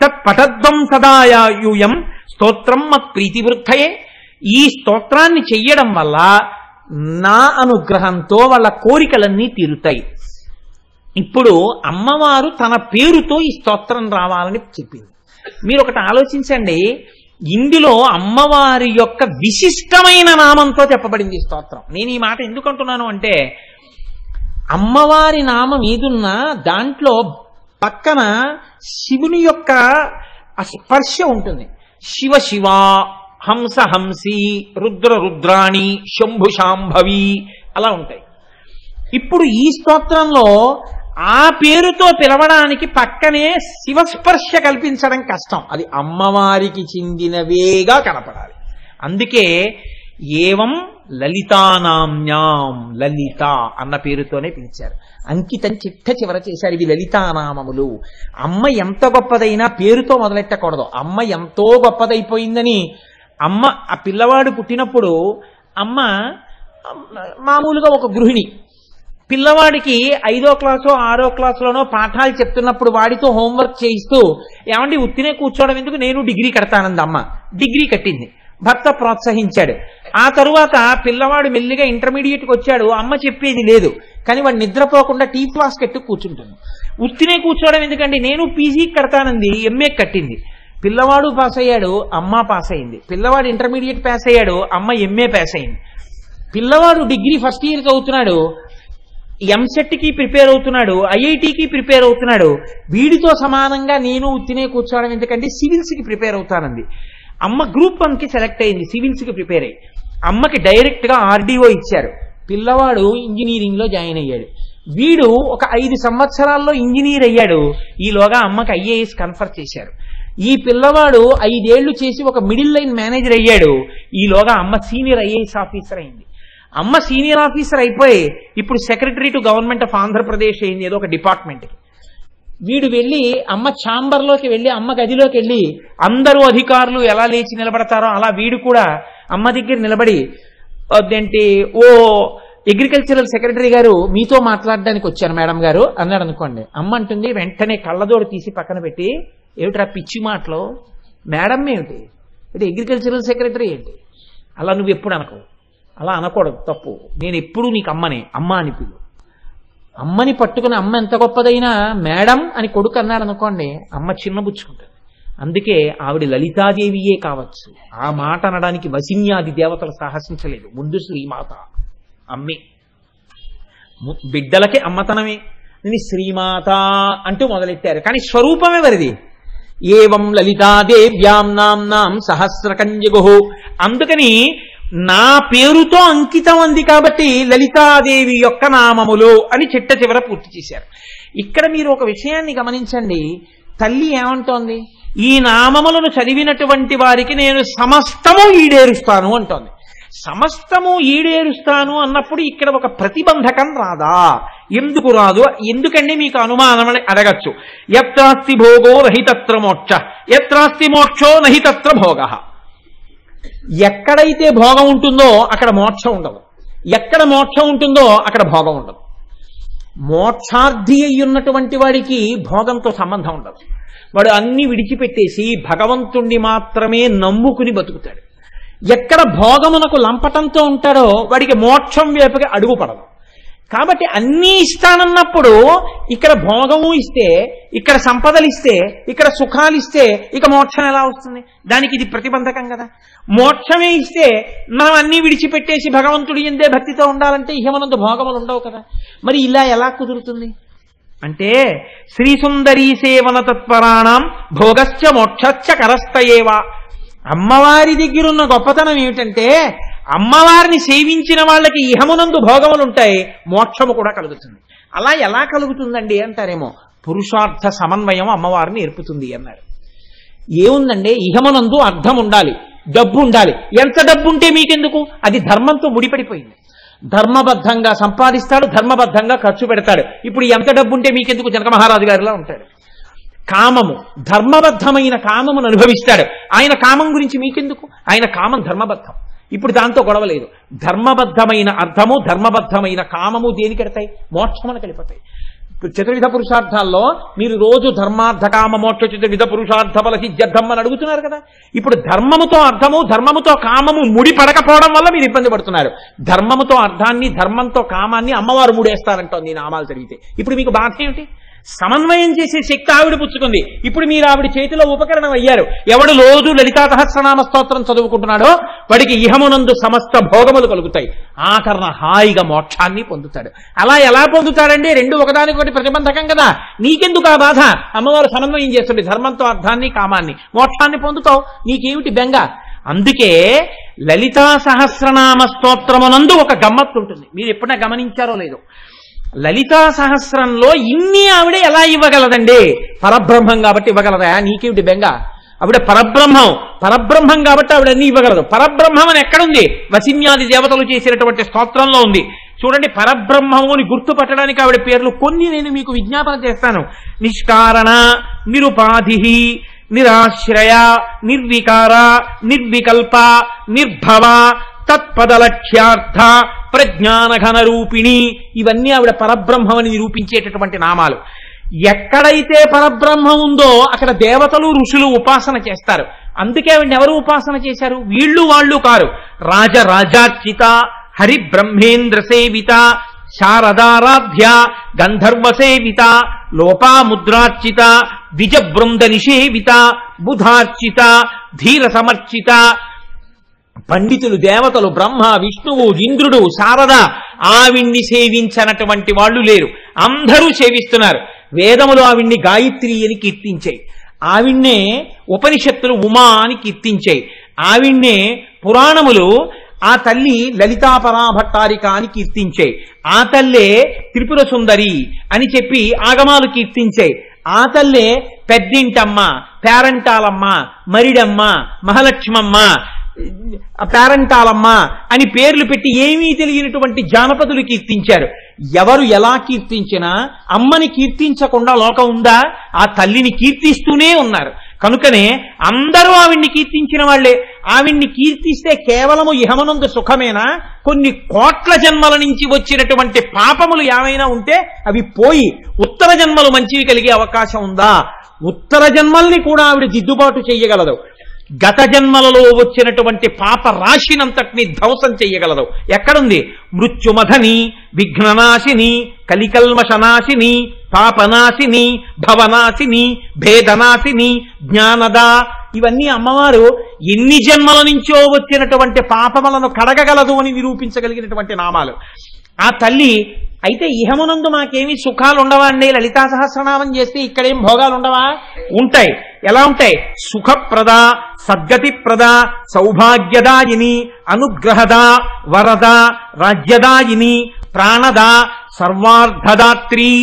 తత్పటద్వం సదాయూయం స్తోత్రం మత్ ప్రీతి వృద్ధయే. ఈ స్తోత్రాన్ని చెయ్యడం వల్ల నా అనుగ్రహంతో వాళ్ళ కోరికలన్నీ తీరుతాయి. ఇప్పుడు అమ్మవారు తన పేరుతో ఈ స్తోత్రం రావాలని చెప్పింది. మీరు ఒకటి ఆలోచించండి, ఇందులో అమ్మవారి యొక్క విశిష్టమైన నామంతో చెప్పబడింది ఈ స్తోత్రం. నేను ఈ మాట ఎందుకు అంటున్నాను అంటే, అమ్మవారి నామం ఏదున్నా దాంట్లో పక్కన శివుని యొక్క స్పర్శ ఉంటుంది. శివ శివ, హంస హంసి, రుద్ర రుద్రాణి, శంభు శాంభవి అలా ఉంటాయి. ఇప్పుడు ఈ స్తోత్రంలో ఆ పేరుతో పిలవడానికి పక్కనే శివస్పర్శ కల్పించడం కష్టం. అది అమ్మవారికి చెందినవేగా కనపడాలి. అందుకే ఏవం లలితానామ్యాం, లలిత అన్న పేరుతోనే పిలిచారు. అంకితం చిట్ట చివర చేశారు. ఇవి లలితానామములు. అమ్మ ఎంత గొప్పదైనా పేరుతో మొదలెట్టకూడదు. అమ్మ ఎంతో గొప్పదైపోయిందని అమ్మ ఆ పిల్లవాడు పుట్టినప్పుడు అమ్మ మామూలుగా ఒక గృహిణి పిల్లవాడికి 5వ క్లాసో 6వ క్లాసులోనో పాఠాలు చెప్తున్నప్పుడు వాడితో హోంవర్క్ చేయిస్తూ, ఏమండి ఉత్తినే కూర్చోవడం ఎందుకు, నేను డిగ్రీ కడతానంది అమ్మ. డిగ్రీ కట్టింది. భర్త ప్రోత్సహించాడు. ఆ తరువాత పిల్లవాడు మెల్లిగా ఇంటర్మీడియట్కి వచ్చాడు. అమ్మ చెప్పేది లేదు, కానీ వాడు నిద్రపోకుండా టీ క్లాస్ కట్టు కూర్చుంటుంది. ఉత్తినే కూర్చోవడం ఎందుకండి, నేను పీజీ కడతానంది, ఎంఏ కట్టింది. పిల్లవాడు పాస్ అయ్యాడు, అమ్మ పాస్ అయింది. పిల్లవాడు ఇంటర్మీడియట్ పాస్ అయ్యాడు, అమ్మ ఎంఏ పాస్ అయింది. పిల్లవాడు డిగ్రీ ఫస్ట్ ఇయర్ చదువుతున్నాడు, ఎంసెట్కి ప్రిపేర్ అవుతున్నాడు, ఐఐటికి ప్రిపేర్ అవుతున్నాడు. వీడితో సమానంగా నేను ఉత్తినే కూర్చోవడం ఎందుకంటే సివిల్స్కి ప్రిపేర్ అవుతానంది. అమ్మ గ్రూప్ 1కి సెలెక్ట్ అయింది, సివిల్స్కి ప్రిపేర్ అయ్యి. అమ్మకి డైరెక్ట్గా ఆర్డీఓ ఇచ్చారు. పిల్లవాడు ఇంజనీరింగ్లో జాయిన్ అయ్యాడు. వీడు ఒక 5 సంవత్సరాల్లో ఇంజనీర్ అయ్యాడు. ఈలోగా అమ్మకి ఐఏఎస్ కన్ఫర్ చేశారు. ఈ పిల్లవాడు 5 ఏళ్లు చేసి ఒక మిడిల్ లైన్ మేనేజర్ అయ్యాడు. ఈలోగా అమ్మ సీనియర్ ఐఏఎస్ ఆఫీసర్ అయింది. అమ్మ సీనియర్ ఆఫీసర్ అయిపోయి ఇప్పుడు secretary to government of Andhra Pradesh అయింది, ఏదో ఒక డిపార్ట్మెంట్కి. వీడు వెళ్ళి అమ్మ ఛాంబర్లోకి వెళ్ళి, అమ్మ గదిలోకి వెళ్ళి అందరూ అధికారులు ఎలా లేచి నిలబడతారో అలా వీడు కూడా అమ్మ దగ్గర నిలబడి, అదేంటి ఓ అగ్రికల్చరల్ సెక్రటరీ గారు మీతో మాట్లాడడానికి వచ్చాను మేడం గారు అన్నాడు అనుకోండి. అమ్మ అంటుంది వెంటనే కళ్ళజోడు తీసి పక్కన పెట్టి, ఏమిట్రా పిచ్చి మాటలో, మేడం ఏమిటి, అంటే అగ్రికల్చరల్ సెక్రటరీ ఏంటి, అలా నువ్వు ఎప్పుడు అనకు, అలా అనకూడదు, తప్పు. నేను ఎప్పుడు నీకు అమ్మనే, అమ్మ అని పిలు. అమ్మని పట్టుకుని అమ్మ ఎంత గొప్పదైనా మేడం అని కొడుకు అన్నాడు అనుకోండి, అమ్మ చిన్నబుచ్చుకుంటుంది. అందుకే ఆవిడ లలితాదేవియే కావచ్చు. ఆ మాట అనడానికి వసిన్యాది దేవతలు సాహసించలేదు. ముందు శ్రీమాత అమ్మే, బిడ్డలకే అమ్మతనమే. నేను శ్రీమాత అంటూ మొదలెట్టారు, కానీ స్వరూపమే వరిది. ఏవం లలితాదేవ్యాం నామ్నాం సహస్రకంజగు. అందుకని నా పేరుతో అంకితం అంది కాబట్టి లలితాదేవి యొక్క నామములు అని చిట్ట చివర పూర్తి చేశారు. ఇక్కడ మీరు ఒక విషయాన్ని గమనించండి. తల్లి ఏమంటోంది, ఈ నామములను చదివినటువంటి వారికి నేను సమస్తము ఈడేరుస్తాను అంటోంది. సమస్తము ఈడేరుస్తాను అన్నప్పుడు ఇక్కడ ఒక ప్రతిబంధకం రాదా? ఎందుకు రాదు? ఎందుకండి మీకు అనుమానం అడగచ్చు. యత్రాస్తి భోగో నహితత్ర మోక్ష, యత్రాస్తి మోక్షో నహితత్ర భోగ. ఎక్కడైతే భోగం ఉంటుందో అక్కడ మోక్షం ఉండదు, ఎక్కడ మోక్షం ఉంటుందో అక్కడ భోగం ఉండదు. మోక్షార్థి అయ్యున్నటువంటి వాడికి భోగంతో సంబంధం ఉండదు. వాడు అన్ని విడిచిపెట్టేసి భగవంతుణ్ణి మాత్రమే నమ్ముకుని బతుకుతాడు. ఎక్కడ భోగమునకు లంపటంతో ఉంటాడో వాడికి మోక్షం వైపుకి అడుగు పడదు. కాబట్టి అన్నీ ఇస్తానన్నప్పుడు ఇక్కడ భోగము ఇస్తే, ఇక్కడ సంపదలు ఇస్తే, ఇక్కడ సుఖాలు ఇస్తే ఇక మోక్షం ఎలా వస్తుంది? దానికి ఇది ప్రతిబంధకం కదా. మోక్షమే ఇస్తే మనం అన్నీ విడిచిపెట్టేసి భగవంతుడి యందే భక్తితో ఉండాలంటే ఇహమనందు భోగములు ఉండవు కదా. మరి ఇలా ఎలా కుదురుతుంది అంటే శ్రీ సుందరీ సేవన తత్పరాణం భోగశ్చ మోక్షశ్చ కరస్తయేవా. అమ్మవారి దగ్గరున్న గొప్పతనం ఏమిటంటే అమ్మవారిని సేవించిన వాళ్ళకి ఇహమునందు భోగములుంటాయి, మోక్షము కూడా కలుగుతుంది. అలా ఎలా కలుగుతుందండి అంటారేమో. పురుషార్థ సమన్వయం అమ్మవారిని నేర్పుతుంది అన్నారు. ఏముందండి, ఇహమునందు అర్థం ఉండాలి, డబ్బు ఉండాలి. ఎంత డబ్బు ఉంటే మీకెందుకు? అది ధర్మంతో ముడిపడిపోయింది. ధర్మబద్ధంగా సంపాదిస్తాడు, ధర్మబద్ధంగా ఖర్చు పెడతాడు. ఇప్పుడు ఎంత డబ్బు ఉంటే మీకెందుకు? జనక మహారాజు గారిలా ఉంటాడు. కామము, ధర్మబద్ధమైన కామమును అనుభవిస్తాడు. ఆయన కామం గురించి మీకెందుకు? ఆయన కామం ధర్మబద్ధం. ఇప్పుడు దాంతో గొడవ లేదు. ధర్మబద్ధమైన అర్థము, ధర్మబద్ధమైన కామము దేనికెడతాయి? మోక్షమును కలిపోతాయి. చతుర్విధ పురుషార్థాల్లో మీరు రోజు ధర్మార్థ కామ మోక్ష చతుర్విధ పురుషార్థ బల సిద్ధ్యర్థం అని అడుగుతున్నారు కదా. ఇప్పుడు ధర్మముతో అర్థము, ధర్మముతో కామము ముడి పడకపోవడం వల్ల మీరు ఇబ్బంది పడుతున్నారు. ధర్మముతో అర్థాన్ని, ధర్మంతో కామాన్ని అమ్మవారు ముడేస్తారంటోంది నామాలు చదివితే. ఇప్పుడు మీకు బాధ ఏమిటి? సమన్వయం చేసే శక్తి ఆవిడ పుచ్చుకుంది. ఇప్పుడు మీరు ఆవిడ చేతిలో ఉపకరణం అయ్యారు. ఎవడు రోజు లలితా సహస్రనామ స్తోత్రం చదువుకుంటున్నాడో వాడికి ఇహమునందు సమస్త భోగములు కలుగుతాయి. ఆఖరణ హాయిగా మోక్షాన్ని పొందుతాడు. అలా ఎలా పొందుతాడండి? రెండు ఒకదానికొకటి ప్రతిబంధకం కదా. నీకెందుకు ఆ బాధ? అమ్మవారు సమన్వయం చేస్తుంది ధర్మంతో అర్థాన్ని కామాన్ని, మోక్షాన్ని పొందుతావు. నీకేమిటి బెంగ? అందుకే లలితా సహస్రనామ స్తోత్రమునందు ఒక గమ్మత్తు ఉంటుంది. మీరు ఎప్పుడైనా గమనించారో లేదో, లలితా సహస్రంలో ఇన్ని ఆవిడ ఎలా ఇవ్వగలదండి? పరబ్రహ్మం కాబట్టి ఇవ్వగలదా? నీకేమిటి బెంగ? ఆవిడ పరబ్రహ్మం కాబట్టి ఆవిడ అన్ని ఇవ్వగలదు. పరబ్రహ్మం అని ఎక్కడుంది? వసిన్యాది దేవతలు చేసినటువంటి స్తోత్రంలో ఉంది. చూడండి, పరబ్రహ్మముని గుర్తుపట్టడానికి ఆవిడ పేర్లు కొన్ని నేను మీకు విజ్ఞాపన చేస్తాను. నిష్కారణ, నిరుపాధి, నిరాశ్రయ, నిర్వికార, నిర్వికల్ప, నిర్భవ, తత్పదలక్ష్యార్థ, ప్రజ్ఞానఘన రూపిణి. ఇవన్నీ ఆవిడ పరబ్రహ్మమని నిరూపించేటటువంటి నామాలు. ఎక్కడైతే పరబ్రహ్మం ఉందో అక్కడ దేవతలు ఋషులు ఉపాసన చేస్తారు. అందుకే ఆవిడని ఎవరు ఉపాసన చేశారు? వీళ్ళు వాళ్ళు కారు. రాజరాజార్చిత, హరిబ్రహ్మేంద్ర సేవిత, శారదారాధ్య, గంధర్వ సేవిత, లోపాముద్రార్చిత, ద్విజబృంద నిషేవిత, బుధార్చిత, ధీర సమర్చిత. పండితులు, దేవతలు, బ్రహ్మ, విష్ణువు, ఇంద్రుడు, శారద, ఆవిణ్ణి సేవించనటువంటి వాళ్ళు లేరు. అందరూ సేవిస్తున్నారు. వేదములు ఆవిణ్ణి గాయత్రి అని కీర్తించాయి. ఆవిణ్ణే ఉపనిషత్తులు ఉమా అని కీర్తించాయి. ఆవిణ్ణే పురాణములు ఆ తల్లి లలితాపరాభట్టారిక అని కీర్తించాయి. ఆ తల్లే త్రిపుర సుందరి అని చెప్పి ఆగమాలు కీర్తించాయి. ఆ తల్లే పెద్దింటమ్మ, పేరంటాలమ్మ, మరిడమ్మ, మహాలక్ష్మమ్మ, పేరంటాలమ్మ అని పేర్లు పెట్టి ఏమీ తెలియనటువంటి జానపదులు కీర్తించారు. ఎవరు ఎలా కీర్తించినా అమ్మని కీర్తించకుండా లోకం ఉందా? ఆ తల్లిని కీర్తిస్తూనే ఉన్నారు. కనుకనే అందరూ ఆవిడ్ని కీర్తించిన వాళ్లే. ఆవిడ్ని కీర్తిస్తే కేవలము ఇహమనందు సుఖమేనా? కొన్ని కోట్ల జన్మల నుంచి వచ్చినటువంటి పాపములు ఏమైనా ఉంటే అవి పోయి ఉత్తర జన్మలు మంచివి కలిగే అవకాశం ఉందా? ఉత్తర జన్మల్ని కూడా ఆవిడ దిద్దుబాటు చేయగలదు. గత జన్మలలో వచ్చినటువంటి పాప రాశినంతటిని ధ్వంసం చెయ్యగలదు. ఎక్కడుంది? మృత్యుమధని, విఘ్ననాశిని, కలికల్మషనాశిని, పాపనాశిని, భవనాశిని, భేదనాశిని, జ్ఞానద. ఇవన్నీ అమ్మవారు ఎన్ని జన్మల నుంచో వచ్చినటువంటి పాపములను కడగగలదు అని నిరూపించగలిగినటువంటి నామాలు. ఆ తల్లి అయితే ఇహమునందు మాకేమీ సుఖాలు ఉండవా అండి? లలితా సహస్రనామం చేస్తే ఇక్కడేం భోగాలు ఉండవా? ఉంటాయి. ఎలా ఉంటాయి? సుఖప్రద, సద్గతిప్రద, సౌభాగ్యదాయిని, అనుగ్రహద, వరద, రాజ్యదాయిని, ప్రాణద, సర్వార్థదాత్రి.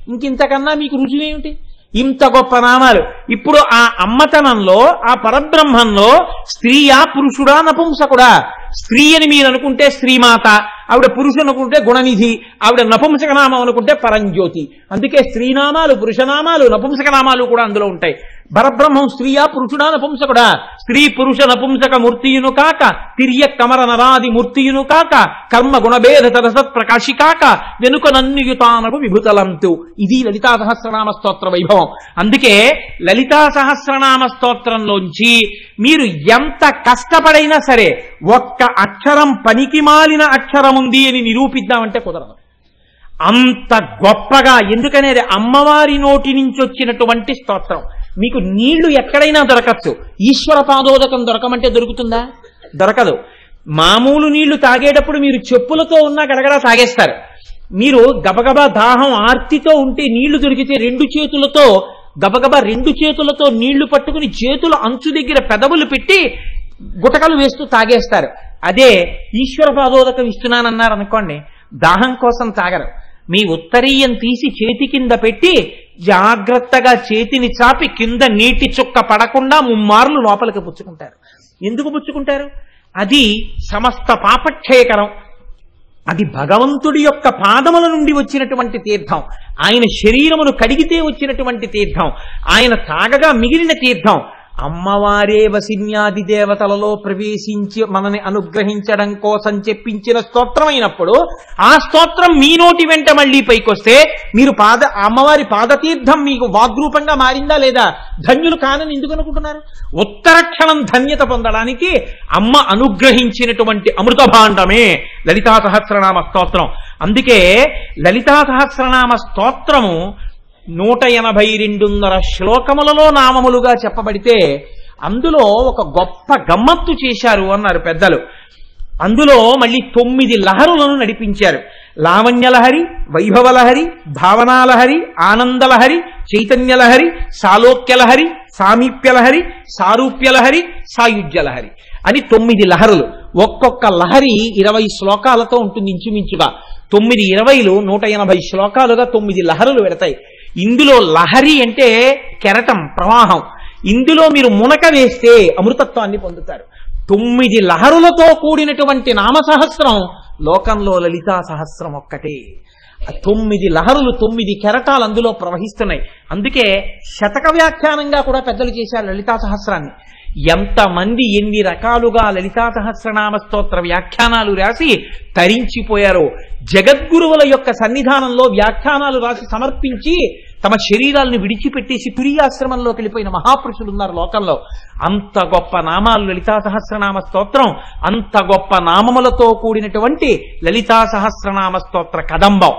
ఇంకింతకన్నా మీకు రుజువేమిటి? ఇంత గొప్ప నామాలు. ఇప్పుడు ఆ అమ్మతనంలో, ఆ పరబ్రహ్మంలో స్త్రీయా, పురుషుడా, నపుంసకుడా? స్త్రీ అని మీరు అనుకుంటే శ్రీమాత, ఆవిడ పురుషుడు అనుకుంటే గుణనిధి, ఆవిడ నపుంసక నామం అనుకుంటే పరంజ్యోతి. అందుకే స్త్రీనామాలు, పురుషనామాలు, నపుంసక నామాలు కూడా అందులో ఉంటాయి. పరబ్రహ్మం స్త్రీయా, పురుషుడా, నపుంసకుడా? స్త్రీ పురుష నపుంసక మూర్తియును కాక, తిర్య కమర నరాది మూర్తియును కాక, కర్మ గుణభేద తరసత్ ప్రకాశి కాక, వెనుక నన్యుతానకు విభుతలంతు. ఇది లలితా సహస్రనామ స్తోత్ర వైభవం. అందుకే లలితా సహస్రనామ స్తోత్రంలోంచి మీరు ఎంత కష్టపడైనా సరే ఒక్క అక్షరం పనికి మాలిన అక్షరం ఉంది అని నిరూపిద్దామంటే కుదరదు. అంత గొప్పగా, ఎందుకనేది అమ్మవారి నోటి నుంచి వచ్చినటువంటి స్తోత్రం. మీకు నీళ్లు ఎక్కడైనా దొరకచ్చు, ఈశ్వర పాదోదకం దొరకమంటే దొరుకుతుందా? దొరకదు. మామూలు నీళ్లు తాగేటప్పుడు మీరు చెప్పులతో ఉన్నా గడగడా తాగేస్తారు. మీరు గబగబా దాహం ఆర్తితో ఉంటే నీళ్లు దొరికితే గబగబా రెండు చేతులతో నీళ్లు పట్టుకుని చేతుల అంచు దగ్గర పెదవులు పెట్టి గుటకలు వేస్తూ తాగేస్తారు. అదే ఈశ్వర పాదోదకం ఇస్తున్నానన్నారు అనుకోండి, దాహం కోసం తాగరు. మీ ఉత్తరీయం తీసి చేతి కింద పెట్టి జాగ్రత్తగా చేతిని చాపి కింద నీటి చుక్క పడకుండా 3 మార్లు లోపలికి పుచ్చుకుంటారు. ఎందుకు పుచ్చుకుంటారు? అది సమస్త పాపక్షయకరం. అది భగవంతుడి యొక్క పాదముల నుండి వచ్చినటువంటి తీర్థం, ఆయన శరీరమును కడిగితే వచ్చినటువంటి తీర్థం, ఆయన తాగగా మిగిలిన తీర్థం. అమ్మవారే వసిన్యాది దేవతలలో ప్రవేశించి మనని అనుగ్రహించడం కోసం చెప్పించిన స్తోత్రమైనప్పుడు ఆ స్తోత్రం మీ నోటి వెంట మళ్ళీ పైకొస్తే మీరు అమ్మవారి పాదతీర్థం మీకు వాగ్రూపంగా మారిందా లేదా? ధన్యులు కానని ఎందుకు అనుకుంటున్నారు? ఉత్తరక్షణం ధన్యత పొందడానికి అమ్మ అనుగ్రహించినటువంటి అమృత భాండమే లలితా సహస్రనామ స్తోత్రం. అందుకే లలితా సహస్రనామ స్తోత్రము 182.5 శ్లోకములలో నామములుగా చెప్పబడితే అందులో ఒక గొప్ప గమ్మత్తు చేశారు అన్నారు పెద్దలు. అందులో మళ్ళీ 9 లహరులను నడిపించారు. లావణ్యలహరి, వైభవలహరి, భావనాలహరి, ఆనందలహరి, చైతన్యలహరి, సాలోక్యలహరి, సామీప్యలహరి, సారూప్యలహరి, సాయుజ్యలహరి అని 9 లహరులు. ఒక్కొక్క లహరి 20 శ్లోకాలతో ఉంటుంది ఇంచుమించుగా. 9 20లు 180 శ్లోకాలుగా 9 లహరులు పెడతాయి. ఇందులో లహరి అంటే కెరటం, ప్రవాహం. ఇందులో మీరు మునక వేస్తే అమృతత్వాన్ని పొందుతారు. 9 లహరులతో కూడినటువంటి నామసహస్రం లోకంలో లలితా సహస్రం ఒక్కటే. 9 లహరులు, 9 కెరటాలు అందులో ప్రవహిస్తున్నాయి. అందుకే శతక వ్యాఖ్యానంగా కూడా పెద్దలు చేశారు లలితా సహస్రాన్ని. ఎంతమంది ఎన్ని రకాలుగా లలితా సహస్రనామ స్తోత్ర వ్యాఖ్యానాలు రాసి తరించిపోయారో. జగద్గురువుల యొక్క సన్నిధానంలో వ్యాఖ్యానాలు రాసి సమర్పించి తమ శరీరాలను విడిచిపెట్టేసి తురియాశ్రమంలోకి వెళ్ళిపోయిన మహాపురుషులు ఉన్నారు లోకంలో. అంత గొప్ప నామాలు లలితా సహస్రనామ స్తోత్రం. అంత గొప్ప నామములతో కూడినటువంటి లలితా సహస్రనామ స్తోత్ర కదంబం.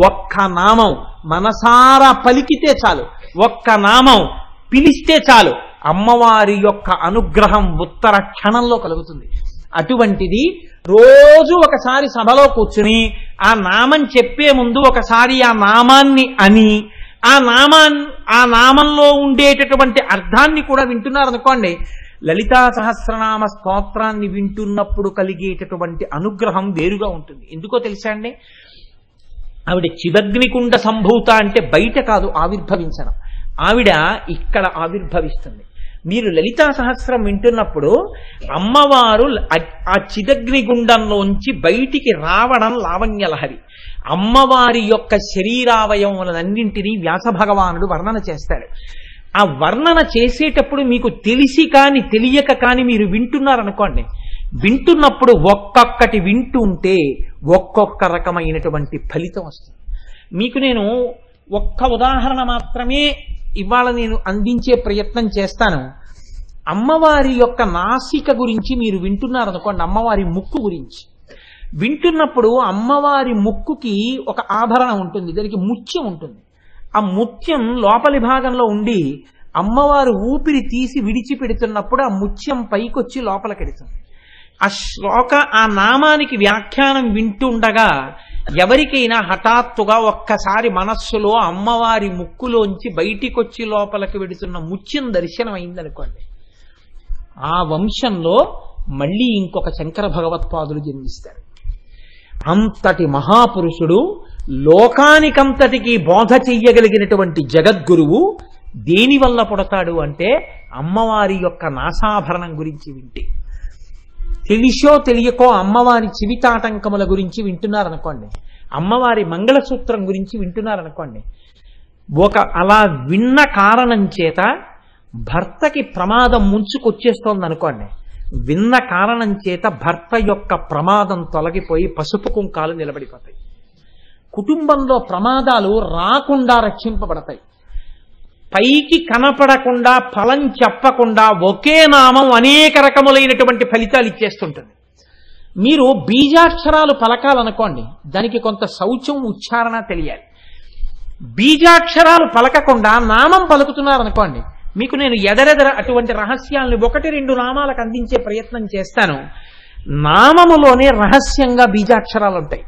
ఒక్క నామం మనసారా పలికితే చాలు, ఒక్క నామం పిలిస్తే చాలు, అమ్మవారి యొక్క అనుగ్రహం ఉత్తర క్షణంలో కలుగుతుంది. అటువంటిది రోజు ఒకసారి సభలో కూర్చుని ఆ నామం చెప్పే ముందు ఒకసారి ఆ నామాన్ని అని ఆ నామంలో ఉండేటటువంటి అర్థాన్ని కూడా వింటున్నారనుకోండి, లలితా సహస్రనామ స్తోత్రాన్ని వింటున్నప్పుడు కలిగేటటువంటి అనుగ్రహం వేరుగా ఉంటుంది. ఎందుకో తెలుసా అండి? ఆవిడ చిదగ్నికుండ సంభూత అంటే బయట కాదు ఆవిర్భవించడం, ఆవిడ ఇక్కడ ఆవిర్భవిస్తుంది. మీరు లలితా సహస్రం వింటున్నప్పుడు అమ్మవారు ఆ చిదగ్నిగుండంలోంచి బయటికి రావడం లావణ్యలహరి. అమ్మవారి యొక్క శరీరావయవములన్నింటినీ వ్యాస భగవానుడు వర్ణన చేస్తాడు. ఆ వర్ణన చేసేటప్పుడు మీకు తెలిసి కాని తెలియక కాని మీరు వింటున్నారనుకోండి, వింటున్నప్పుడు ఒక్కొక్కటి వింటుంటే ఒక్కొక్క రకమైనటువంటి ఫలితం వస్తుంది. మీకు నేను ఒక్క ఉదాహరణ మాత్రమే ఇవాళ నేను అందించే ప్రయత్నం చేస్తాను. అమ్మవారి యొక్క నాసిక గురించి మీరు వింటున్నారనుకోండి, అమ్మవారి ముక్కు గురించి వింటున్నప్పుడు అమ్మవారి ముక్కుకి ఒక ఆభరణ ఉంటుంది, దానికి ముత్యం ఉంటుంది. ఆ ముత్యం లోపలి భాగంలో ఉండి అమ్మవారు ఊపిరి తీసి విడిచిపెడుతున్నప్పుడు ఆ ముత్యం పైకొచ్చి లోపలికెడుతుంది. ఆ నామానికి వ్యాఖ్యానం వింటుండగా ఎవరికైనా హఠాత్తుగా ఒక్కసారి మనస్సులో అమ్మవారి ముక్కులోంచి బయటికొచ్చి లోపలికి వెడుతున్న ముత్యం దర్శనం అయిందనుకోండి, ఆ వంశంలో మళ్ళీ ఇంకొక శంకర భగవత్పాదులు జన్మిస్తారు. అంతటి మహాపురుషుడు, లోకానికంతటికి బోధ చెయ్యగలిగినటువంటి జగద్గురువు దేనివల్ల పుడతాడు అంటే అమ్మవారి యొక్క నాసాభరణం గురించి వింటే. తెలిసో తెలియకో అమ్మవారి చివితాటంకముల గురించి వింటున్నారనుకోండి, అమ్మవారి మంగళసూత్రం గురించి వింటున్నారనుకోండి, అలా విన్న కారణం చేత భర్తకి ప్రమాదం ముంచుకొచ్చేస్తోందనుకోండి, విన్న కారణం చేత భర్త యొక్క ప్రమాదం తొలగిపోయి పసుపు కుంకాలు నిలబడిపోతాయి. కుటుంబంలో ప్రమాదాలు రాకుండా రక్షింపబడతాయి. పైకి కనపడకుండా, ఫలం చెప్పకుండా ఒకే నామం అనేక రకములైనటువంటి ఫలితాలు ఇచ్చేస్తుంటుంది. మీరు బీజాక్షరాలు పలకాలనుకోండి, దానికి కొంత శౌచం ఉచ్చారణ తెలియాలి. బీజాక్షరాలు పలకకుండా నామం పలుకుతున్నారనుకోండి, మీకు నేను ఎదరెదర అటువంటి రహస్యాలను 1-2 నామాలకు అందించే ప్రయత్నం చేస్తాను. నామములోనే రహస్యంగా బీజాక్షరాలు ఉంటాయి.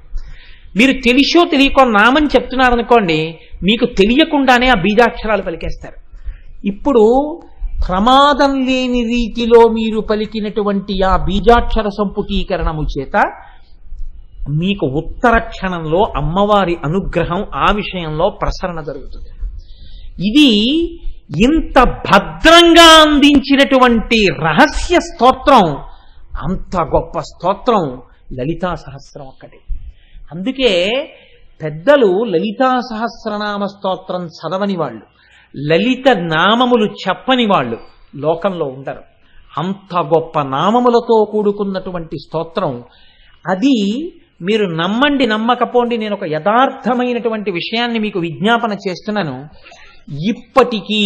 మీరు తెలిసో తెలియకో నామం చెప్తున్నారనుకోండి, మీకు తెలియకుండానే ఆ బీజాక్షరాలు పలికేస్తారు. ఇప్పుడు ప్రమాదం లేని రీతిలో మీరు పలికినటువంటి ఆ బీజాక్షర సంపుటీకరణము చేత మీకు ఉత్తర క్షణంలో అమ్మవారి అనుగ్రహం ఆ విషయంలో ప్రసరణ జరుగుతుంది. ఇది ఇంత భద్రంగా అందించినటువంటి రహస్య స్తోత్రం, అంత గొప్ప స్తోత్రం లలితా సహస్రం ఒక్కటే. అందుకే పెద్దలు లలితా సహస్రనామ స్తోత్రం చదవని వాళ్ళు, లలిత నామములు చెప్పని వాళ్ళు లోకంలో ఉండరు. అంత గొప్ప నామములతో కూడుకున్నటువంటి స్తోత్రం అది. మీరు నమ్మండి నమ్మకపోండి, నేను ఒక యథార్థమైనటువంటి విషయాన్ని మీకు విజ్ఞాపన చేస్తున్నాను. ఇప్పటికీ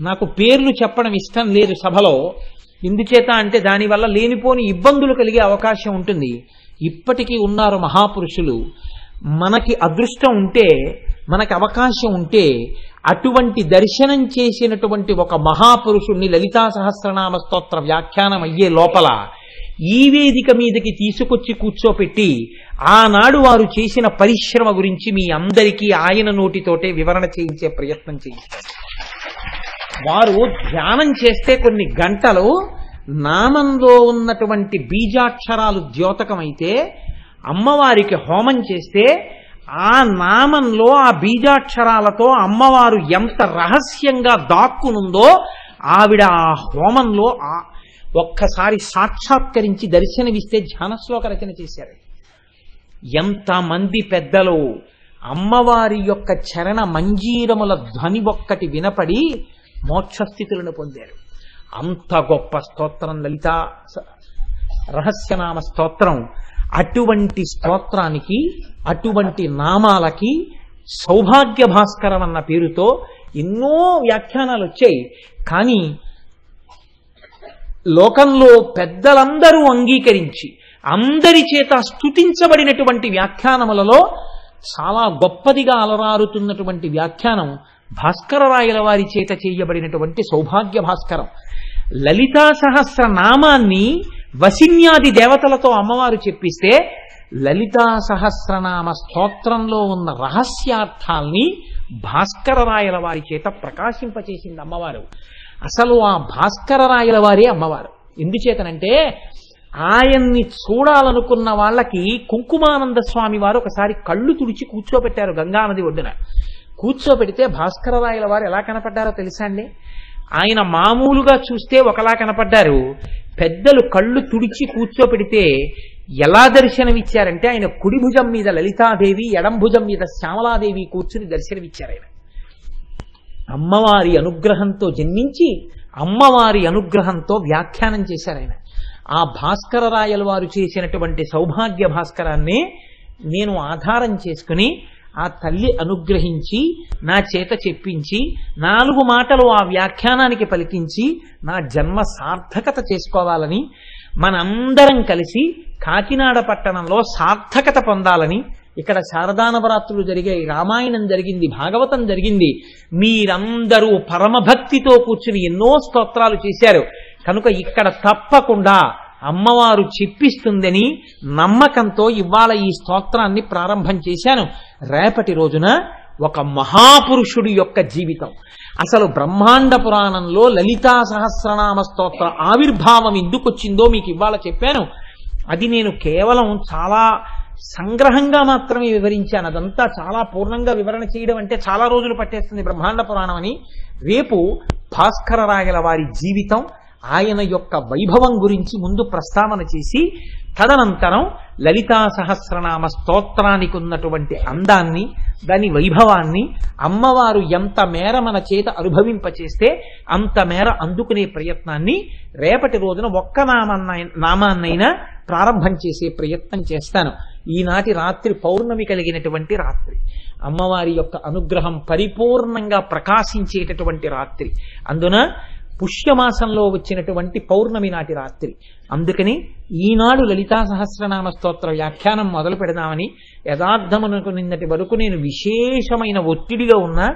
నాకు పేర్లు చెప్పడం ఇష్టం లేదు సభలో, ఎందుచేత అంటే దానివల్ల లేనిపోని ఇబ్బందులు కలిగే అవకాశం ఉంటుంది. ఇప్పటికీ ఉన్నారు మహాపురుషులు. మనకి అదృష్టం ఉంటే, మనకి అవకాశం ఉంటే అటువంటి దర్శనం చేసినటువంటి ఒక మహాపురుషుణ్ణి లలితా సహస్రనామ స్తోత్ర వ్యాఖ్యానం అయ్యే లోపల ఈ వేదిక మీదకి తీసుకొచ్చి కూర్చోపెట్టి ఆనాడు వారు చేసిన పరిశ్రమ గురించి మీ అందరికీ ఆయన నోటితోటే వివరణ చేయించే ప్రయత్నం చేయిస్తారు. వారు ధ్యానం చేస్తే కొన్ని గంటలు నామంలో ఉన్నటువంటి బీజాక్షరాలు ద్యోతకమైతే, అమ్మవారికి హోమం చేస్తే ఆ నామంలో ఆ బీజాక్షరాలతో అమ్మవారు ఎంత రహస్యంగా దాక్కునుందో ఆవిడ ఆ హోమంలో ఒక్కసారి సాక్షాత్కరించి దర్శనమిస్తే ధ్యానశ్లోక రచన చేశారు. ఎంతమంది పెద్దలు అమ్మవారి యొక్క చరణ మంజీరముల ధ్వని ఒక్కటి వినపడి మోక్షస్థితులను పొందారు. అంత గొప్ప స్తోత్రం లలితా రహస్యనామ స్తోత్రం. అటువంటి స్తోత్రానికి, అటువంటి నామాలకి సౌభాగ్య భాస్కరం అన్న పేరుతో ఎన్నో వ్యాఖ్యానాలు వచ్చాయి. కానీ లోకంలో పెద్దలందరూ అంగీకరించి అందరి చేత స్తుతించబడినటువంటి వ్యాఖ్యానములలో చాలా గొప్పదిగా అలరారుతున్నటువంటి వ్యాఖ్యానం భాస్కరరాయల వారి చేత చేయబడినటువంటి సౌభాగ్య భాస్కరం. లలితా సహస్ర నామాన్ని వసిన్యాది దేవతలతో అమ్మవారు చెప్పిస్తే లలితా సహస్రనామ స్తోత్రంలో ఉన్న రహస్యార్థాల్ని భాస్కరరాయల వారి చేత ప్రకాశింపచేసింది అమ్మవారు. అసలు ఆ భాస్కరరాయల వారే అమ్మవారు. ఎందుచేతనంటే ఆయన్ని చూడాలనుకున్న వాళ్ళకి కుంకుమానంద స్వామి వారు ఒకసారి కళ్ళు తుడిచి కూర్చోబెట్టారు గంగానది ఒడ్డున. కూర్చోబెడితే భాస్కరరాయల వారు ఎలా కనపడ్డారో తెలుసా అండి? ఆయన మామూలుగా చూస్తే ఒకలా కనపడ్డారు. పెద్దలు కళ్ళు తుడిచి కూర్చోపెడితే ఎలా దర్శనమిచ్చారంటే ఆయన కుడి భుజం మీద లలితాదేవి, ఎడం భుజం మీద శ్యామలాదేవి కూర్చుని దర్శనమిచ్చారు. ఆయన అమ్మవారి అనుగ్రహంతో జన్మించి అమ్మవారి అనుగ్రహంతో వ్యాఖ్యానం చేశారు. ఆయన ఆ భాస్కరరాయల వారు చేసినటువంటి సౌభాగ్య భాస్కరాన్ని నేను ఆధారం చేసుకుని ఆ తల్లి అనుగ్రహించి నా చేత చెప్పించి 4 మాటలు ఆ వ్యాఖ్యానానికి పలికించి నా జన్మ సార్థకత చేసుకోవాలని, మనందరం కలిసి కాకినాడ పట్టణంలో సార్థకత పొందాలని, ఇక్కడ శారదానవరాత్రులు జరిగాయి, రామాయణం జరిగింది, భాగవతం జరిగింది. మీరందరూ పరమభక్తితో కూర్చుని ఎన్నో స్తోత్రాలు చేశారు కనుక ఇక్కడ తప్పకుండా అమ్మవారు చెప్పిస్తుందని నమ్మకంతో ఇవాళ ఈ స్తోత్రాన్ని ప్రారంభం చేశాను. రేపటి రోజున ఒక మహాపురుషుడి యొక్క జీవితం, అసలు బ్రహ్మాండ పురాణంలో లలితా సహస్రనామ స్తోత్ర ఆవిర్భావం ఎందుకు వచ్చిందో మీకు ఇవాళ చెప్పాను. అది నేను కేవలం చాలా సంగ్రహంగా మాత్రమే వివరించాను. అదంతా చాలా పూర్ణంగా వివరణ చేయడం అంటే చాలా రోజులు పట్టేస్తుంది బ్రహ్మాండ పురాణం అని. రేపు భాస్కరరాయల వారి జీవితం, ఆయన యొక్క వైభవం గురించి ముందు ప్రస్తావన చేసి తదనంతరం లలితా సహస్రనామ స్తోత్రానికి ఉన్నటువంటి అందాన్ని, దాని వైభవాన్ని, అమ్మవారు ఎంత మేర మన చేత అనుభవింపచేస్తే అంత మేర అందుకునే ప్రయత్నాన్ని రేపటి రోజున ఒక్క నామాన్నైనా ప్రారంభం చేసే ప్రయత్నం చేస్తాను. ఈనాటి రాత్రి పౌర్ణమి కలిగినటువంటి రాత్రి, అమ్మవారి యొక్క అనుగ్రహం పరిపూర్ణంగా ప్రకాశించేటటువంటి రాత్రి. అందున పుష్యమాసంలో వచ్చినటువంటి పౌర్ణమి నాటి రాత్రి. అందుకని ఈనాడు లలితా సహస్రనామ స్తోత్ర వ్యాఖ్యానం మొదలు పెడదామని యథార్థమునకు నిన్నటి వరకు నేను విశేషమైన ఒత్తిడిలో ఉన్నా,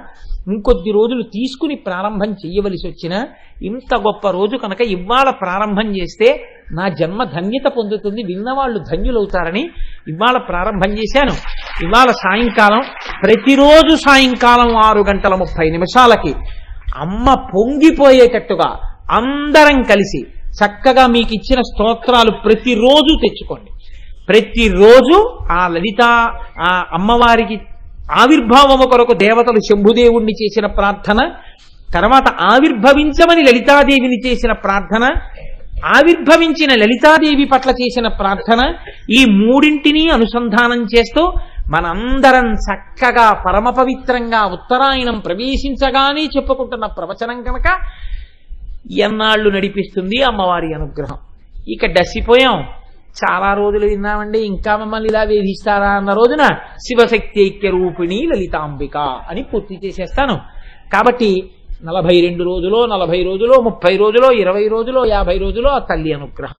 ఇంకొద్ది రోజులు తీసుకుని ప్రారంభం చెయ్యవలసి వచ్చినా, ఇంత గొప్ప రోజు కనుక ఇవాళ ప్రారంభం చేస్తే నా జన్మ ధన్యత పొందుతుంది, విన్నవాళ్లు ధన్యులవుతారని ఇవాళ ప్రారంభం చేశాను. ఇవాళ సాయంకాలం, ప్రతిరోజు సాయంకాలం 6:30 అమ్మ పొంగిపోయేటట్టుగా అందరం కలిసి చక్కగా మీకు ఇచ్చిన స్తోత్రాలు ప్రతిరోజు తెచ్చుకోండి. ప్రతిరోజు ఆ లలిత ఆ అమ్మవారికి ఆవిర్భావము కొరకు దేవతలు శంభుదేవుణ్ణి చేసిన ప్రార్థన, తర్వాత ఆవిర్భవించమని లలితాదేవిని చేసిన ప్రార్థన, ఆవిర్భవించిన లలితాదేవి పట్ల చేసిన ప్రార్థన, ఈ మూడింటినీ అనుసంధానం చేస్తూ మనందరం చక్కగా పరమ పవిత్రంగా ఉత్తరాయణం ప్రవేశించగానే చెప్పుకుంటున్న ప్రవచనం కనుక ఎన్నాళ్ళు నడిపిస్తుంది అమ్మవారి అనుగ్రహం. ఇక డసిపోయాం, చాలా రోజులు విన్నామండి, ఇంకా మమ్మల్ని ఇలా వేధిస్తారా అన్న రోజున శివశక్తి ఐక్య రూపిణి లలితాంబిక అని పూర్తి చేసేస్తాను. కాబట్టి 42 రోజులో, 40 రోజులో, 30 రోజులో, 20 రోజులో, 50 రోజులో ఆ తల్లి అనుగ్రహం.